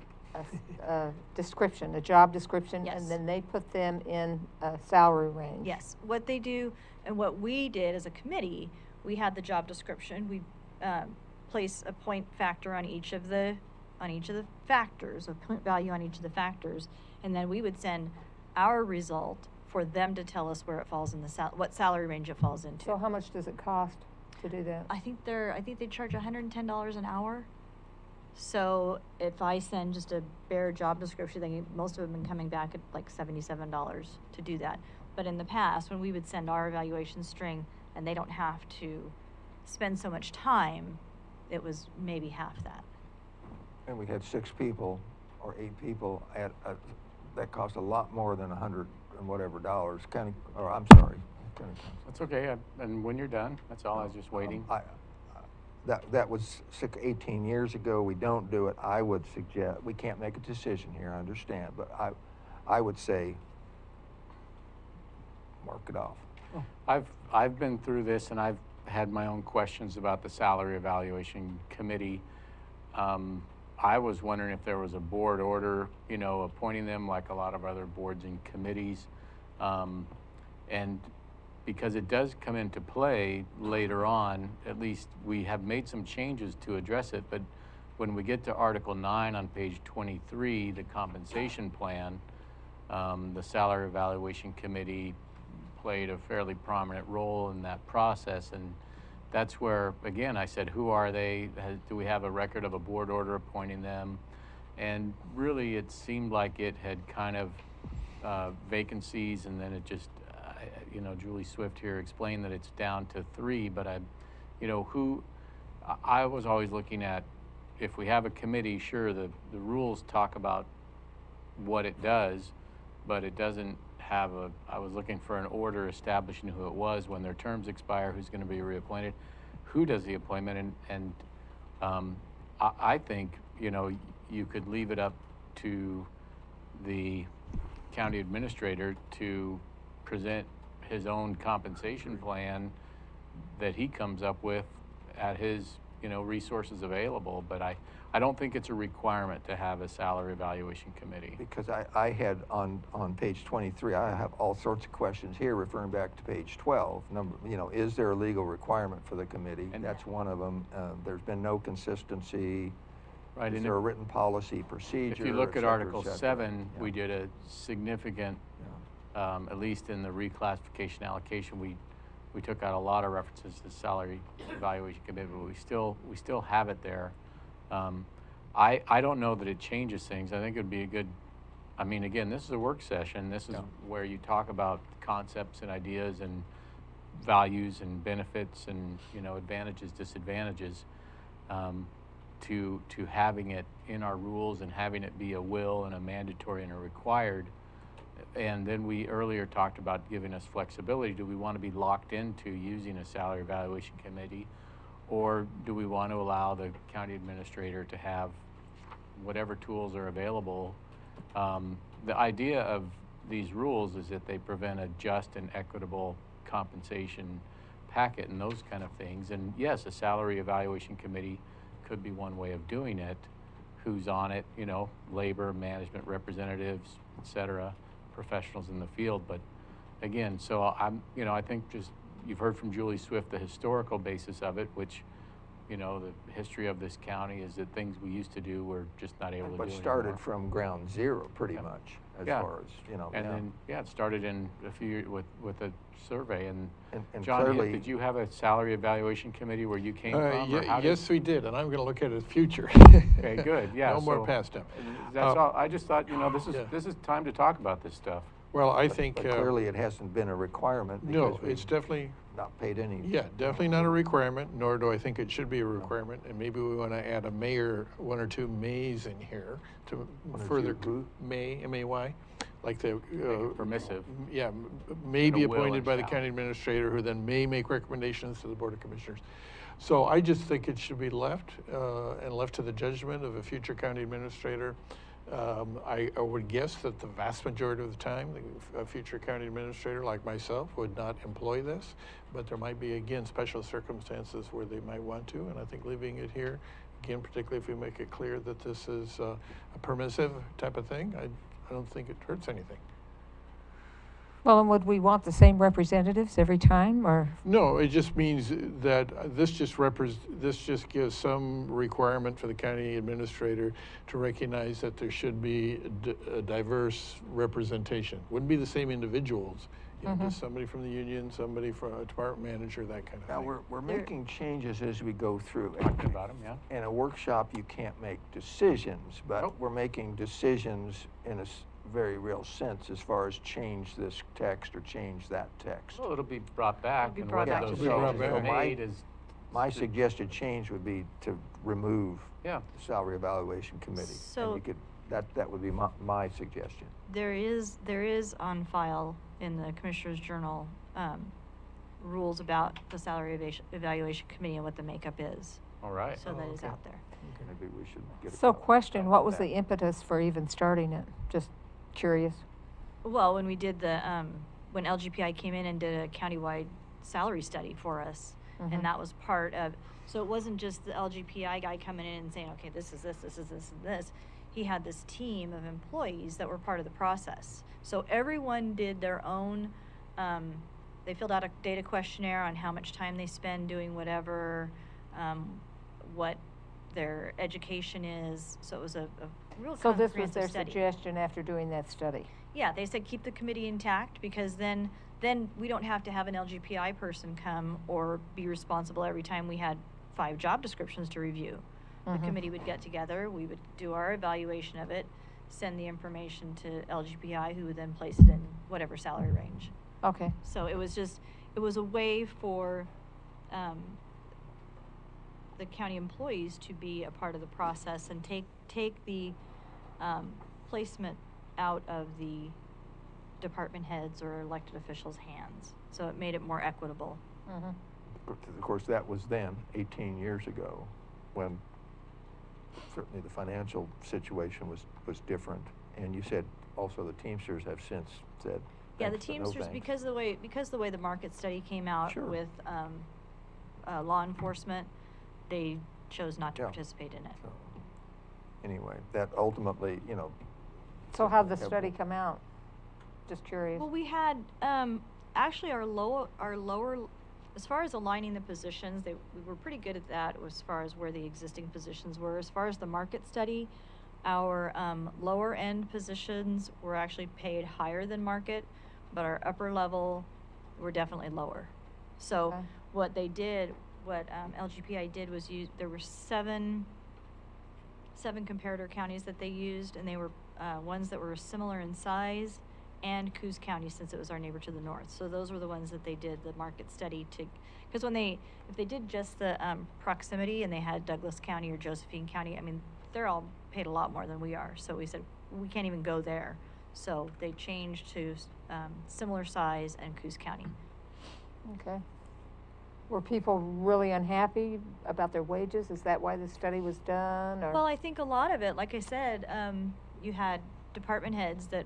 a description, a job description, Yes. and then they put them in a salary range. Yes, what they do and what we did as a committee, we had the job description. We place a point factor on each of the factors, a point value on each of the factors, and then we would send our result for them to tell us where it falls in what salary range it falls into. So how much does it cost to do that? I think they charge $110 an hour. So if I send just a bare job description, most of them have been coming back at like $77 to do that. But in the past, when we would send our evaluation string and they don't have to spend so much time, it was maybe half that. And we had 6 people or 8 people that cost a lot more than $100 and whatever dollars. That's okay, and when you're done, that's all, I was just waiting. that was 18 years ago. We don't do it. I would suggest, we can't make a decision here, I understand, but I would say, mark it off. I've been through this, and I've had my own questions about the salary evaluation committee. I was wondering if there was a board order, you know, appointing them like a lot of other boards and committees. And because it does come into play later on, at least we have made some changes to address it, but when we get to Article 9 on page 23, the compensation plan, the salary evaluation committee played a fairly prominent role in that process, and that's where, again, I said, who are they? Do we have a record of a board order appointing them? And really, it seemed like it had kind of vacancies, and then it just, you know, Julie Swift here explained that it's down to 3, but I was always looking at, if we have a committee, sure, the rules talk about what it does, but it doesn't have I was looking for an order establishing who it was, when their terms expire, who's going to be reappointed, who does the appointment, and I think, you know, you could leave it up to the county administrator to present his own compensation plan that he comes up with at his, you know, resources available, but I don't think it's a requirement to have a salary evaluation committee. Because I had on page 23, I have all sorts of questions here referring back to page 12. You know, is there a legal requirement for the committee? And that's one of them. There's been no consistency. Right, Is and there a written policy procedure? if you look et at cetera, Article et cetera? 7, Yeah. we did a significant, Yeah. at least in the reclassification allocation, we took out a lot of references to the salary evaluation committee, but we still have it there. I don't know that it changes things. I think it would be a good, I mean, again, this is a work session. This is Yeah. where you talk about concepts and ideas and values and benefits and, you know, advantages, disadvantages, to having it in our rules and having it be a will and a mandatory and a required. And then we earlier talked about giving us flexibility. Do we want to be locked into using a salary evaluation committee, or do we want to allow the county administrator to have whatever tools are available? The idea of these rules is that they prevent a just and equitable compensation packet and those kind of things. And yes, a salary evaluation committee could be one way of doing it. Who's on it? You know, labor, management representatives, et cetera, professionals in the field. But again, so I think just, you've heard from Julie Swift the historical basis of it, which, you know, the history of this county is that things we used to do, we're just not able to do But anymore. started from ground zero, pretty Yeah. much, as Yeah. far as, you know. And yeah. then, it started in a few years with a survey. And And John, clearly, did you have a salary evaluation committee where you came from? Or how did- Yes, we did, and I'm going to look at the future. Okay, good, yeah. No more so past time. That's all, I just thought, you know, Yeah. this is time to talk about this stuff. Well, I but think. clearly it hasn't been a requirement. No, because it's we've definitely, not paid any. yeah, definitely not a requirement, nor do I think it should be a requirement. And maybe we want to add a mayor, 1 or 2 mays in here to One or further, two who? may, M-A-Y, like the. it permissive. Yeah, may be And a will appointed and by the shall. county administrator, who then may make recommendations to the Board of Commissioners. So I just think it should be left, and left to the judgment of a future county administrator. I would guess that the vast majority of the time, a future county administrator like myself would not employ this, but there might be, again, special circumstances where they might want to, and I think leaving it here, again, particularly if we make it clear that this is a permissive type of thing, I don't think it hurts anything. Well, and would we want the same representatives every time, or? No, it just means that this just gives some requirement for the county administrator to recognize that there should be a diverse representation. Wouldn't be the same individuals, you know, just somebody from the union, somebody from a department manager, that kind of Now, thing. we're making changes as we go through. Talking about them, yeah. In a workshop, you can't make decisions, but Nope. we're making decisions in a very real sense as far as change this text or change that text. Well, it'll be brought back, be and brought whether back to those the table. changes are So made is, My suggested change would be to remove yeah. the salary evaluation committee. So- And you could, that would be my suggestion. There is on file in the Commissioner's Journal, rules about the salary evaluation committee and what the makeup is. All right. So that is okay. out there. Maybe we should get a So copy question, of what was that. the impetus for even starting it? Just curious. Well, when we did the, when LGPI came in and did a countywide salary study for us, Mhm. and that was part of, so it wasn't just the LGPI guy coming in and saying, okay, this is this, this is this, and this. He had this team of employees that were part of the process. So everyone did their own, they filled out a data questionnaire on how much time they spend doing whatever, what their education is. So it was a real So this was comprehensive their study. suggestion after doing that study? Yeah, they said keep the committee intact because then we don't have to have an LGPI person come or be responsible every time we had 5 job descriptions to review. The Mhm. committee would get together, we would do our evaluation of it, send the information to LGPI, who would then place it in whatever salary range. Okay. So it was a way for the county employees to be a part of the process and take the placement out of the department heads or elected officials' hands. So it made it more equitable. Mhm. Of course, that was then, 18 years ago, when certainly the financial situation was different. And you said also the Teamsters have since said, Yeah, the "Thanks, but no Teamsters, thanks." because the way the market study came out Sure. with law enforcement, they chose not to Yeah. participate in it. So, anyway, that ultimately, So how'd the have- study come out? Just curious. Well, we had, actually our lower, as far as aligning the positions, we were pretty good at that as far as where the existing positions were. As far as the market study, our, lower end positions were actually paid higher than market, but our upper level were definitely lower. So Okay. what they did, LGPI did was there were seven comparator counties that they used, and they were ones that were similar in size, and Coos County, since it was our neighbor to the north. So those were the ones that they did the market study to, because if they did just the proximity and they had Douglas County or Josephine County, I mean, they're all paid a lot more than we are. So we said, we can't even go there. So they changed to similar size and Coos County. Okay. Were people really unhappy about their wages? Is that why the study was done, or? Well, I think a lot of it, like I said, you had department heads that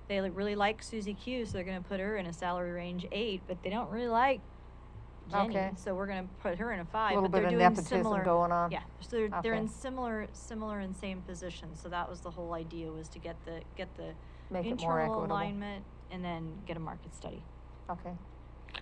they really like Susie Q, so they're going to put her in a salary range 8, but they don't really like Jenny, Okay. so we're going to put her in a 5. Little but they're bit of doing nepotism similar, going on. Yeah, so they're in Okay. similar and same positions. So that was the whole idea, was to get the Make it more internal equitable. alignment and then get a market study. Okay.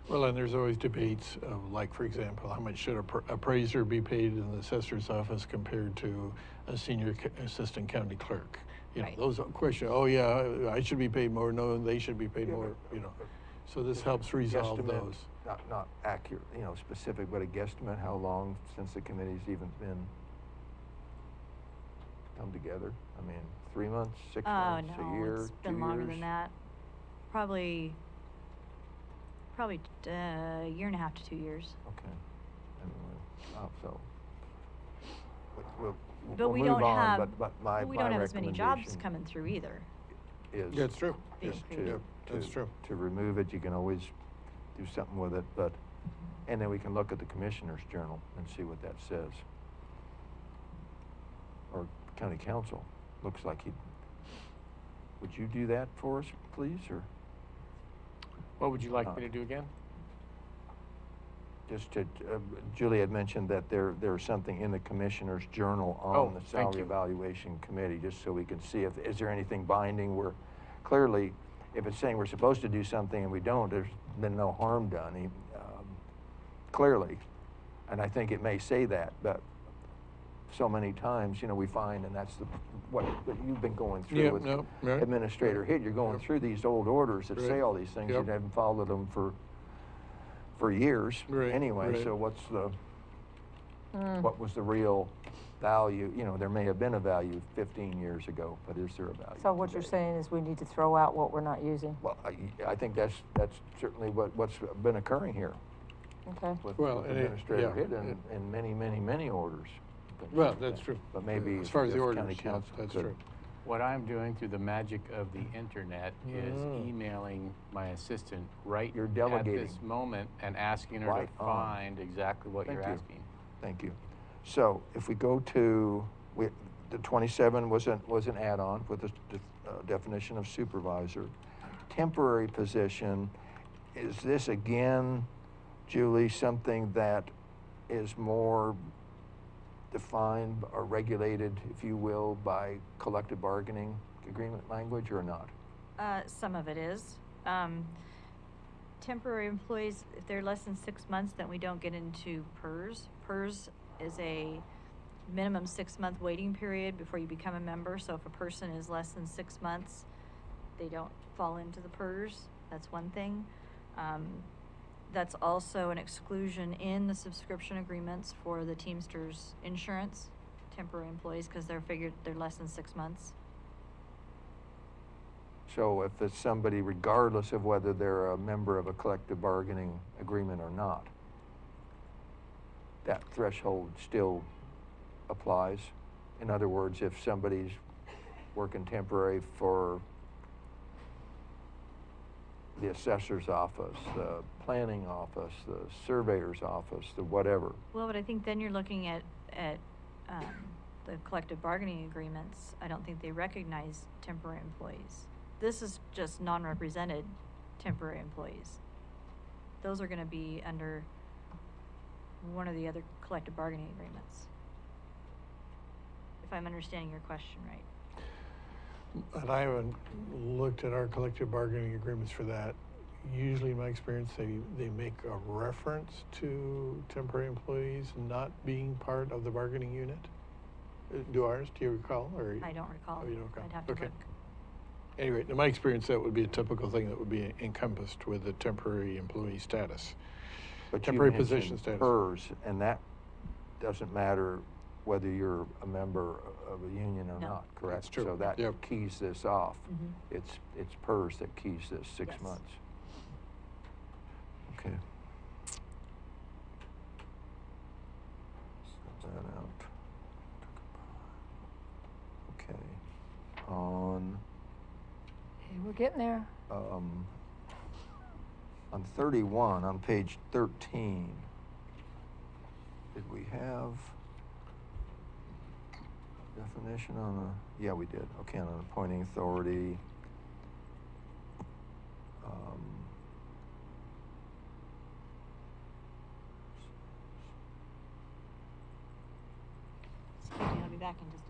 Well, and there's always debates of, like, for example, how much should a appraiser be paid in the assessor's office compared to a senior assistant county clerk? You know, Right. those are questions, oh, yeah, I should be paid more, no, they should be paid Yeah, more, but- you know. So this helps resolve Guesstimate, those. Not accurate, specific, but a guesstimate how long since the committee's even been come together? I mean, 3 months, 6 Oh, months, no, a year, it's 2 been longer years? than that. Probably a year and a half to 2 years. Okay. Anyway, so we'll But we move don't on, have, but my we don't have as many jobs recommendation coming through either. is That's true. Being is paid. Yeah, that's to- true. To remove it, you can always do something with it, and then we can look at the commissioner's journal and see what that says. Or county council, looks like would you do that for us, please, or What would you like me to do again? just to, Julie had mentioned that there's something in the commissioner's journal Oh, on the thank salary you. evaluation committee, just so we can see is there anything binding where clearly, if it's saying we're supposed to do something and we don't, there's been no harm done, clearly. And I think it may say that, but so many times, we find, and that's what you've been going through Yeah, with no, right. Administrator Hitt, you're going Yep. through these old orders that say Right. all these things, you Yep. haven't followed them for years. Right, Anyway, right. so what's the, Mm. what was the real value? There may have been a value 15 years ago, but is there a value So what you're today? saying is we need to throw out what we're not using? Well, I think that's certainly what's been occurring here Okay. with Well, and Administrator yeah, Hitt and many orders. things Well, like that's that. true. But maybe As far as if the orders, county yes, council that's could- true. What I'm doing through the magic of the internet is Mm. emailing my assistant right You're at delegating. this moment and asking her Right to on. find exactly what Thank you're you. asking. Thank you. So if we go to, the 27 was an add-on with the definition of supervisor. Temporary position, is this again, Julie, something that is more defined or regulated, if you will, by collective bargaining agreement language or not? Some of it is. Temporary employees, if they're less than 6 months, then we don't get into PERS. PERS is a minimum 6-month waiting period before you become a member. So if a person is less than 6 months, they don't fall into the PERS. That's one thing. That's also an exclusion in the subscription agreements for the Teamsters insurance, temporary employees, because they're less than 6 months. So if it's somebody, regardless of whether they're a member of a collective bargaining agreement or not, that threshold still applies? In other words, if somebody's working temporary for the assessor's office, the planning office, the surveyor's office, the whatever. Well, but I think then you're looking at the collective bargaining agreements. I don't think they recognize temporary employees. This is just non-represented temporary employees. Those are going to be under one of the other collective bargaining agreements, if I'm understanding your question right. And I haven't looked at our collective bargaining agreements for that. Usually in my experience, they make a reference to temporary employees not being part of the bargaining unit. Do ours? Do you recall? Or I don't recall. Oh, you don't recall? I'd have to Okay. look. Anyway, in my experience, that would be a typical thing that would be encompassed with the temporary employee status. But Temporary you position mentioned status. PERS, and that doesn't matter whether you're a member of a union or No. not, correct? That's true. So that Yep. keys this off. Mhm. It's PERS that keys this 6 Yes. months. Okay. Set that out. Okay. Hey, we're getting there. On 31, on page 13, did we have definition on the, yeah, we did. Okay, on an appointing authority. Excuse me, I'll be back in just a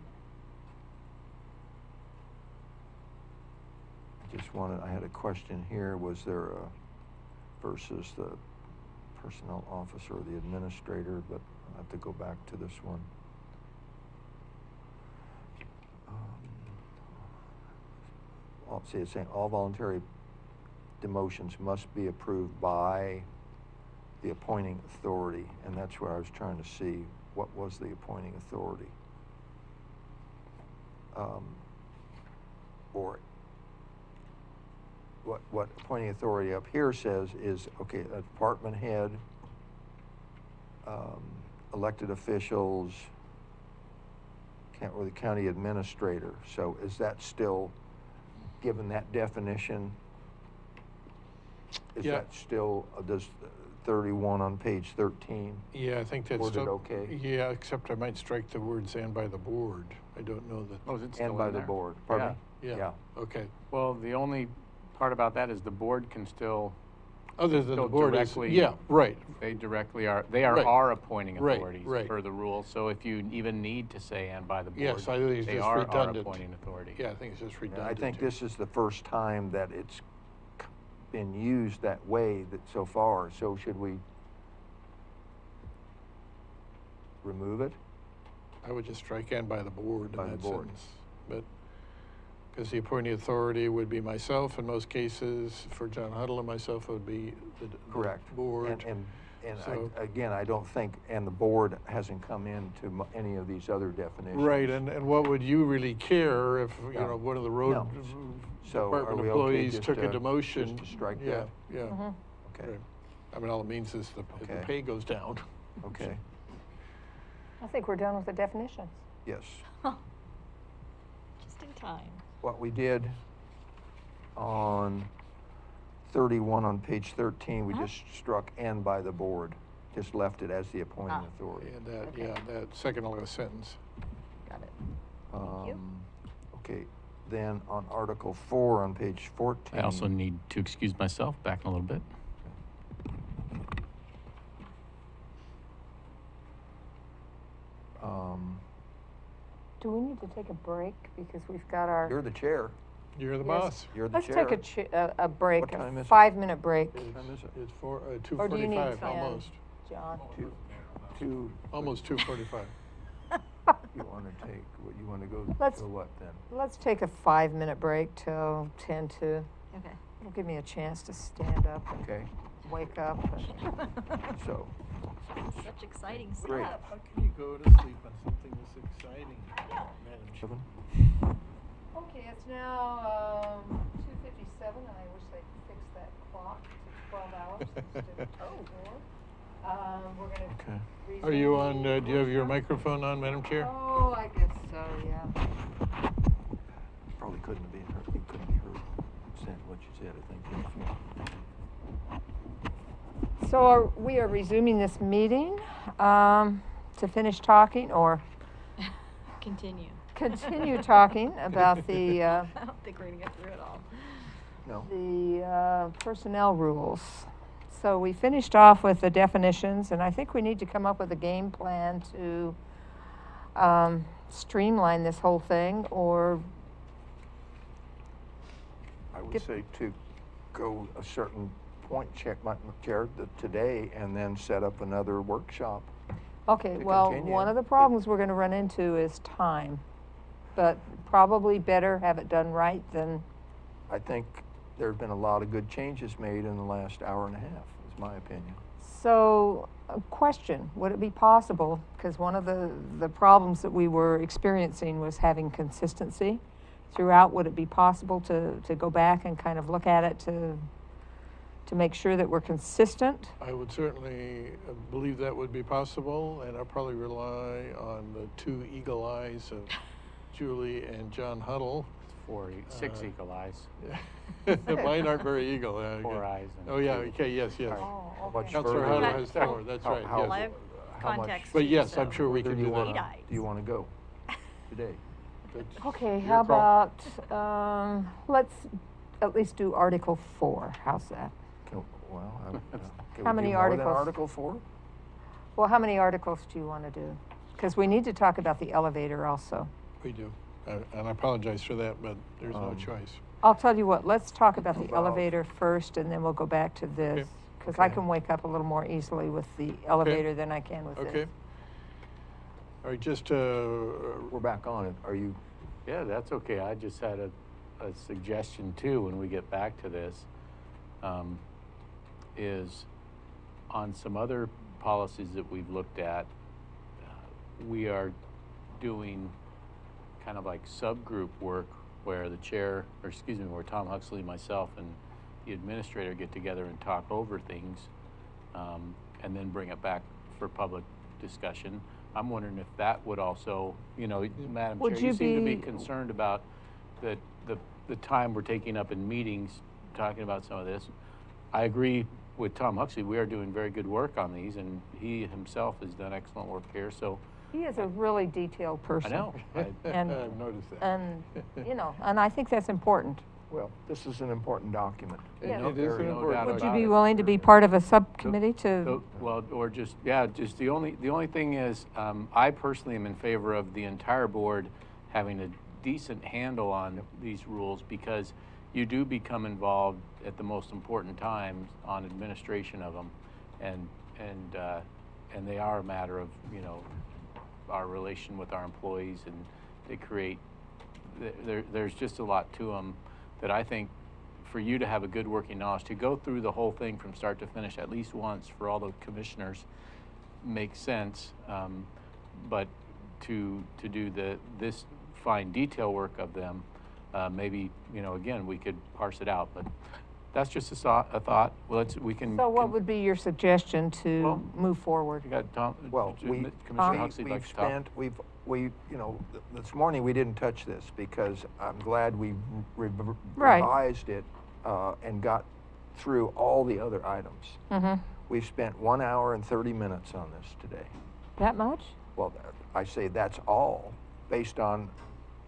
minute. Just wanted, I had a question here. Was there a versus the personnel officer or the administrator, but I'll have to go back to this one. See, it's saying all voluntary demotions must be approved by the appointing authority, and that's where I was trying to see what was the appointing authority. Or what appointing authority up here says is, okay, a department head, elected officials, or the county administrator. So is that still, given that definition, is Yeah. that still, does 31 on page 13? Yeah, I think that's Worded still okay? Yeah, except I might strike the words "and by the board." I don't know that. Oh, is it still And by in the there? board, pardon Yeah. me? Yeah. Okay. Well, the only part about that is the board can still, Other than Still the board is, directly- yeah, right. they directly are, they are Right. our appointing Right, authorities right. per the rules. So if you even need to say and by the board, Yes, I think it's they just are redundant. our appointing authority. Yeah, I think it's just Yeah, redundant. I think too. this is the first time that it's been used that way that so far, so should we remove it? I would just strike "and by the board" By in the that board. sentence. But, because the appointing authority would be myself in most cases, for John Huddle and myself, it would be the Correct. board. And So- again, I don't think, and the board hasn't come into any of these other definitions. Right, and what would you really care if, you No. know, one of the road No. So are department we okay employees just took a to- demotion? just to strike Yeah, that? yeah. Mhm. Okay, Right. I mean, all it means is the Okay. pay goes down. okay, I think we're done with the definitions. yes. Just in time. What we did on 31 on page 13, we Uh-huh. just struck "and by the board." just left it as the appointing Ah. authority. And that, Okay. yeah, that second to last sentence. Got it. Thank you. Okay, then on Article 4 on page 14. I also need to excuse myself back in a little bit. Do we need to take a break because we've got our? You're the chair. You're the Yes. boss. You're the Let's chair. take a break, What time a is it? 5-minute break. It's, time is it? it's for, Or do you need 2:45, 10? almost. John. Two. Almost 2:45. You want to take, what, you want to go Let's- to what then? Let's take a 5-minute break till 10 to. Okay. It'll give me a chance to stand up and Okay, wake up. so, Such exciting Great. stuff. How can you go to sleep on something this exciting, Madam Chair? 7? Okay, it's now 2:57, and I wish they'd fix that clock to 12 hours instead of 24. We're gonna. Okay. Are you resume on, the do you have your workshop. microphone on, Madam Chair? Oh, I guess so, yeah. Probably couldn't have been heard, you couldn't be heard, said what you said, I think. So we are resuming this meeting to finish talking or Continue. continue talking about the I don't think we're gonna get through it all. No? the personnel rules. So we finished off with the definitions, and I think we need to come up with a game plan to streamline this whole thing, or I would Get- say to go a certain point, check my chair today, and then set up another workshop. okay, To well, continue. one of the problems we're going to run into is time, but probably better have it done right than. I think there have been a lot of good changes made in the last hour and a half, is my opinion. So, a question, would it be possible, because one of the problems that we were experiencing was having consistency throughout, would it be possible to go back and kind of look at it to make sure that we're consistent? I would certainly believe that would be possible, and I'll probably rely on the two eagle eyes of Julie and John Huddle. 6 Uh, eagle eyes, Mine aren't very eagle. 4 eyes. And Oh, yeah, 2. okay, yes, yes. Oh, How much okay. Counselor further- Huddle Okay. has 4, that's right, How- Well, I yes. have how much- context. But too, yes, I'm so- sure we Where can do that. Eight Do you want to go today? That's Okay, your how call. about, let's at least do Article 4, how's that? Well, can How we many do more than articles? Article 4? Well, how many articles do you want to do? Because we need to talk about the elevator also. We do, and I apologize for that, but there's no choice. I'll tell you what, let's talk about the About- elevator first, and then we'll go back to this. Because I Okay. can wake up a little more easily with the elevator than I can with this. Okay. All right, just, We're back on it. Are you, Yeah, that's okay. I just had a suggestion too when we get back to this, is on some other policies that we've looked at, we are doing kind of like subgroup work where the chair, or excuse me, where Tom Huxley, myself, and the administrator get together and talk over things, and then bring it back for public discussion. I'm wondering if that would also, you know, Madam Would Chair, you you seem to be be- concerned about the time we're taking up in meetings, talking about some of this. I agree with Tom Huxley. We are doing very good work on these, and he himself has done excellent work here, so He is a really detailed I person. know. And, I've noticed that. and, you know, and I think that's important. well, this is an important document. Yeah. It is an No important. doubt Would you about be it. willing to be part of a subcommittee to? So, well, or just, yeah, just the only thing is, I personally am in favor of the entire board having a decent handle on these rules, because you do become involved at the most important times on administration of them, and they are a matter of, you know, our relation with our employees, and they create, there's just a lot to them that I think for you to have a good working knowledge, to go through the whole thing from start to finish at least once for all the commissioners makes sense. But to do this fine detail work of them, maybe, you know, again, we could parse it out, but that's just a thought. Well, we can. So what would be your suggestion to Well, move forward? You got Tom, Well, Commissioner Huxley we've likes to talk. spent, we, you know, this morning we didn't touch this because I'm glad we Right. revised it and got through all the other items. Mm-hmm. We've spent 1 hour and 30 minutes on this today. That much? Well, I say that's all, based on,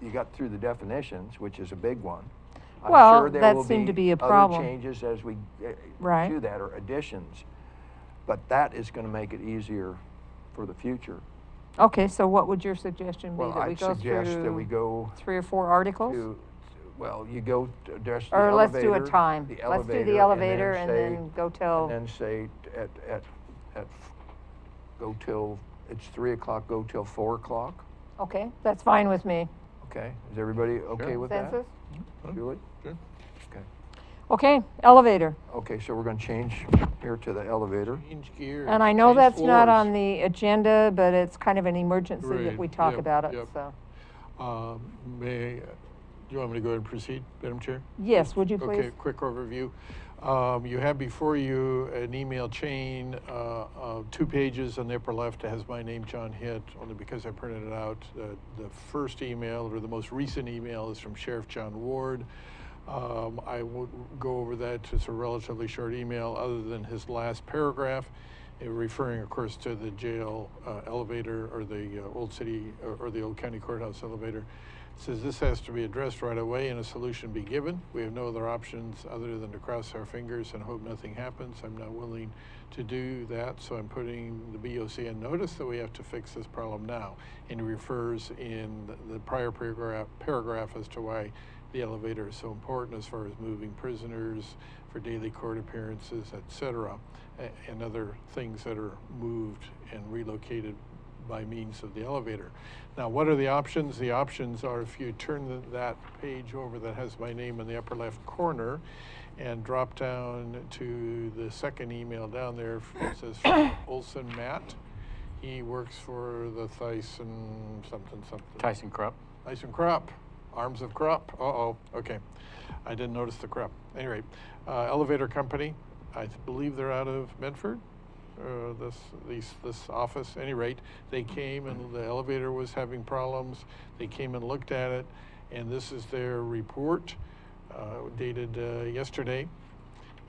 you got through the definitions, which is a big one. I'm Well, sure there that will seemed to be a other problem. changes as we Right. do that, or additions. But that is gonna make it easier for the future. Okay, so what would your suggestion be? Well, That we I'd go suggest that we through go 3 or 4 articles? to, well, you go to address the Or elevator. let's do a time. the Let's do the and elevator and say- then go till, And then say go till, it's 3 o'clock, go till 4 o'clock. okay, that's fine with me. Okay, is everybody okay with that? Consensus? Julie? Sure. Okay. Okay, elevator. Okay, so we're gonna change here to the elevator. Change gears. And I know change that's not floors. on the agenda, but it's kind of an emergency that Right, we talk yep, about it, yep. so. Do you want me to go ahead and proceed, Madam Chair? Yes, would you please? Okay, quick overview. You have before you an email chain of 2 pages. On the upper left, it has my name, John Hitt, only because I printed it out. The first email, or the most recent email, is from Sheriff John Ward. I won't go over that. It's a relatively short email, other than his last paragraph, referring, of course, to the jail elevator, or the old city, or the old county courthouse elevator. It says this has to be addressed right away and a solution be given. We have no other options other than to cross our fingers and hope nothing happens. I'm not willing to do that, so I'm putting the BOC on notice that we have to fix this problem now. And he refers in the prior paragraph as to why the elevator is so important as far as moving prisoners for daily court appearances, etc., and other things that are moved and relocated by means of the elevator. Now, what are the options? The options are, if you turn that page over that has my name in the upper left corner and drop down to the second email down there, it says from Olson Matt. He works for the Thyssen something. Tyson Krupp. Tyson Krupp, Arms of Krupp. Okay. I didn't notice the Krupp. Anyway, elevator company. I believe they're out of Medford. This office. At any rate, they came and the elevator was having problems. They came and looked at it, and this is their report dated yesterday.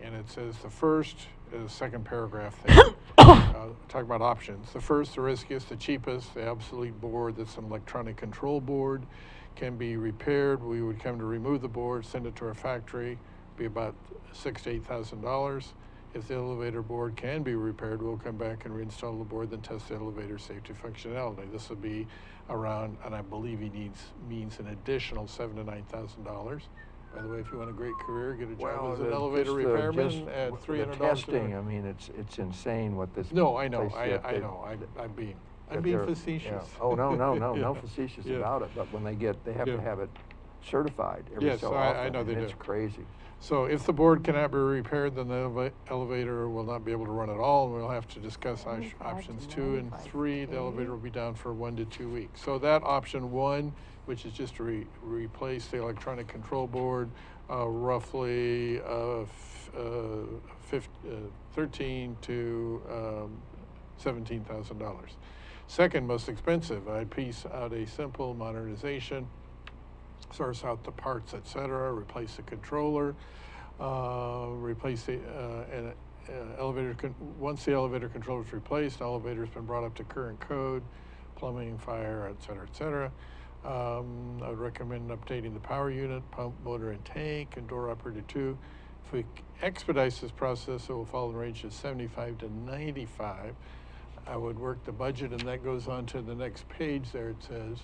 And it says the first, second paragraph there, talk about options. The first, the riskiest, the cheapest, the obsolete board, that's an electronic control board, can be repaired. We would come to remove the board, send it to our factory, be about $6,000 to $8,000. If the elevator board can be repaired, we'll come back and reinstall the board, then test the elevator safety functionality. This would be around, and I believe he means an additional $7,000 to $9,000. By the way, if you want a great career, get a job as an elevator repairman at $300 The testing, I mean, it's insane what this. No, I know, place- I know, I'm being they're- facetious. yeah. Oh, no Yeah. facetious Yeah. about it, but when they have Yeah. to have it certified every Yes, so I often, know they and it's do. crazy. So if the board cannot be repaired, then the elevator will not be able to run at all, and we'll have to discuss 25 to options 2 and 3. The 95K. elevator will be down for 1 to 2 weeks. So that option 1, which is just to replace the electronic control board, roughly $13,000 to $17,000. Second most expensive, I'd piece out a simple modernization, source out the parts, etc., replace the controller, replace the elevator. Once the elevator controller is replaced, the elevator's been brought up to current code, plumbing, fire, etc., etc. I would recommend updating the power unit, pump, motor, and tank, and door operator 2. If we expedite this process, it will fall in the range of $75 to $95. I would work the budget, and that goes on to the next page there. It says,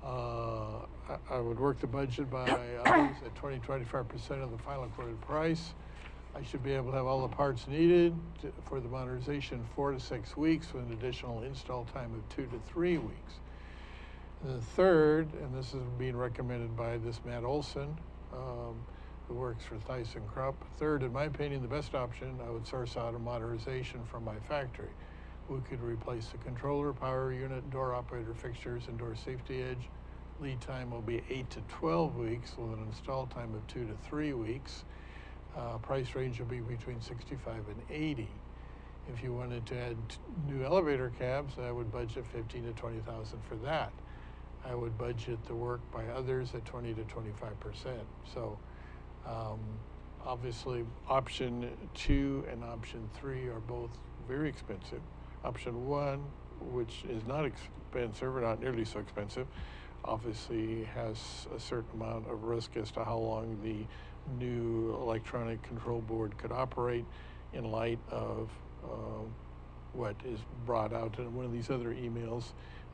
I would work the budget by others at 20-25% of the final quoted price. I should be able to have all the parts needed for the modernization 4 to 6 weeks, with an additional install time of 2 to 3 weeks. And the third, and this is being recommended by this Matt Olson, who works for Thyssen Krupp. Third, in my opinion, the best option, I would source out a modernization from my factory. We could replace the controller, power unit, door operator fixtures, and door safety edge. Lead time will be 8 to 12 weeks with an install time of 2 to 3 weeks. Price range will be between $65 and $80. If you wanted to add new elevator cabs, I would budget $15,000 to $20,000 for that. I would budget the work by others at 20 to 25%. So Obviously, option 2 and option 3 are both very expensive. Option 1, which is not expensive or not nearly so expensive, obviously has a certain amount of risk as to how long the new electronic control board could operate in light of what is brought out in one of these other emails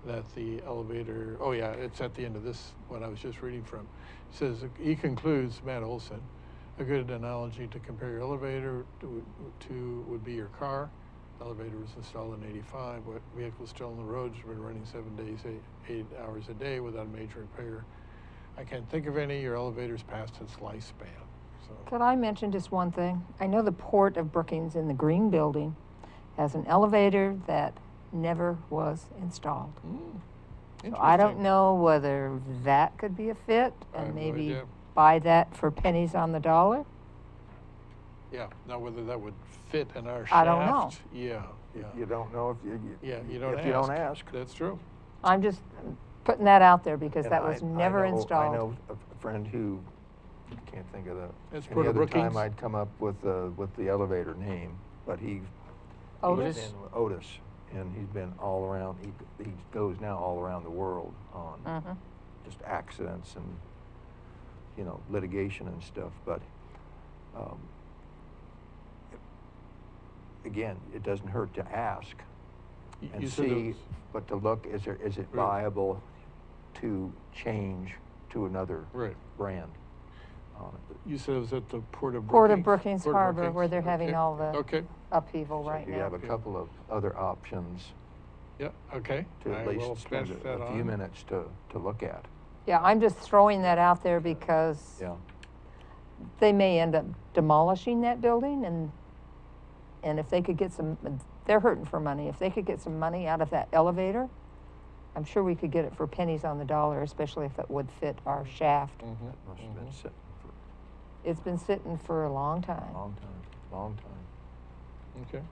that the elevator, oh yeah, it's at the end of this, what I was just reading from. It says, he concludes, Matt Olson, a good analogy to compare your elevator to would be your car. The elevator was installed in '85. What vehicles still on the roads have been running 7 days, 8 hours a day without a major repair. I can't think of any. Your elevator's past its lifespan. So Could I mention just one thing? I know the Port of Brookings in the Green Building has an elevator that never was installed. So I don't interesting. know whether that could be a fit I have and no maybe idea. buy that for pennies on the dollar. Yeah. Now whether that would fit in our shaft. I don't know. Yeah. Yeah. You don't know if Yeah. You don't if ask. you don't ask. That's true. I'm just putting that out there because And that was never installed. I know a friend who, can't think of That's any Port of other time Brookings? I'd come up with the elevator name, but he's Otis? been Otis, and he's been all around. He goes now all around the world on Mhm. just accidents and litigation and stuff. But again, it doesn't hurt to ask and You said it see, was- but to look, is it Right. viable to change to another Right. brand on it? You said it was at the Port of Brookings? Port of Brookings Port of Harbor, Brookings. where they're having Okay. all the Okay. upheaval So right you now. have a couple of other options Yeah. Okay. to I at will least spend pass a that few on. minutes to look at. Yeah, I'm just throwing that out there because Yeah. they may end up demolishing that building and if they could get some, they're hurting for money. If they could get some money out of that elevator, I'm sure we could get it for pennies on the dollar, especially if it would fit our shaft. Mhm, That must have been mhm. sitting It's been sitting for a long for a time. long time. Okay.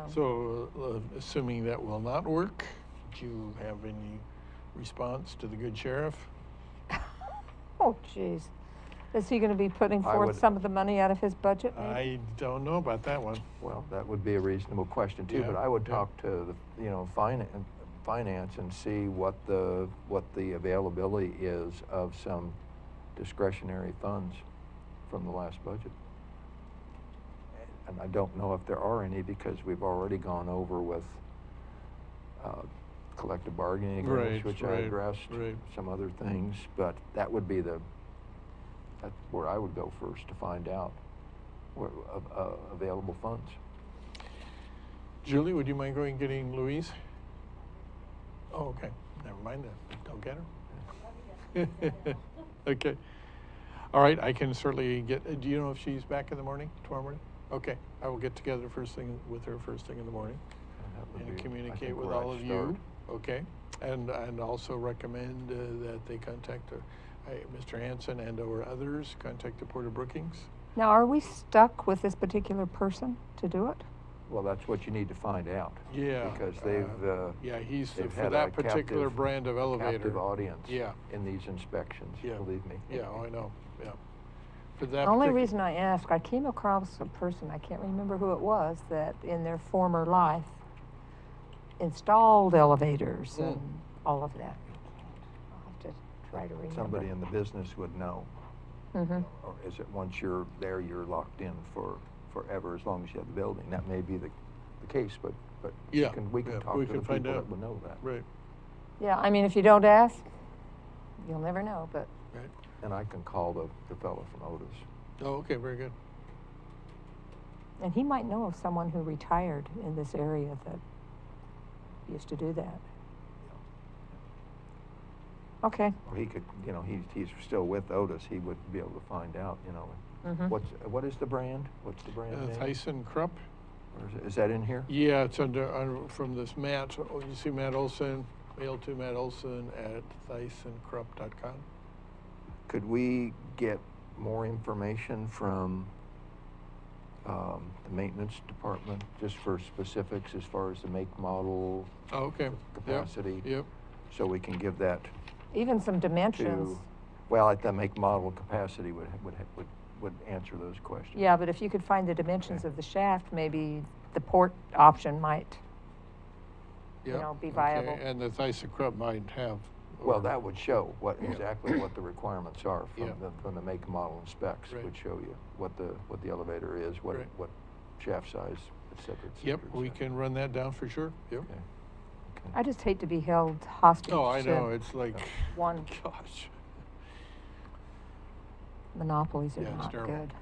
So, So, assuming that will not work, do you have any response to the good sheriff? oh, jeez. Is he going to be putting I forth would- some of the money out of his budget? maybe? I don't know about that one. Well, that would be a reasonable question too, Yeah, but I would yeah. talk to the, finance and see what the availability is of some discretionary funds from the last budget. And I don't know if there are any because we've already gone over with collective bargaining agreements, Right, which I right, addressed, right. some other things, but that's where I would go first to find out where, available funds. Julie, would you mind going and getting Louise? Oh, okay. Never mind that. Don't get her. Okay. All right, I can certainly get, do you know if she's back in the morning, tomorrow morning? Okay, I will get together first thing with her first thing in the morning That would and be, I communicate think, with where all I'd of start. you. Okay, and also recommend that they contact Mr. Hanson and or others, contact the Port of Brookings. Now, are we stuck with this particular person to do it? Well, that's what you need to find out. Yeah. Because they've, Yeah, he's, they've for had that a particular captive- brand of elevator. captive audience Yeah. in these inspections, Yeah. believe me. Yeah, oh, I know, yeah. For that The only particular- reason I ask, I came across a person, I can't remember who it was, that in their former life installed elevators and all of that. I'll have to try to remember. Somebody in the business would know. Mhm. Or is it once you're there, you're locked in for forever, as long as you have the building? That may be the case, but Yeah, we can yeah, talk we to can the find people out. that would know that. Right, Yeah, I mean, if you don't ask, you'll never know, but right. And I can call the fellow from Otis. Oh, okay, very good. and he might know of someone who retired in this area that used to do that. Okay. Or he could, he's still with Otis, he would be able to find out, Mhm. what is the brand? What's the brand name? Tyson Krupp? Or is that in here? Yeah, it's from this Matt, you see Matt Olson, mail to Matt Olson at TysonKrupp.com. Could we get more information from the maintenance department, just for specifics as far as the make, model, Oh, okay. capacity? Yep, So we can give that Even some dimensions. to, well, at the make, model, capacity would would answer those questions. Yeah, but if you could find the dimensions of the shaft, maybe the port option might, Yep, be okay, viable. and the ThyssenKrupp might have. Well, or- that would show Yeah. exactly what the requirements are Yeah. from the make, model, and specs. Right. Would show you what the elevator is, what Right. what shaft size, et cetera, et cetera. Yep, et we cetera. can run that down for sure, yep. Okay. Okay. I just hate to be held hostage Oh, I know, to it's like, one. gosh. Monopolies are Yeah, it's not terrible. good.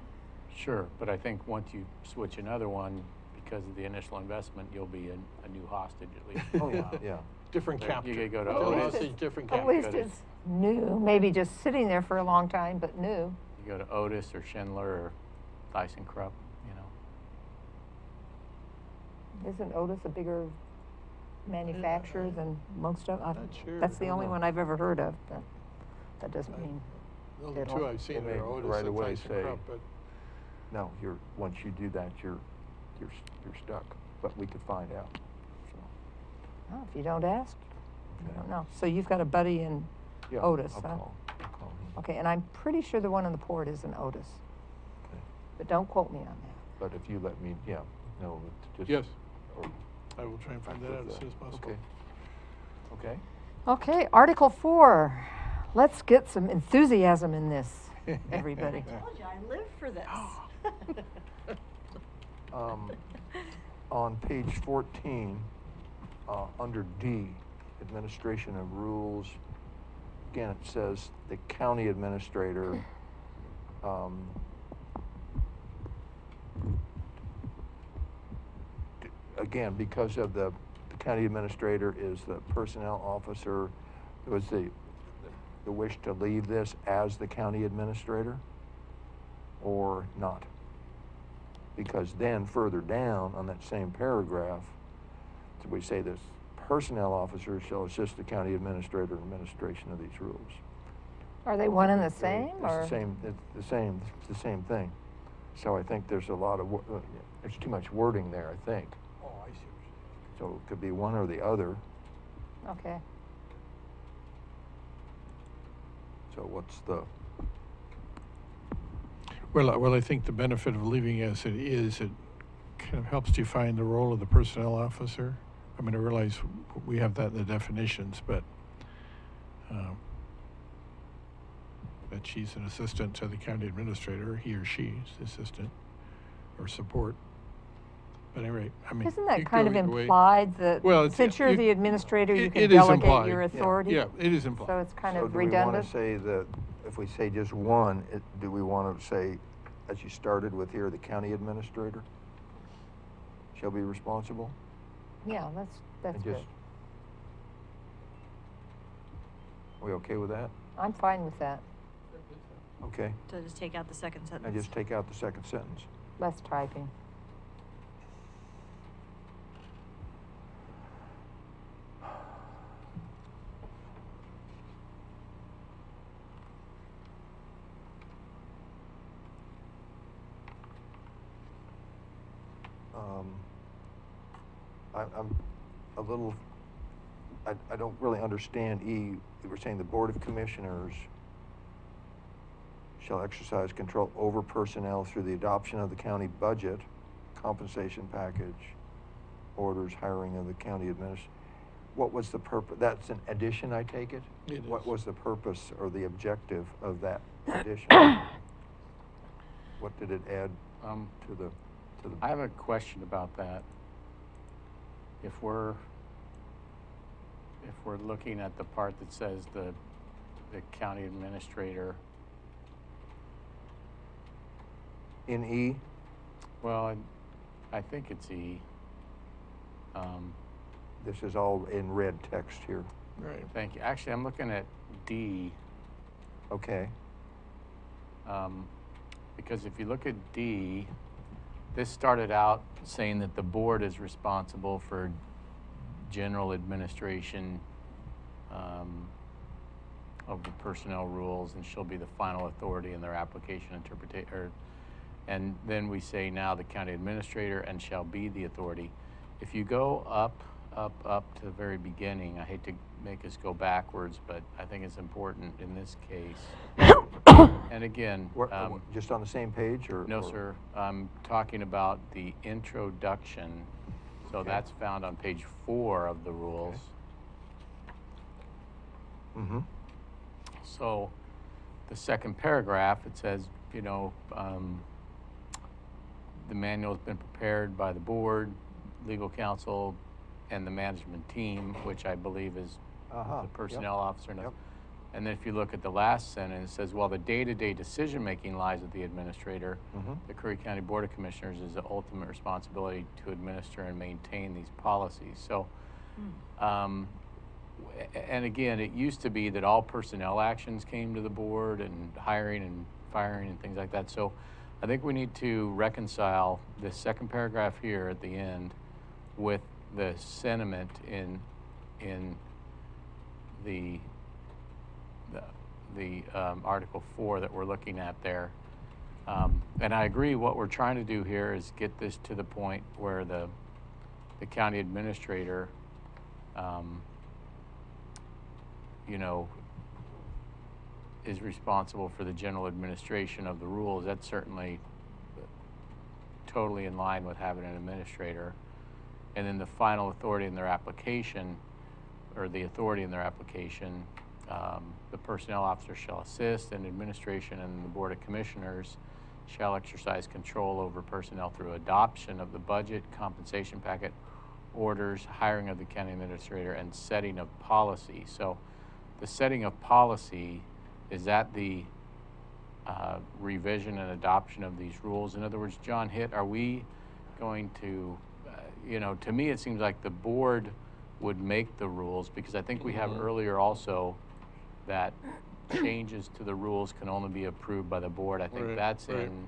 Sure, but I think once you switch another one, because of the initial investment, you'll be a new hostage at least. Oh, yeah, yeah. Different There- captain. you could go to Still Otis. hostage, different At captain. least Good. it's new, maybe just sitting there for a long time, but new. You go to Otis or Schindler or ThyssenKrupp, Isn't Otis a bigger manufacturer than most of? Not sure. That's the I don't only know. one I've ever heard of, but that doesn't mean. The only Diddle. two I've seen They are may Otis right and away say- ThyssenKrupp, but No, once you do that, you're stuck. But we could find out. So, Oh, if you don't ask, you okay. don't know. So you've got a buddy in Yeah, Otis, I'll huh? I'll call him. Okay, and I'm pretty sure the one in the port is in Otis, Okay. but don't quote me on that. But if you let me, no, it's just. yes, or- I will try and find that out as soon as possible. Okay. Okay. Okay, Article 4. Let's get some enthusiasm in this, everybody. Told you, I live for this. On page 14, under D, Administration of Rules, again, it says the county administrator, again, because of the county administrator is the personnel officer, was the wish to leave this as the county administrator or not? Because then further down on that same paragraph, we say this personnel officer shall assist the county administrator in administration of these rules. Are they one and the same, It's or? the same, it's the same thing. So I think there's a lot of, there's too much wording there, I think. Oh, I see what you're saying. So it could be one or the other. Okay. So what's the, Well, I think the benefit of leaving as it is, it kind of helps define the role of the personnel officer. I mean, I realize we have that in the definitions, but that she's an assistant to the county administrator, he or she is the assistant or support. But anyway, I mean. Isn't you that kind go of either way. implied that Well, it's- since you're you- the administrator, you it- can it is delegate implied. your Yeah, authority? Yeah, it is implied. So it's kind so of do we want redundant? to say that, if we say just one, do we want to say, as you started with here, the county administrator shall be responsible? Yeah, that's And good. just- We okay with that? I'm fine with that. Okay. So just take out the second sentence. And just take out the second sentence. Less typing. I'm a little, I don't really understand E. We're saying the Board of Commissioners shall exercise control over personnel through the adoption of the county budget, compensation package, orders, hiring of the county administrator. What was the purpose? That's an addition, I take it? It What is. was the purpose or the objective of that addition? What did it add to the? I have a question about that. If we're looking at the part that says the county administrator, In E? well, I think it's E. This is all in red text here. Right. Thank you. Actually, I'm looking at D. Okay. Because if you look at D, this started out saying that the board is responsible for general administration of the personnel rules and shall be the final authority in their application interpretation. And then we say now the county administrator and shall be the authority. If you go up up to the very beginning. I hate to make us go backwards, but I think it's important in this case. And again, Just on the same page, or? no, sir, I'm talking about the introduction. So Okay. that's found on page 4 of the rules. Mm-hmm. So the second paragraph, it says, the manual has been prepared by the board, legal counsel, and the management team, which I believe is the personnel officer. Yep. And then if you look at the last sentence, it says, while the day-to-day decision-making lies with the administrator, the Curry County Board of Commissioners is the ultimate responsibility to administer and maintain these policies. So, and again, it used to be that all personnel actions came to the board, and hiring and firing and things like that. So I think we need to reconcile this second paragraph here at the end with the sentiment in the Article 4 that we're looking at there. And I agree, what we're trying to do here is get this to the point where the county administrator, is responsible for the general administration of the rules. That's certainly totally in line with having an administrator. And then the final authority in their application, or the authority in their application, the personnel officer shall assist, and administration and the Board of Commissioners shall exercise control over personnel through adoption of the budget, compensation packet, orders, hiring of the county administrator, and setting of policy. So the setting of policy, is that the revision and adoption of these rules? In other words, John Hitt, are we going to, to me it seems like the board would make the rules, because I think we have earlier also that changes to the rules can only be approved by the board. I think that's in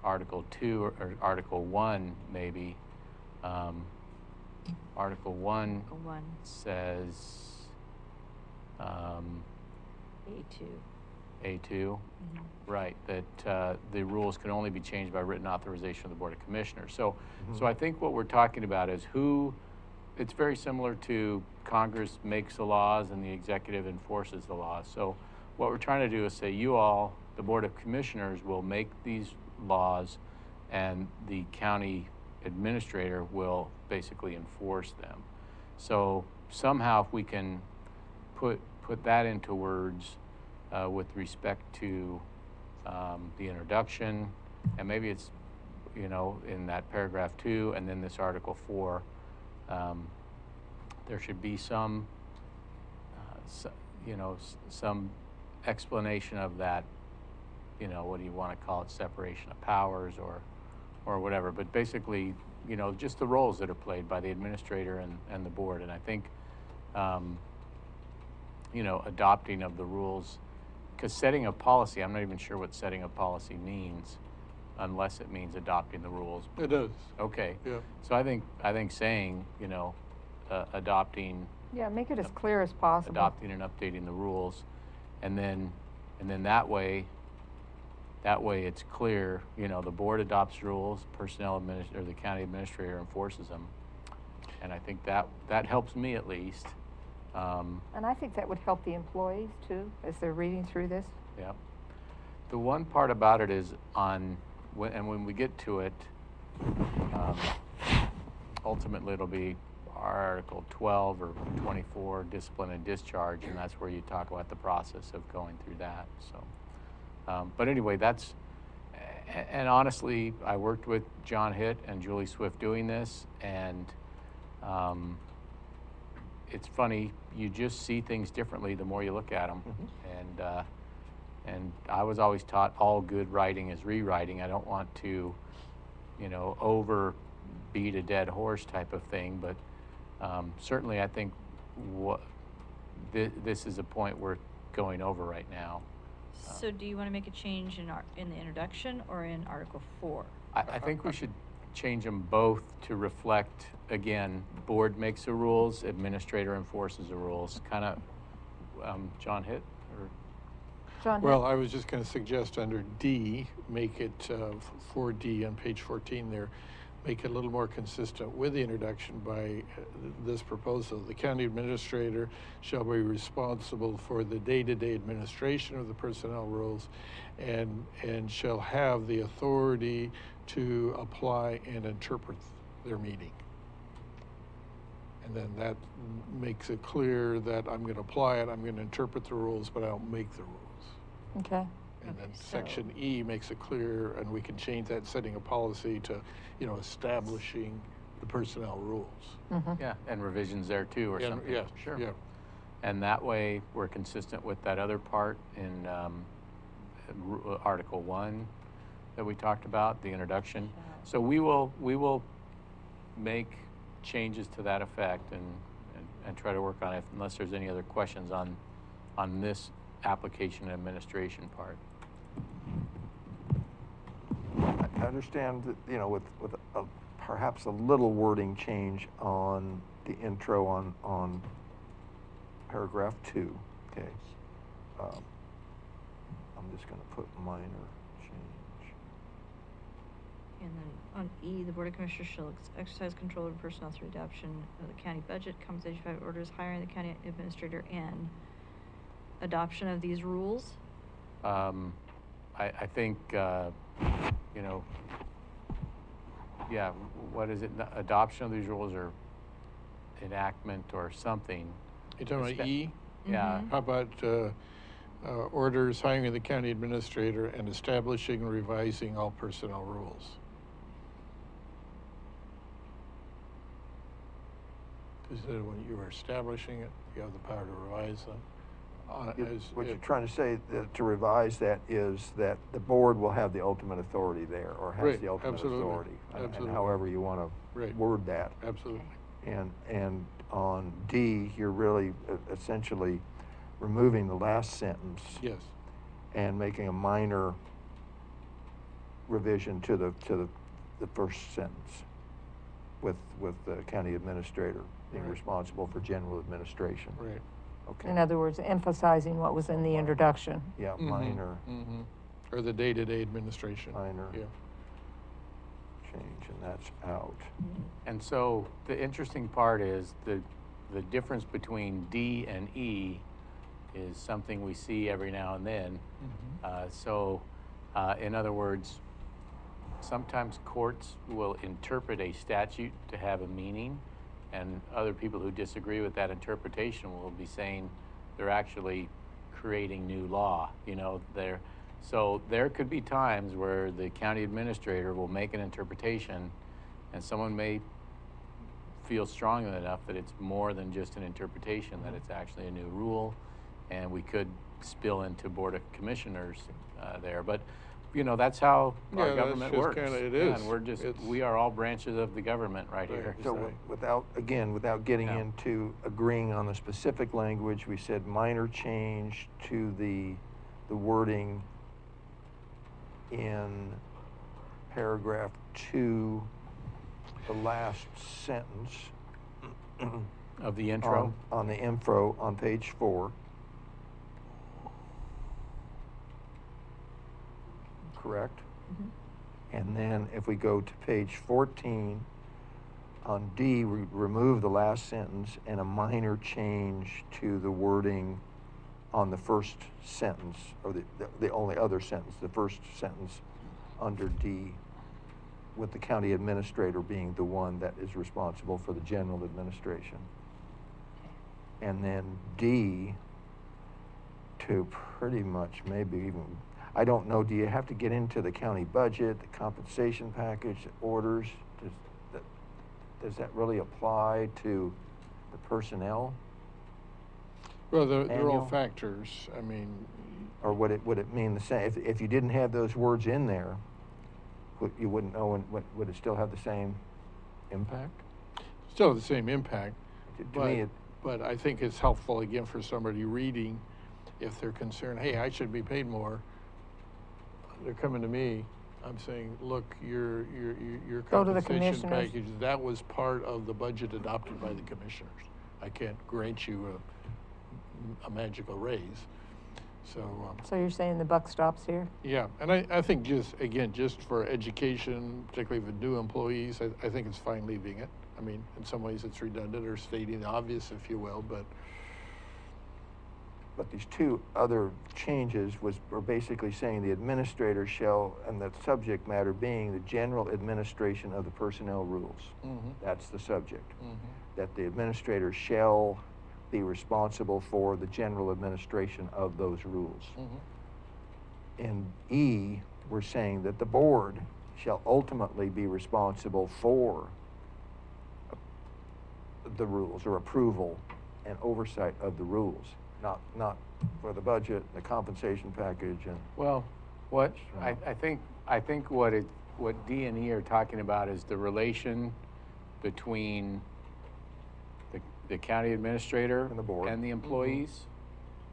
Article 2 or Article 1 maybe. Article 1 says A2, right, that the rules can only be changed by written authorization of the Board of Commissioners. So, so I think what we're talking about is it's very similar to Congress makes the laws and the executive enforces the laws. So what we're trying to do is say, you all, the Board of Commissioners, will make these laws, and the county administrator will basically enforce them. So somehow if we can put that into words with respect to the introduction, and maybe it's, in that paragraph 2, and then this Article 4, there should be some, some explanation of that, what do you want to call it, separation of powers or whatever. But basically, just the roles that are played by the administrator and the board. And I think, adopting of the rules, because setting a policy, I'm not even sure what setting a policy means, unless it means adopting the rules. It does. Okay. Yeah. So I think saying, adopting. Yeah, make it as clear as possible. Adopting and updating the rules, and then that way it's clear. The board adopts rules, personnel or the county administrator enforces them, and I think that helps me at least. And I think that would help the employees too, as they're reading through this. Yeah. The one part about it is when we get to it, ultimately it'll be Article 12 or 24, discipline and discharge, and that's where you talk about the process of going through that. So, but anyway, and honestly, I worked with John Hitt and Julie Swift doing this, and it's funny, you just see things differently the more you look at them. And I was always taught all good writing is rewriting. I don't want to, over beat a dead horse type of thing, but certainly I think this is a point we're going over right now. So do you want to make a change in the introduction or in Article 4? I think we should change them both to reflect, again, board makes the rules, administrator enforces the rules. Kind of, John Hitt? Or? John? Well, I was just going to suggest under D, make it 4D on page 14 there, make it a little more consistent with the introduction by this proposal. The county administrator shall be responsible for the day-to-day administration of the personnel rules and shall have the authority to apply and interpret their meeting. And then that makes it clear that I'm going to apply it, I'm going to interpret the rules, but I don't make the rules. Okay. And then Okay, so- section E makes it clear, and we can change that, setting a policy to, establishing the personnel rules. Yeah, and revisions there too, or Yeah, something. yeah, Sure. yeah. And that way, we're consistent with that other part in Article 1 that we talked about, the introduction. So we will make changes to that effect and try to work on it, unless there's any other questions on this application and administration part. I understand that, with perhaps a little wording change on the intro on paragraph 2, okay? I'm just gonna put minor change. And then on E, the Board of Commissioners shall exercise control over personnel through adoption of the county budget, compensation private orders, hiring the county administrator, and adoption of these rules. I think, yeah, what is it, adoption of these rules or enactment or something? You talking about E? Yeah, How about orders hiring the county administrator and establishing and revising all personnel rules? Because when you are establishing it, you have the power to revise them. What you're trying to say, to revise that, is that the board will have the ultimate authority there, or has Right, the ultimate absolutely, authority. And absolutely. however you want Right. to word that. Absolutely. And on D, you're really essentially removing the last sentence Yes. and making a minor revision to the first sentence with the county administrator being Right. responsible for general administration. Right. Okay. In other words, emphasizing what was in the introduction. Yeah, Mhm, minor mhm. Or the day-to-day administration. Minor. Yeah. change, and that's out. and so the interesting part is the difference between D and E is something we see every now and then. In other words, sometimes courts will interpret a statute to have a meaning, and other people who disagree with that interpretation will be saying they're actually creating new law. So there could be times where the county administrator will make an interpretation, and someone may feel strongly enough that it's more than just an interpretation, that it's actually a new rule, and we could spill into Board of Commissioners there. But, that's how Yeah, our that's government just works. kinda- it Yeah, is. And we are all branches of the government right Right. here. So Right. without getting Yeah. into agreeing on the specific language, we said minor change to the wording in paragraph 2, the last sentence. Of the intro? On the info on page 4. Correct? And then if we go to page 14, on D, we remove the last sentence and a minor change to the wording on the first sentence, or the only other sentence, the first sentence under D, with the county administrator being the one that is responsible for the general administration. And then D, to pretty much maybe even, I don't know, do you have to get into the county budget, the compensation package, the orders? Does that really apply to the personnel? Well, they're all Annual? factors. I mean, Or would it mean the same? If you didn't have those words in there, you wouldn't know, and would it still have the same impact? still the same impact. To me, But I think it's helpful, again, for somebody reading, if they're concerned, hey, I should be paid more. They're coming to me, I'm saying, look, your Go to the compensation commissioners. package, that was part of the budget adopted by the commissioners. I can't grant you a magical raise. So, So you're saying the buck stops here? yeah, and I think just for education, particularly for new employees, I think it's fine leaving it. I mean, in some ways it's redundant or stating the obvious, if you will, but these two other changes were basically saying the administrator shall, and the subject matter being the general administration of the personnel rules. That's the subject. That the administrator shall be responsible for the general administration of those rules. In E, we're saying that the board shall ultimately be responsible for the rules or approval and oversight of the rules, not for the budget, the compensation package, and Well, what I think what D and E are talking about is the relation between the county administrator And the board. and the employees,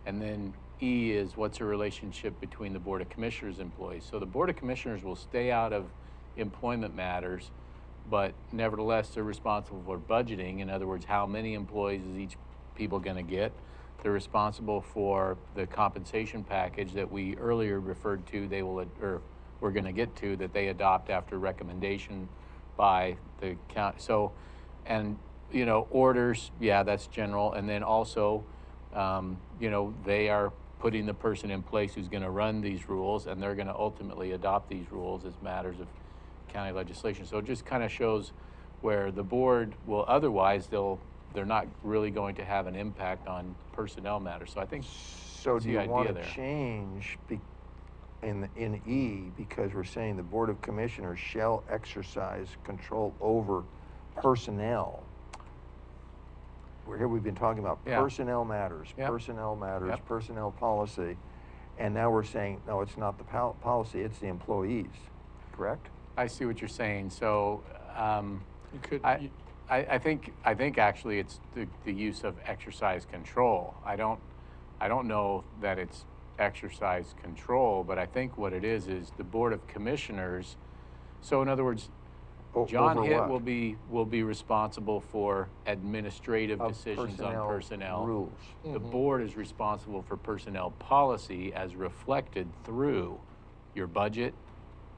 and then E is what's a relationship between the Board of Commissioners and employees. So the Board of Commissioners will stay out of employment matters, but nevertheless they're responsible for budgeting. In other words, how many employees is each people going to get? They're responsible for the compensation package that we earlier referred to. They will, or we're going to get to, that they adopt after recommendation by the county. So, and you know, orders, yeah, that's general. And then also, you know, they are putting the person in place who's going to run these rules, and they're going to ultimately adopt these rules as matters of county legislation. So it just kind of shows where the board will otherwise they're not really going to have an impact on personnel matters. So I think so that's do the you want idea to there. change in E, because we're saying the Board of Commissioners shall exercise control over personnel. Here we've been talking about Yeah. personnel matters, Yep. Yep. personnel policy, and now we're saying, no, it's not the policy, it's the employees, correct? I see what you're saying. So you could. I think actually it's the use of exercise control. I don't know that it's exercise control, but I think what it is the Board of Commissioners. So in other words, John Over Hitt what? will be responsible for administrative Of decisions on personnel. rules. The board is responsible for personnel policy as reflected through your budget,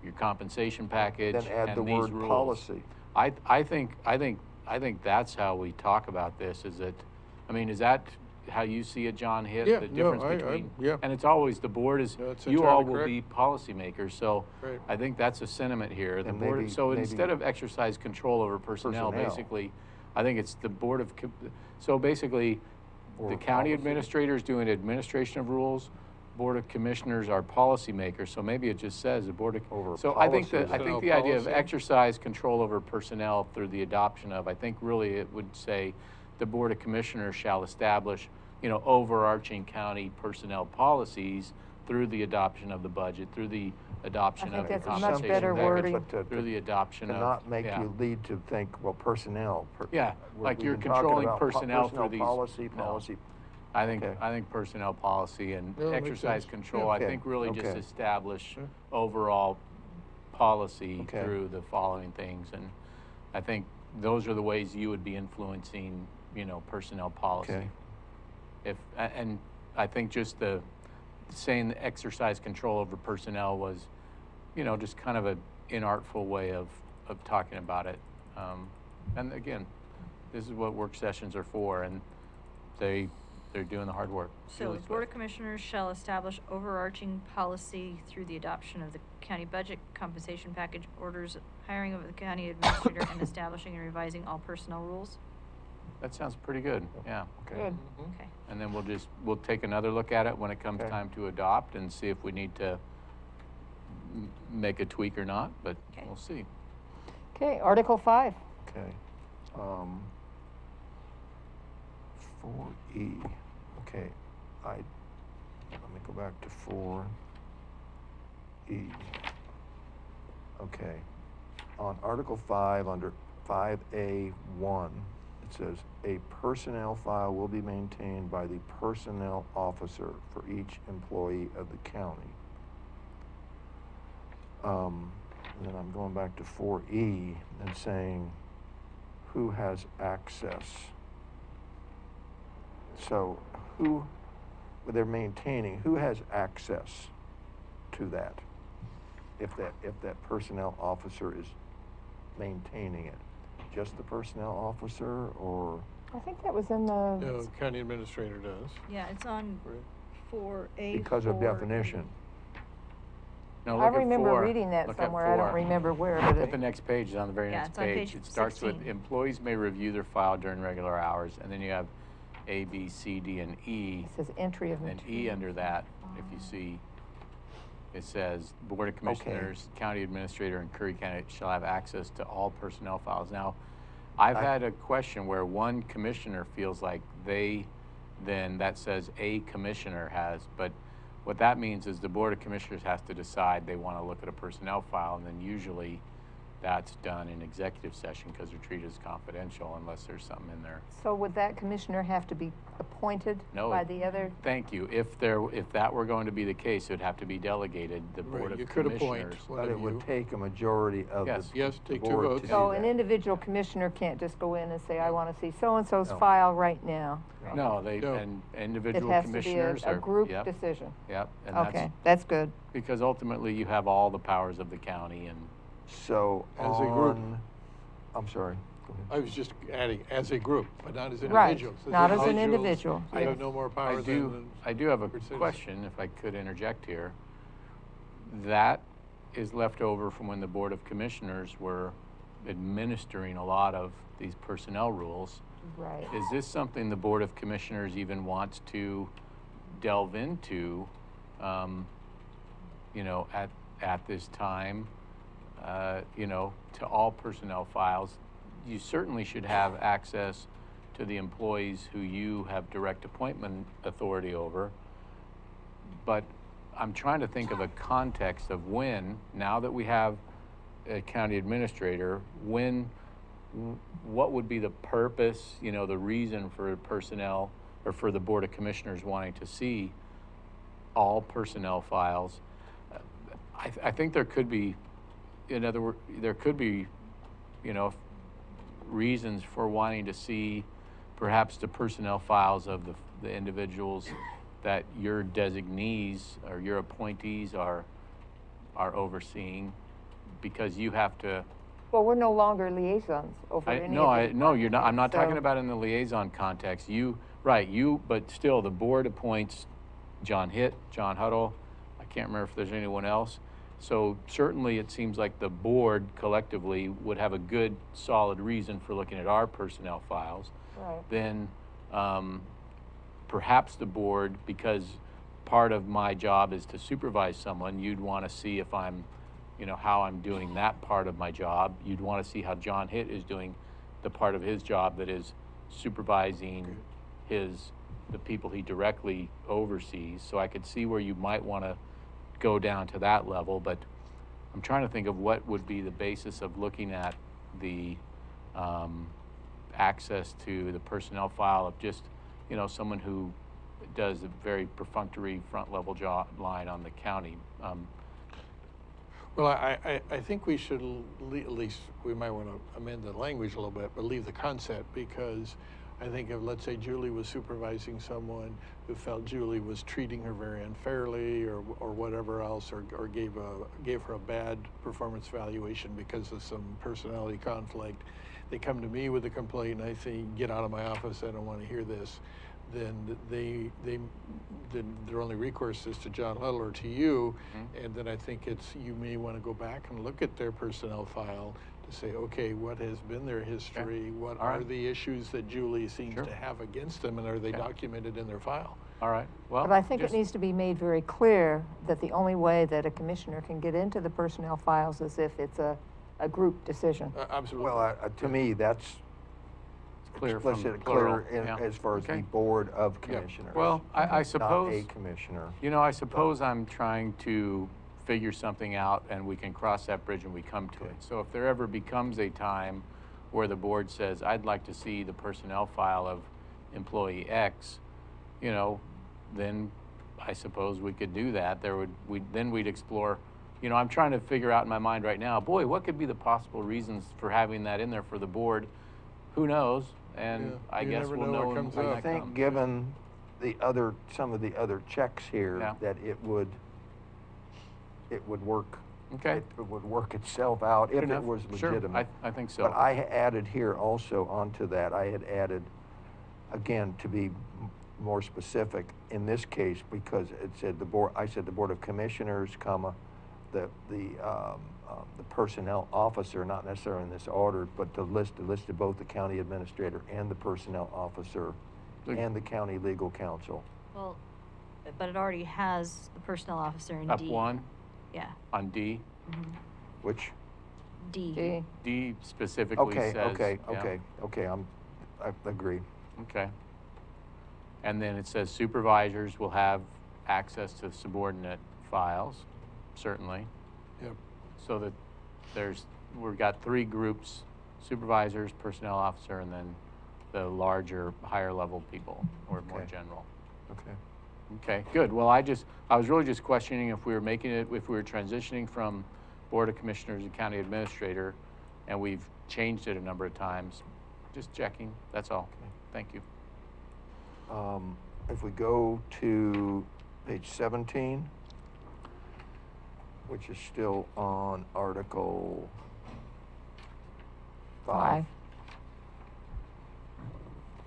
your compensation package, Then add and the these word rules. policy. I think that's how we talk about this. Is it? I mean, is that how you see it, John Hitt? Yeah, The no, difference I- between yeah. and it's always the board is. That's You all entirely will correct. be policymakers, so Right. I think that's a sentiment here. The And board. maybe- So maybe instead of exercise control over personnel, personnel. basically, I think it's the board of. So basically, Or the county policy. administrator is doing administration of rules. Board of Commissioners are policymakers, so maybe it just says the board of. Over So I think policy. the idea of Personnel policy. exercise control over personnel through the adoption of, I think really it would say the Board of Commissioners shall establish, you know, overarching county personnel policies through the adoption of the budget, through the adoption I of think the that's much compensation better package, wording. But to through the adoption of. not make yeah. you lead to think, well, personnel. Yeah, like we've you're been talking controlling about personnel through these. policy, No. policy. I think Okay. personnel policy and No, that makes exercise sense. control, Yeah. I think really just Okay. establish Sure. overall policy Okay. through the following things. And I think those are the ways you would be influencing, you know, personnel policy. Okay. And I think just the saying the exercise control over personnel was, you know, just kind of an inartful way of talking about it. And again, this is what work sessions are for, and they're doing the hard work. So Julie's the Board back. of Commissioners shall establish overarching policy through the adoption of the county budget, compensation package, orders, hiring of the county administrator, and establishing and revising all personnel rules. That sounds pretty good, yeah. Good. Okay. And then we'll take another look at it when it comes Okay. time to adopt and see if we need to make a tweak or not, but Okay. we'll see. Okay, Article 5. Okay. 4E. Okay. Let me go back to 4E. Okay. On Article 5, under 5A1, it says, a personnel file will be maintained by the personnel officer for each employee of the county. And then I'm going back to 4E and saying, who has access? So who they're maintaining, who has access to that? If that personnel officer is maintaining it? Just the personnel officer, or? I think that was in the, No, county administrator does. Yeah, it's on Right. 4A. Because of 4A. definition. No, I look at remember 4. reading that Look at somewhere. I don't 4. remember where, Look but at the it, next page, it's on the very Yeah, next it's on page It starts with 16. employees may review their file during regular hours, and then you have A, B, C, D, and E. it says entry of And then material. E under that, if you see, it says, Board of Commissioners, County Administrator, and Curry County shall have access to all personnel files. Now, I've had a question where one commissioner feels like then that says a commissioner has, but what that means is the Board of Commissioners has to decide they want to look at a personnel file, and then usually that's done in executive session because they're treated as confidential unless there's something in there. So would that commissioner have to be appointed No. by the other? Thank you. If that were going to be the case, it would have to be delegated, the Board Right, of you could appoint Commissioners. one But of it would you. take a majority of Yes. the Yes, take 2 board votes. to So do an that. individual commissioner can't just go in and say, I want to see so-and-so's No. file right now. No, No. and It individual has to be commissioners a are. group Yep, decision. yep, and Okay, that's good. because ultimately you have all the powers of the county and. So As a group. I'm sorry, go ahead. I was just adding, as a group, but not as Right, individuals. not as an individuals, individual, You have yes. no more power than. I do have a corporate citizens. question, if I could interject here. That is left over from when the Board of Commissioners were administering a lot of these personnel rules. Right. Is this something the Board of Commissioners even wants to delve into, at this time, to all personnel files? You certainly should have access to the employees who you have direct appointment authority over. But I'm trying to think of a context of when, now that we have a county administrator, what would be the purpose, the reason for personnel or for the Board of Commissioners wanting to see all personnel files? I think there could be, in other words, reasons for wanting to see perhaps the personnel files of the individuals that your designees or your appointees are overseeing, because you have to. Well, we're no longer liaisons over any of the No, you're not. I'm not talking So- about in the liaison context. But still, the board appoints John Hitt, John Huddle. I can't remember if there's anyone else. So certainly, it seems like the board collectively would have a good, solid reason for looking at our personnel files. Right. Then perhaps the board, because part of my job is to supervise someone, you'd want to see if I'm, how I'm doing that part of my job. You'd want to see how John Hitt is doing the part of his job that is supervising the people he directly oversees. So I could see where you might want to go down to that level, but I'm trying to think of what would be the basis of looking at the access to the personnel file of just, someone who does a very perfunctory front level job line on the county. Well, I think we should, at least, we might want to amend the language a little bit, but leave the concept, because I think if, let's say, Julie was supervising someone who felt Julie was treating her very unfairly or whatever else, or gave her a bad performance evaluation because of some personality conflict, they come to me with a complaint and I say, get out of my office, I don't want to hear this. Then then their only recourse is to John Huddle or to you, and then I think you may want to go back and look at their personnel file to say, okay, what has been their history? What All are right. the issues that Julie seems Sure. to have against them, and are they Okay. documented in their file? All right, well. But I think it just- needs to be made very clear that the only way that a commissioner can get into the personnel files is if it's a group decision. Absolutely. Well, to me, that's Clear from explicit, plural, clear yeah. as far as Okay. the Board of Commissioners. Well, I Not suppose. a commissioner. I suppose I'm trying to figure something out, and we can cross that bridge when we come to Okay. it. So if there ever becomes a time where the board says, I'd like to see the personnel file of employee X, then I suppose we could do that. Then we'd explore, I'm trying to figure out in my mind right now, boy, what could be the possible reasons for having that in there for the board? Who knows? And Yeah, I you guess never we'll know what know when comes when up. I that think comes. given some of the other checks here, Yeah. that it would work. Okay. It would work itself out if Good it enough. was Sure, legitimate. I think so. But I added here also onto that, I had added, again, to be more specific, in this case, because it said I said the Board of Commissioners, comma, the personnel officer, not necessarily in this order, but the list of both the county administrator and the personnel officer and the county legal counsel. Well, but it already has the personnel officer in Up D. one Yeah, on D. Which, D. Gee, D specifically says. yeah. okay, I agree. Okay. And then it says supervisors will have access to subordinate files, certainly. Yep. So that we've got three groups: supervisors, personnel officer, and then the larger, higher level people, or more Okay. general. Okay. Okay, good. Well, I was really just questioning if we were transitioning from Board of Commissioners and County Administrator, and we've changed it a number of times. Just checking, that's all. Okay. Thank you. If we go to page 17, which is still on Article 5. 5.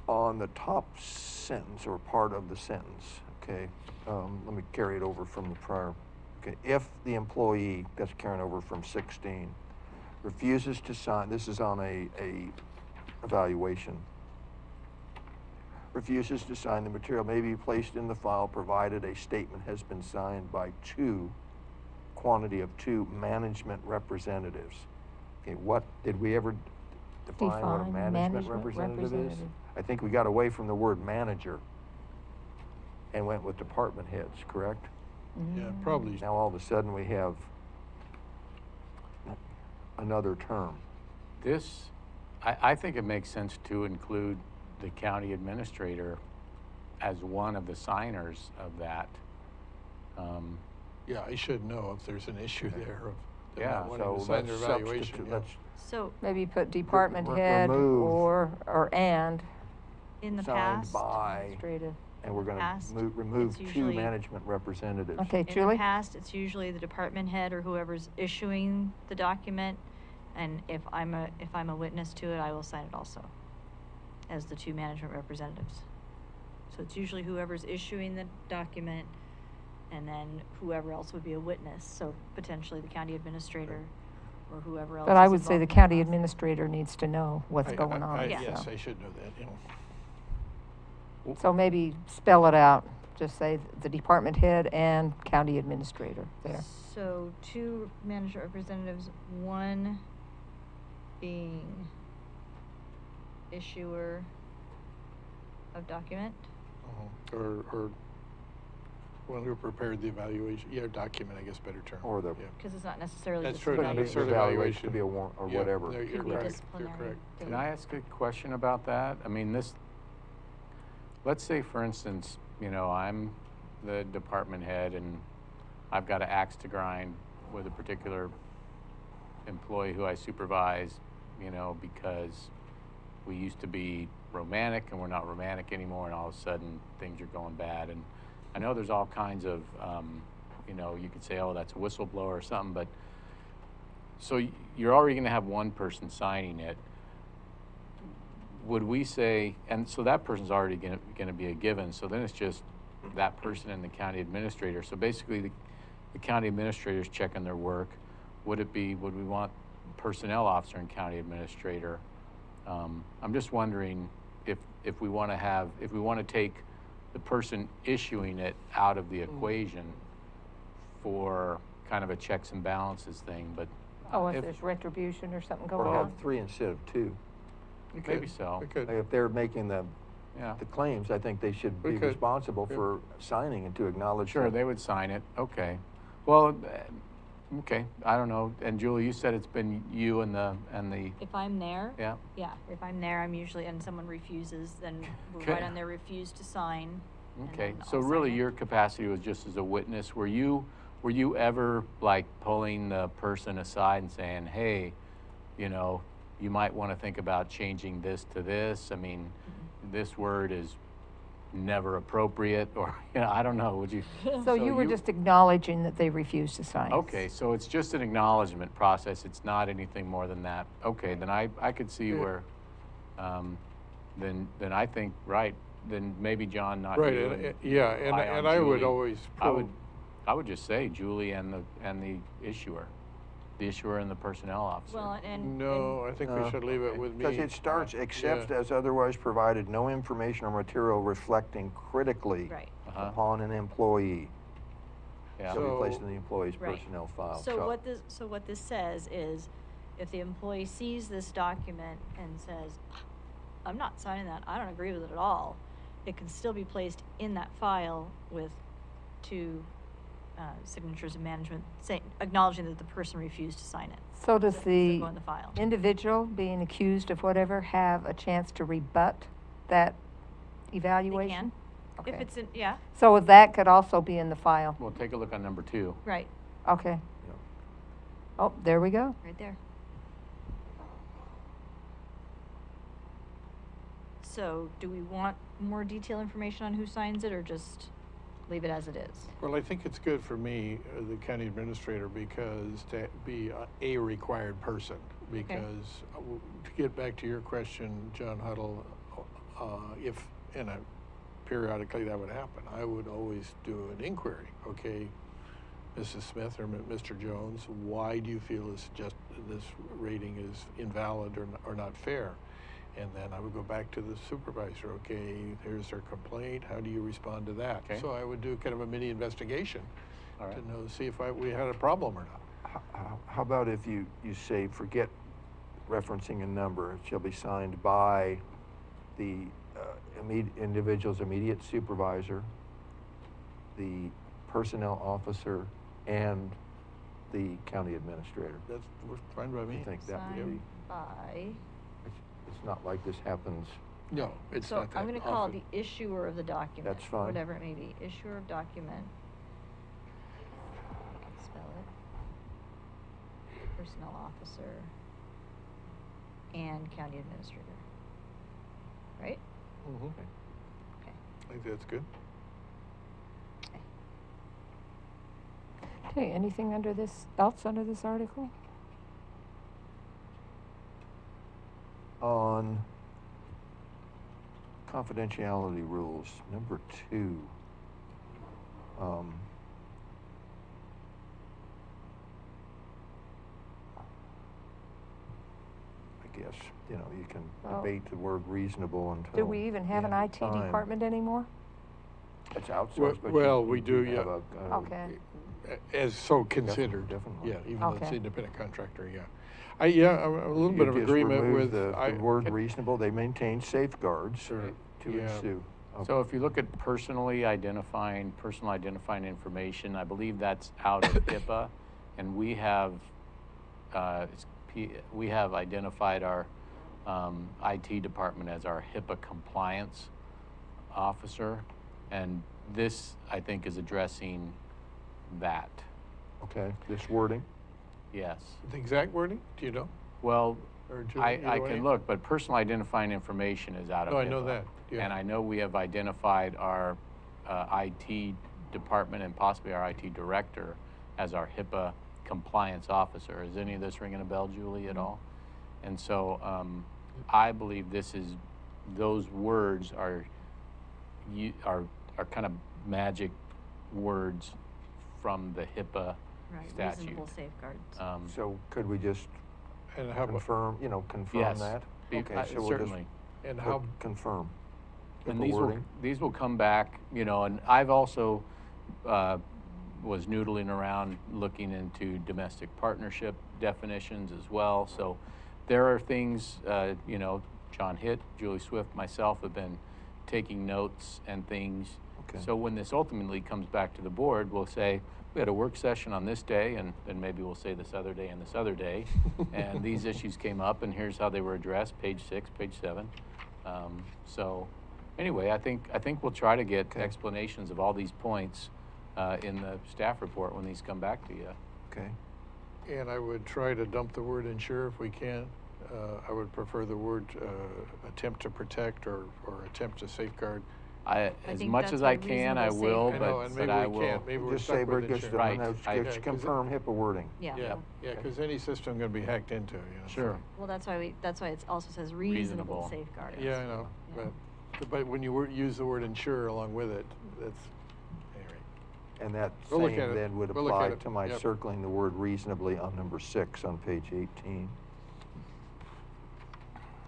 On the top sentence, or part of the sentence, okay, let me carry it over from the prior. Okay, if the employee, that's carrying over from 16, refuses to sign, this is on a evaluation, refuses to sign, the material may be placed in the file provided a statement has been signed by quantity of 2 management representatives. Okay, what, did we ever define what a Define management representative is? I think we got away from the word manager and went with department heads, correct? Yeah, probably. Now all of a sudden we have another term. This, I think it makes sense to include the county administrator as one of the signers of that. Yeah, I should know if there's an issue there of them Yeah, not wanting So to sign let's their evaluation. substitute, yeah. let's So, Maybe put department head remove or and in the signed past, by, administrative. and we're gonna past, remove it's 2 usually- management representatives. Okay, in the Julie? past, it's usually the department head or whoever's issuing the document. And if I'm a witness to it, I will sign it also as the 2 management representatives. So it's usually whoever's issuing the document, and then whoever else would be a witness, so potentially the county administrator or whoever else. But I is would say involved the in the county process. administrator needs to know what's going on. Yeah. Yes, so. I should know that, you know. So maybe spell it out, just say the department head and county administrator there. So 2 management representatives, 1 being issuer of document. Or one who prepared the evaluation, yeah, document, I guess, better term. Or the- yeah. Because it's not necessarily That's just true, an not evaluation. necessarily evaluation. Could be a warrant or Yeah, whatever. no, you're Could be correct, you're disciplinary. correct. Can I ask a question about that? I mean, let's say, for instance, I'm the department head and I've got an axe to grind with a particular employee who I supervise, because we used to be romantic and we're not romantic anymore, and all of a sudden things are going bad. And I know there's all kinds of, you could say, oh, that's a whistleblower or something, but so you're already going to have one person signing it. Would we say, and so that person's already going to be a given, so then it's just that person and the county administrator. So basically the county administrator's checking their work. Would we want personnel officer and county administrator? I'm just wondering if we want to take the person issuing it out of the equation for kind of a checks and balances thing, but Oh, if there's retribution or something Or going have on? 3 instead of 2. We maybe could, so. we could. If they're making the Yeah. claims, I think they should We be could. responsible Yeah. for signing and to acknowledge. Sure, that- they would sign it. Okay. Well, okay. I don't know. And Julie, you said it's been you and the If I'm there, yeah. yeah, if I'm there, I'm usually, and someone refuses, then we'll Okay. write on there, refuse to sign. and Okay. then So I'll sign really, it. your capacity was just as a witness. Were you ever like pulling the person aside and saying, "Hey, you might want to think about changing this to this"? I mean, this word is never appropriate, or, you know, I don't know, would you? So you were just acknowledging that they refused to sign. Okay, so it's just an acknowledgement process, it's not anything more than that. Okay, then I could see Yeah. where, then I think, right, then maybe John, not Right, you. and, yeah, rely on and I would Julie. always I would just say Julie and the issuer and the personnel officer. Well, and. No, I think we should leave it with me. Because it starts, except Yeah. as otherwise provided, no information or material reflecting critically Right. Uh-huh. upon an employee Yeah. shall be So- placed in the employee's Right. personnel file. So what this says is, if the employee sees this document and says, I'm not signing that, I don't agree with it at all, it can still be placed in that file with two signatures of management saying, acknowledging that the person refused to sign it. So does So the go in the file. individual being accused of whatever have a chance to rebut that They evaluation? can, if Okay. it's in, yeah, So that could also be in the file? Well, take a look on number 2. right, Okay. Yeah. Oh, there we go. right there. So, do we want more detailed information on who signs it, or just leave it as it is? Well, I think it's good for me, the county administrator, because to be a required person. Because to get back to your question, John Huddle, if, and periodically that would happen, I would always do an inquiry. Okay, Mrs. Smith or Mr. Jones, why do you feel this rating is invalid or not fair? And then I would go back to the supervisor. Okay, here's their complaint. How do you respond to that? Okay. So I would do kind of a mini investigation All right. to see if we had a problem or not. How about if you say, forget referencing a number, it shall be signed by the individual's immediate supervisor, the personnel officer, and the county administrator. We're fine by me. I think that would be, Signed by, it's not like this happens. No, it's so not that I'm gonna call it often. the issuer of the document. That's fine. Whatever it may be, issuer of document. I can spell it. Personnel officer and county administrator. Right? Mhm. Okay. I think that's good. Okay. Okay, anything else under this article? On confidentiality rules, number 2. I guess, you can Well- debate the word reasonable until. Do we even have the an end IT of time. department anymore? It's outsourced, but Well, you we do, have yeah. Okay. As so considered. definitely. Yeah, even though it's Okay. independent contractor, yeah. I'm a little bit of You just agreement remove with. the word reasonable, they maintain safeguards Sure. to Yeah. ensue. So if you look at personal identifying information, I believe that's out of HIPAA, and we have identified our IT department as our HIPAA compliance officer, and this, I think, is addressing that. Okay, this wording? Yes. The exact wording, do you know? Well, Or Julie, I either one of can you? look, but personal identifying information is out of No, HIPAA. I know that, yeah. And I know we have identified our IT department and possibly our IT director as our HIPAA compliance officer. Is any of this ringing a bell, Julie, at all? And so I believe those words are kind of magic words from the HIPAA Right, statute. reasonable safeguards. So could we just And how about, confirm Yes. that? Be- Okay, so we'll just certainly. and put how, confirm. And HIPAA wording. these will come back, and I've also was noodling around looking into domestic partnership definitions as well. So there are things, John Hitt, Julie Swift, myself have been taking notes and things. Okay. So when this ultimately comes back to the board, we'll say, we had a work session on this day, and then maybe we'll say this other day and this other day. And these issues came up, and here's how they were addressed, page 6, page 7. So anyway, I think we'll try to get Okay. explanations of all these points in the staff report when these come back to you. Okay, and I would try to dump the word ensure if we can. I would prefer the word attempt to protect or attempt to safeguard As think much that's as what I can, I reasonable will, I know, and but maybe I we will. can't, maybe we're Just say stuck we're with just, insurance. Right, let's I- just Yeah, 'cause confirm HIPAA wording. Yeah. Yeah, yeah, because any system can be hacked into, you know. Sure. Well, that's why it also says Reasonable. reasonable safeguards. Yeah, I know, Yeah. but when you use the word insurer along with it, that's, anyway. And that We'll look same at it. then would We'll look at apply it. to my Yep. circling the word reasonably on number 6 on page 18.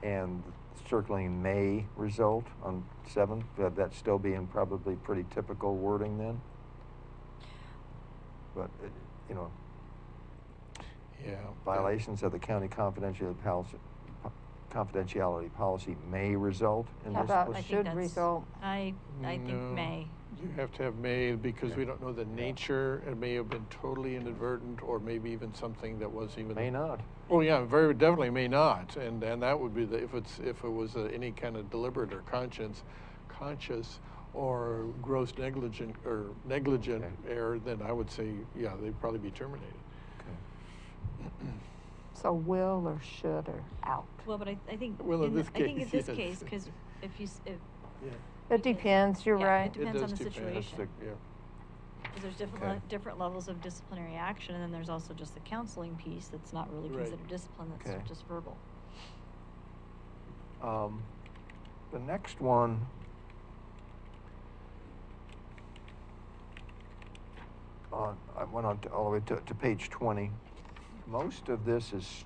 And circling may result on 7, that still being probably pretty typical wording then? But, you know, Yeah. violations of the county confidentiality policy may result in How this. about I think should that's- result? I think No. may. You have to have may, because Okay. we don't know the nature, it may have been totally inadvertent, or maybe even something that was even. May not. Oh, yeah, very definitely may not, and that would be if it was any kind of deliberate or conscious or gross negligent Okay. error, then I would say, yeah, they'd probably be terminated. Okay. So will or should or out? Well, but I think, Well, in this I think in case, this yes. case, because if you, if, Yeah. It depends, you're Yeah, right. it depends on does the depend. That's situation. yeah. because there's different, Okay. different levels of disciplinary action, and then there's also just the counseling piece that's not really Right. considered discipline, that's Okay. just verbal. The next one, I went on all the way to page 20. Most of this has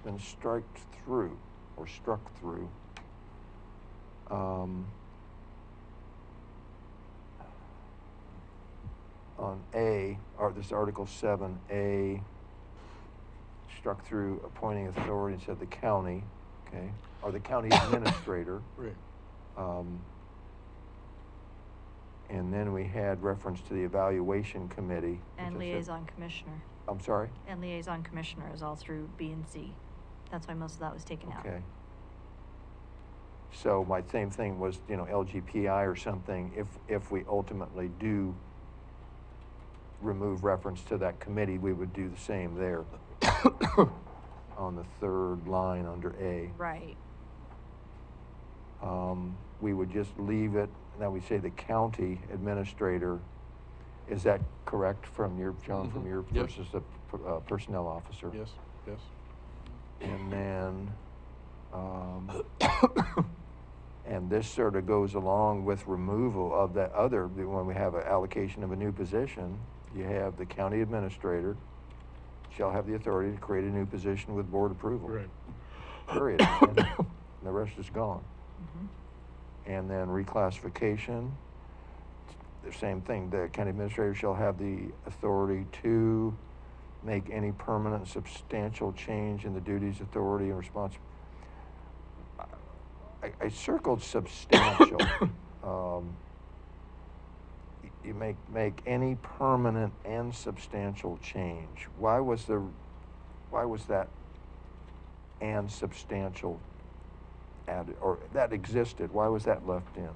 been struck through. On A, or this Article 7A, struck through appointing authority and said the county, okay, or the county administrator. Right. And then we had reference to the evaluation committee. And which I said- liaison commissioner. I'm sorry? And liaison commissioner is all through B and C. That's why most of that was taken out. Okay. So my same thing was, you know, LGPI or something, if we ultimately do remove reference to that committee, we would do the same there on the third line under A. Right. We would just leave it, now we say the county administrator. Is that correct from your, John, from Mhm. your Yep. versus the personnel officer? Yes, yes. And then, and this sort of goes along with removal of that other, when we have an allocation of a new position, you have the county administrator shall have the authority to create a new position with board approval. Right. Period. And the rest is gone. Mhm. And then reclassification, the same thing, the county administrator shall have the authority to make any permanent substantial change in the duties, authority, and response. I circled substantial. You make any permanent and substantial change. Why was that and substantial added, or that existed? Why was that left in?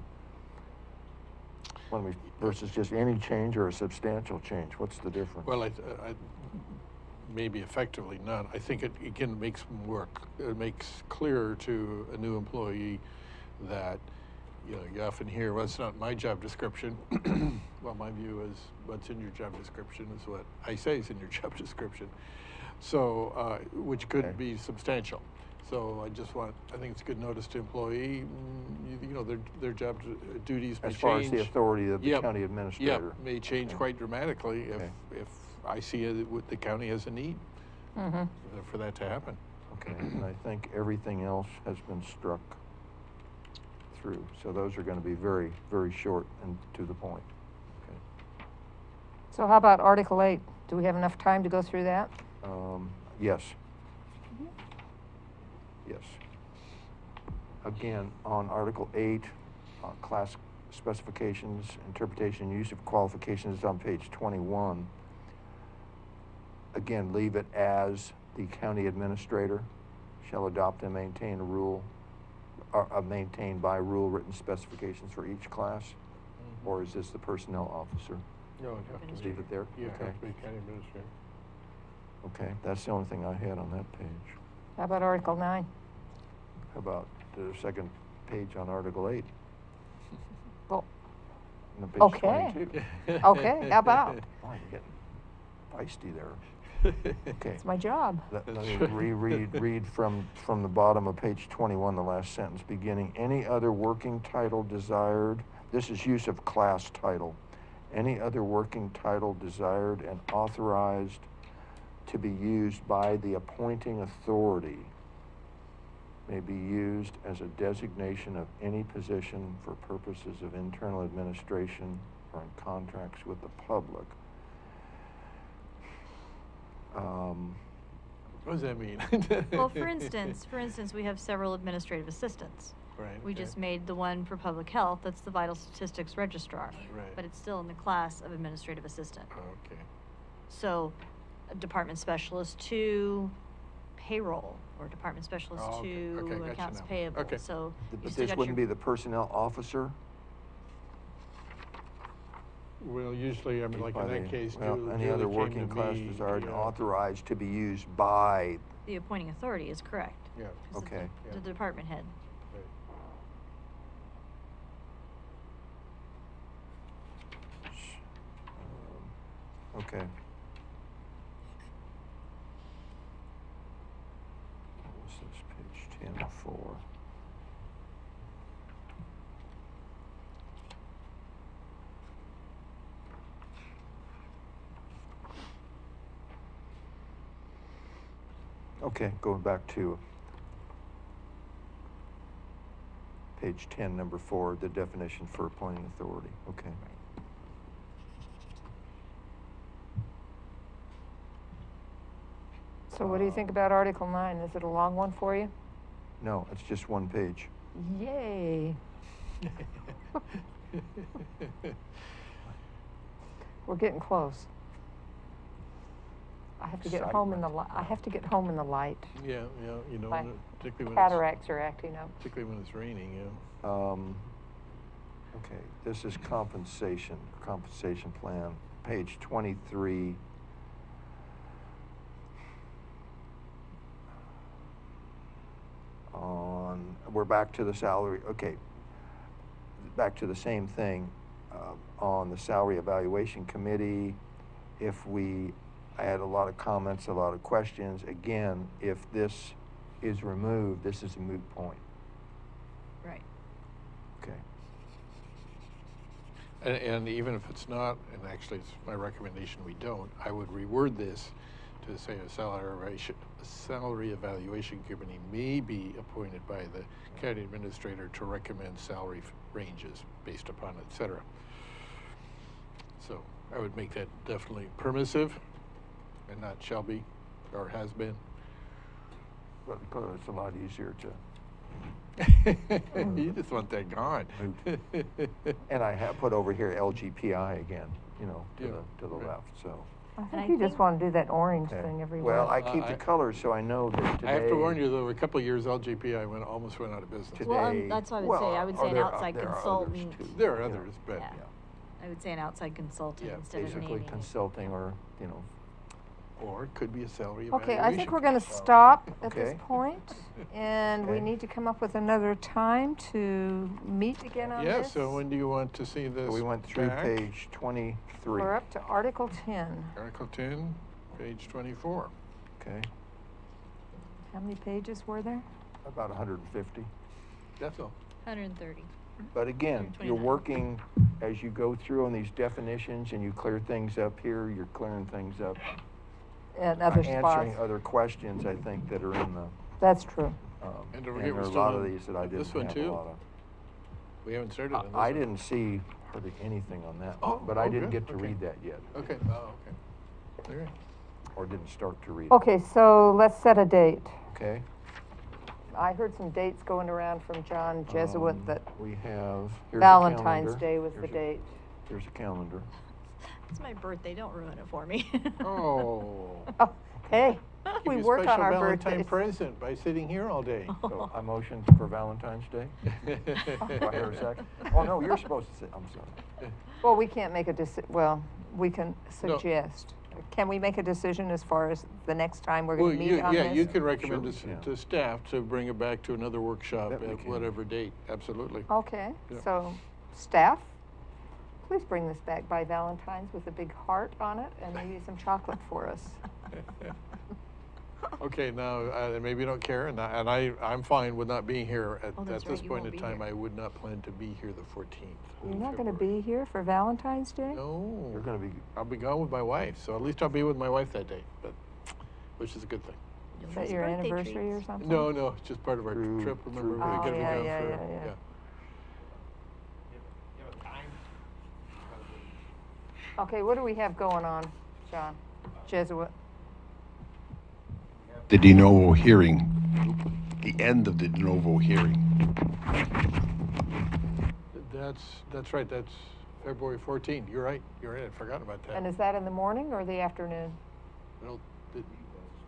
When we, versus just any change or a substantial change, what's the difference? Well, maybe effectively none. I think it again makes it makes clearer to a new employee that, you know, you often hear, well, it's not my job description. Well, my view is what's in your job description is what I say is in your job description. So, which could Okay. be substantial. So I think it's good notice to employee, you know, their job duties may As change. far as the authority of the Yep. county Yep, administrator. may change Okay. quite dramatically Okay. if I see it, the county has a need Mm-hmm. for that to happen. Okay, and I think everything else has been struck through. So those are going to be very, very short and to the point. Okay. So how about Article 8? Do we have enough time to go through that? Yes. Yes. Again, on Article 8, class specifications, interpretation, use of qualifications is on page 21. Again, leave it as the county administrator shall adopt and maintain a rule, or maintain by rule written specifications for each class? Or is this the personnel officer? No, it'd have to be. Leave it there? Yeah, Okay. it have to be county administrator. Okay, that's the only thing I had on that page. How about Article 9? How about the second page on Article 8? Well, on page Okay. 22. Okay, how about? Oh, you're getting feisty there. Okay. It's my job. Let me read from the bottom of page 21, the last sentence, beginning, any other working title desired, this is use of class title, any other working title desired and authorized to be used by the appointing authority may be used as a designation of any position for purposes of internal administration or in contracts with the public. What does that mean? Well, for instance, we have several administrative assistants. Right, We okay. just made the one for public health, that's the vital statistics registrar. Right. But it's still in the class of administrative assistant. Okay. So, a department specialist to payroll, or department specialist Oh, okay. to Okay, gotcha accounts now. payable. Okay. So, you But still this got wouldn't your- be the personnel officer? Well, usually, I mean, like in that case, Well, Julie any came other to working class me, desired and yeah. authorized to be used by, The appointing authority is correct. Yeah. 'Cause it's Okay. The department head. Right. okay. What's this, page 10-4? Okay, going back to page 10, number 4, the definition for appointing authority. Okay. So what do you think about Article 9? Is it a long one for you? No, it's just one page. Yay. We're getting close. I have to get home in the light. I have to get home in the light. Yeah, you know, My particularly when cataracts are acting up. particularly when it's raining, yeah. Okay, this is compensation plan, page 23. We're back to the salary, okay, back to the same thing. On the salary evaluation committee, I had a lot of comments, a lot of questions. Again, if this is removed, this is a moot point. Right. Okay. And even if it's not, and actually it's my recommendation we don't, I would reword this to say a salary evaluation committee may be appointed by the county administrator to recommend salary ranges based upon, et cetera. So I would make that definitely permissive and not shall be or has been. But it's a lot easier to, You just want that gone. and I have put over here LGPI again, to Yeah, the right. left, so. I And think I you just think- want to do that orange Okay. thing everywhere. Well, I keep I- the colors so I know that today. I have to warn you though, a couple of years LGPI almost went out of business. Today, Well, that's what I would say. I would say an there outside there are others consultant. too, There are yeah. others, but Yeah. I would say an outside consultant Yeah, instead of Basically naming it. consulting or, or it could be a salary evaluation. Okay, I think we're going to stop at this Okay. point, and we Okay. need to come up with another time to meet again on Yeah, this. so when do you want to see this we went through back? page 23. We're up to Article 10. Article 10, page 24. Okay, How many pages were there? about 150. That's all. 130. But again, you're 129. working, as you go through on these definitions and you clear things up here, you're clearing things up. At other spots. Answering other questions, I think, that are in the, That's true. And don't there forget, are we're a still lot of on these that I this didn't one have a too. lot of. We haven't started on this I one. didn't see hardly anything on that Oh, one, but I oh, didn't good, get to okay. read that yet, Okay, oh, okay. All right. or didn't start to read it. Okay, so let's set a date. Okay. I heard some dates going around from John Jesuit that We have, here's a Valentine's calendar. Day was the Here's a- date. Here's a calendar. It's my birthday. Don't ruin it for me. Oh. Oh, hey, Give we you a work on special our Valentine birthdays. present by sitting here all day. So I motion for Valentine's Day. Do I hear a second? Oh, no, you're supposed to say, I'm sorry. Well, we can't make a well, we can suggest. Can we make a decision as far as the next time we're Well, going to meet on yeah, this? you can recommend Sure, this yeah. to staff to bring it back to another workshop That we at can. whatever date, absolutely. Okay, Yeah. so staff, Please bring this back by Valentine's with a big heart on it and maybe some chocolate for us. Okay, now, maybe you don't care, and I'm fine with not being here Oh, at that's this right, you point won't in be time. here. I would not plan to be here the 14th. You're of not going to February. be here for Valentine's Day? No. You're gonna be, I'll be gone with my wife, so at least I'll be with my wife that day, which is a good thing. Is that your Birthday anniversary or treats. something? No, no, it's just part of our True, trip. Remember, true. we gotta be Oh, yeah, gone yeah, for, yeah. Okay, what do we have going on, John? Jesuit? The de novo hearing, the end of the de novo hearing. That's right, that's February 14th. You're right, I forgot about that. And is that in the morning or the afternoon? I don't,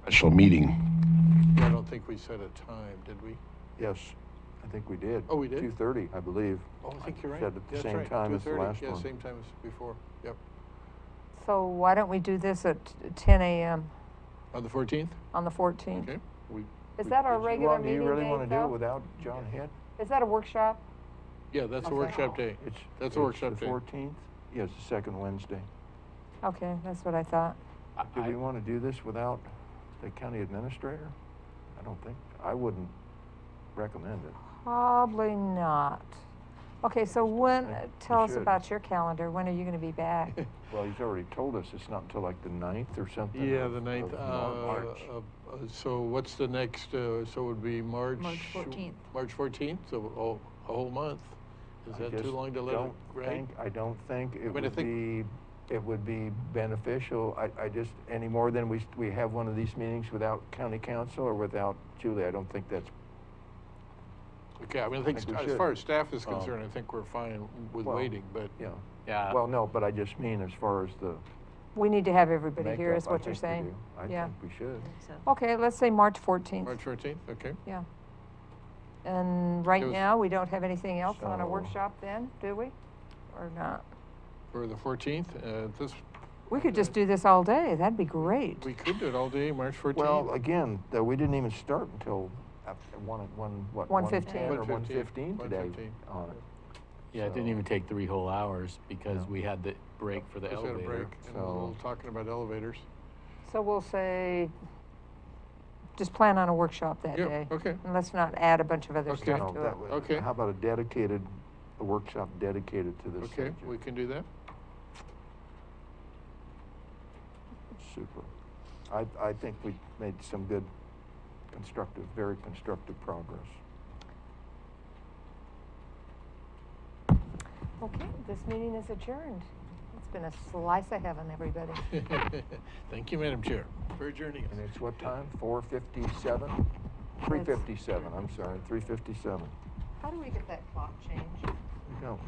Special meeting. I don't think we set a time, did we? yes, I think we did. Oh, we did? 2:30, I believe. Oh, I think you're right. Said at the That's same right, time as the 2:30. last Yeah, one. same time as before, yep. So why don't we do this at 10 a.m. On the 14th? on the 14th? Okay. Is that our regular Do meeting you really date, wanna do though? it without John Head? Is that a workshop? Yeah, that's a Okay. workshop day. That's a workshop It's day. the 14th? Yes, the second Wednesday. Okay, that's what I thought. Do we wanna do this without the county administrator? I wouldn't recommend it. Probably not. Okay, so I think we tell us should. about your calendar. When are you going to be back? Well, he's already told us it's not until like the 9th or something. Yeah, of- the 9th. of March. So what's the next, so it would be March? March 14th. March 14th, so a whole month. Is I that too just long to let it, right? I don't think it mean, I would be beneficial. I just, any more than we have one of these meetings without county council or without Julie, I don't think that's, Okay, I mean, I think we as should. far as staff is concerned, I think we're fine with Well, waiting, but you know. Yeah. Well, no, but I just mean as far as the We need to have everybody here, makeup, is I what you're think we saying. do. I Yeah. think we should. So, Okay, let's say March 14th. March 14th, okay. Yeah. And right It was- now, we don't have anything else on a So- workshop then, do we? Or not? For the 14th, We could just do this all day. That'd be great. we could do it all day, March 14th. Well, again, we didn't even start until after 1:15. 1:10 or 1:15 today 1:15. on it. Yeah, it didn't So- even take 3 whole hours because No. we had the break for the Just had a elevator. break, and so- we're talking about elevators. So we'll say, just plan on a workshop that Yeah, day. okay. And let's not add a bunch of other Okay. stuff No, to that it. would- Okay. How about a workshop dedicated to this Okay, subject? we can do that. Super. I think we made some good, very constructive progress. Okay, this meeting is adjourned. It's been a slice of heaven, everybody. Thank you, Madam Chair, for adjourning us. And it's what time? 4:57? 3:57, I'm sorry, 3:57. How do we get that clock changed? There you go.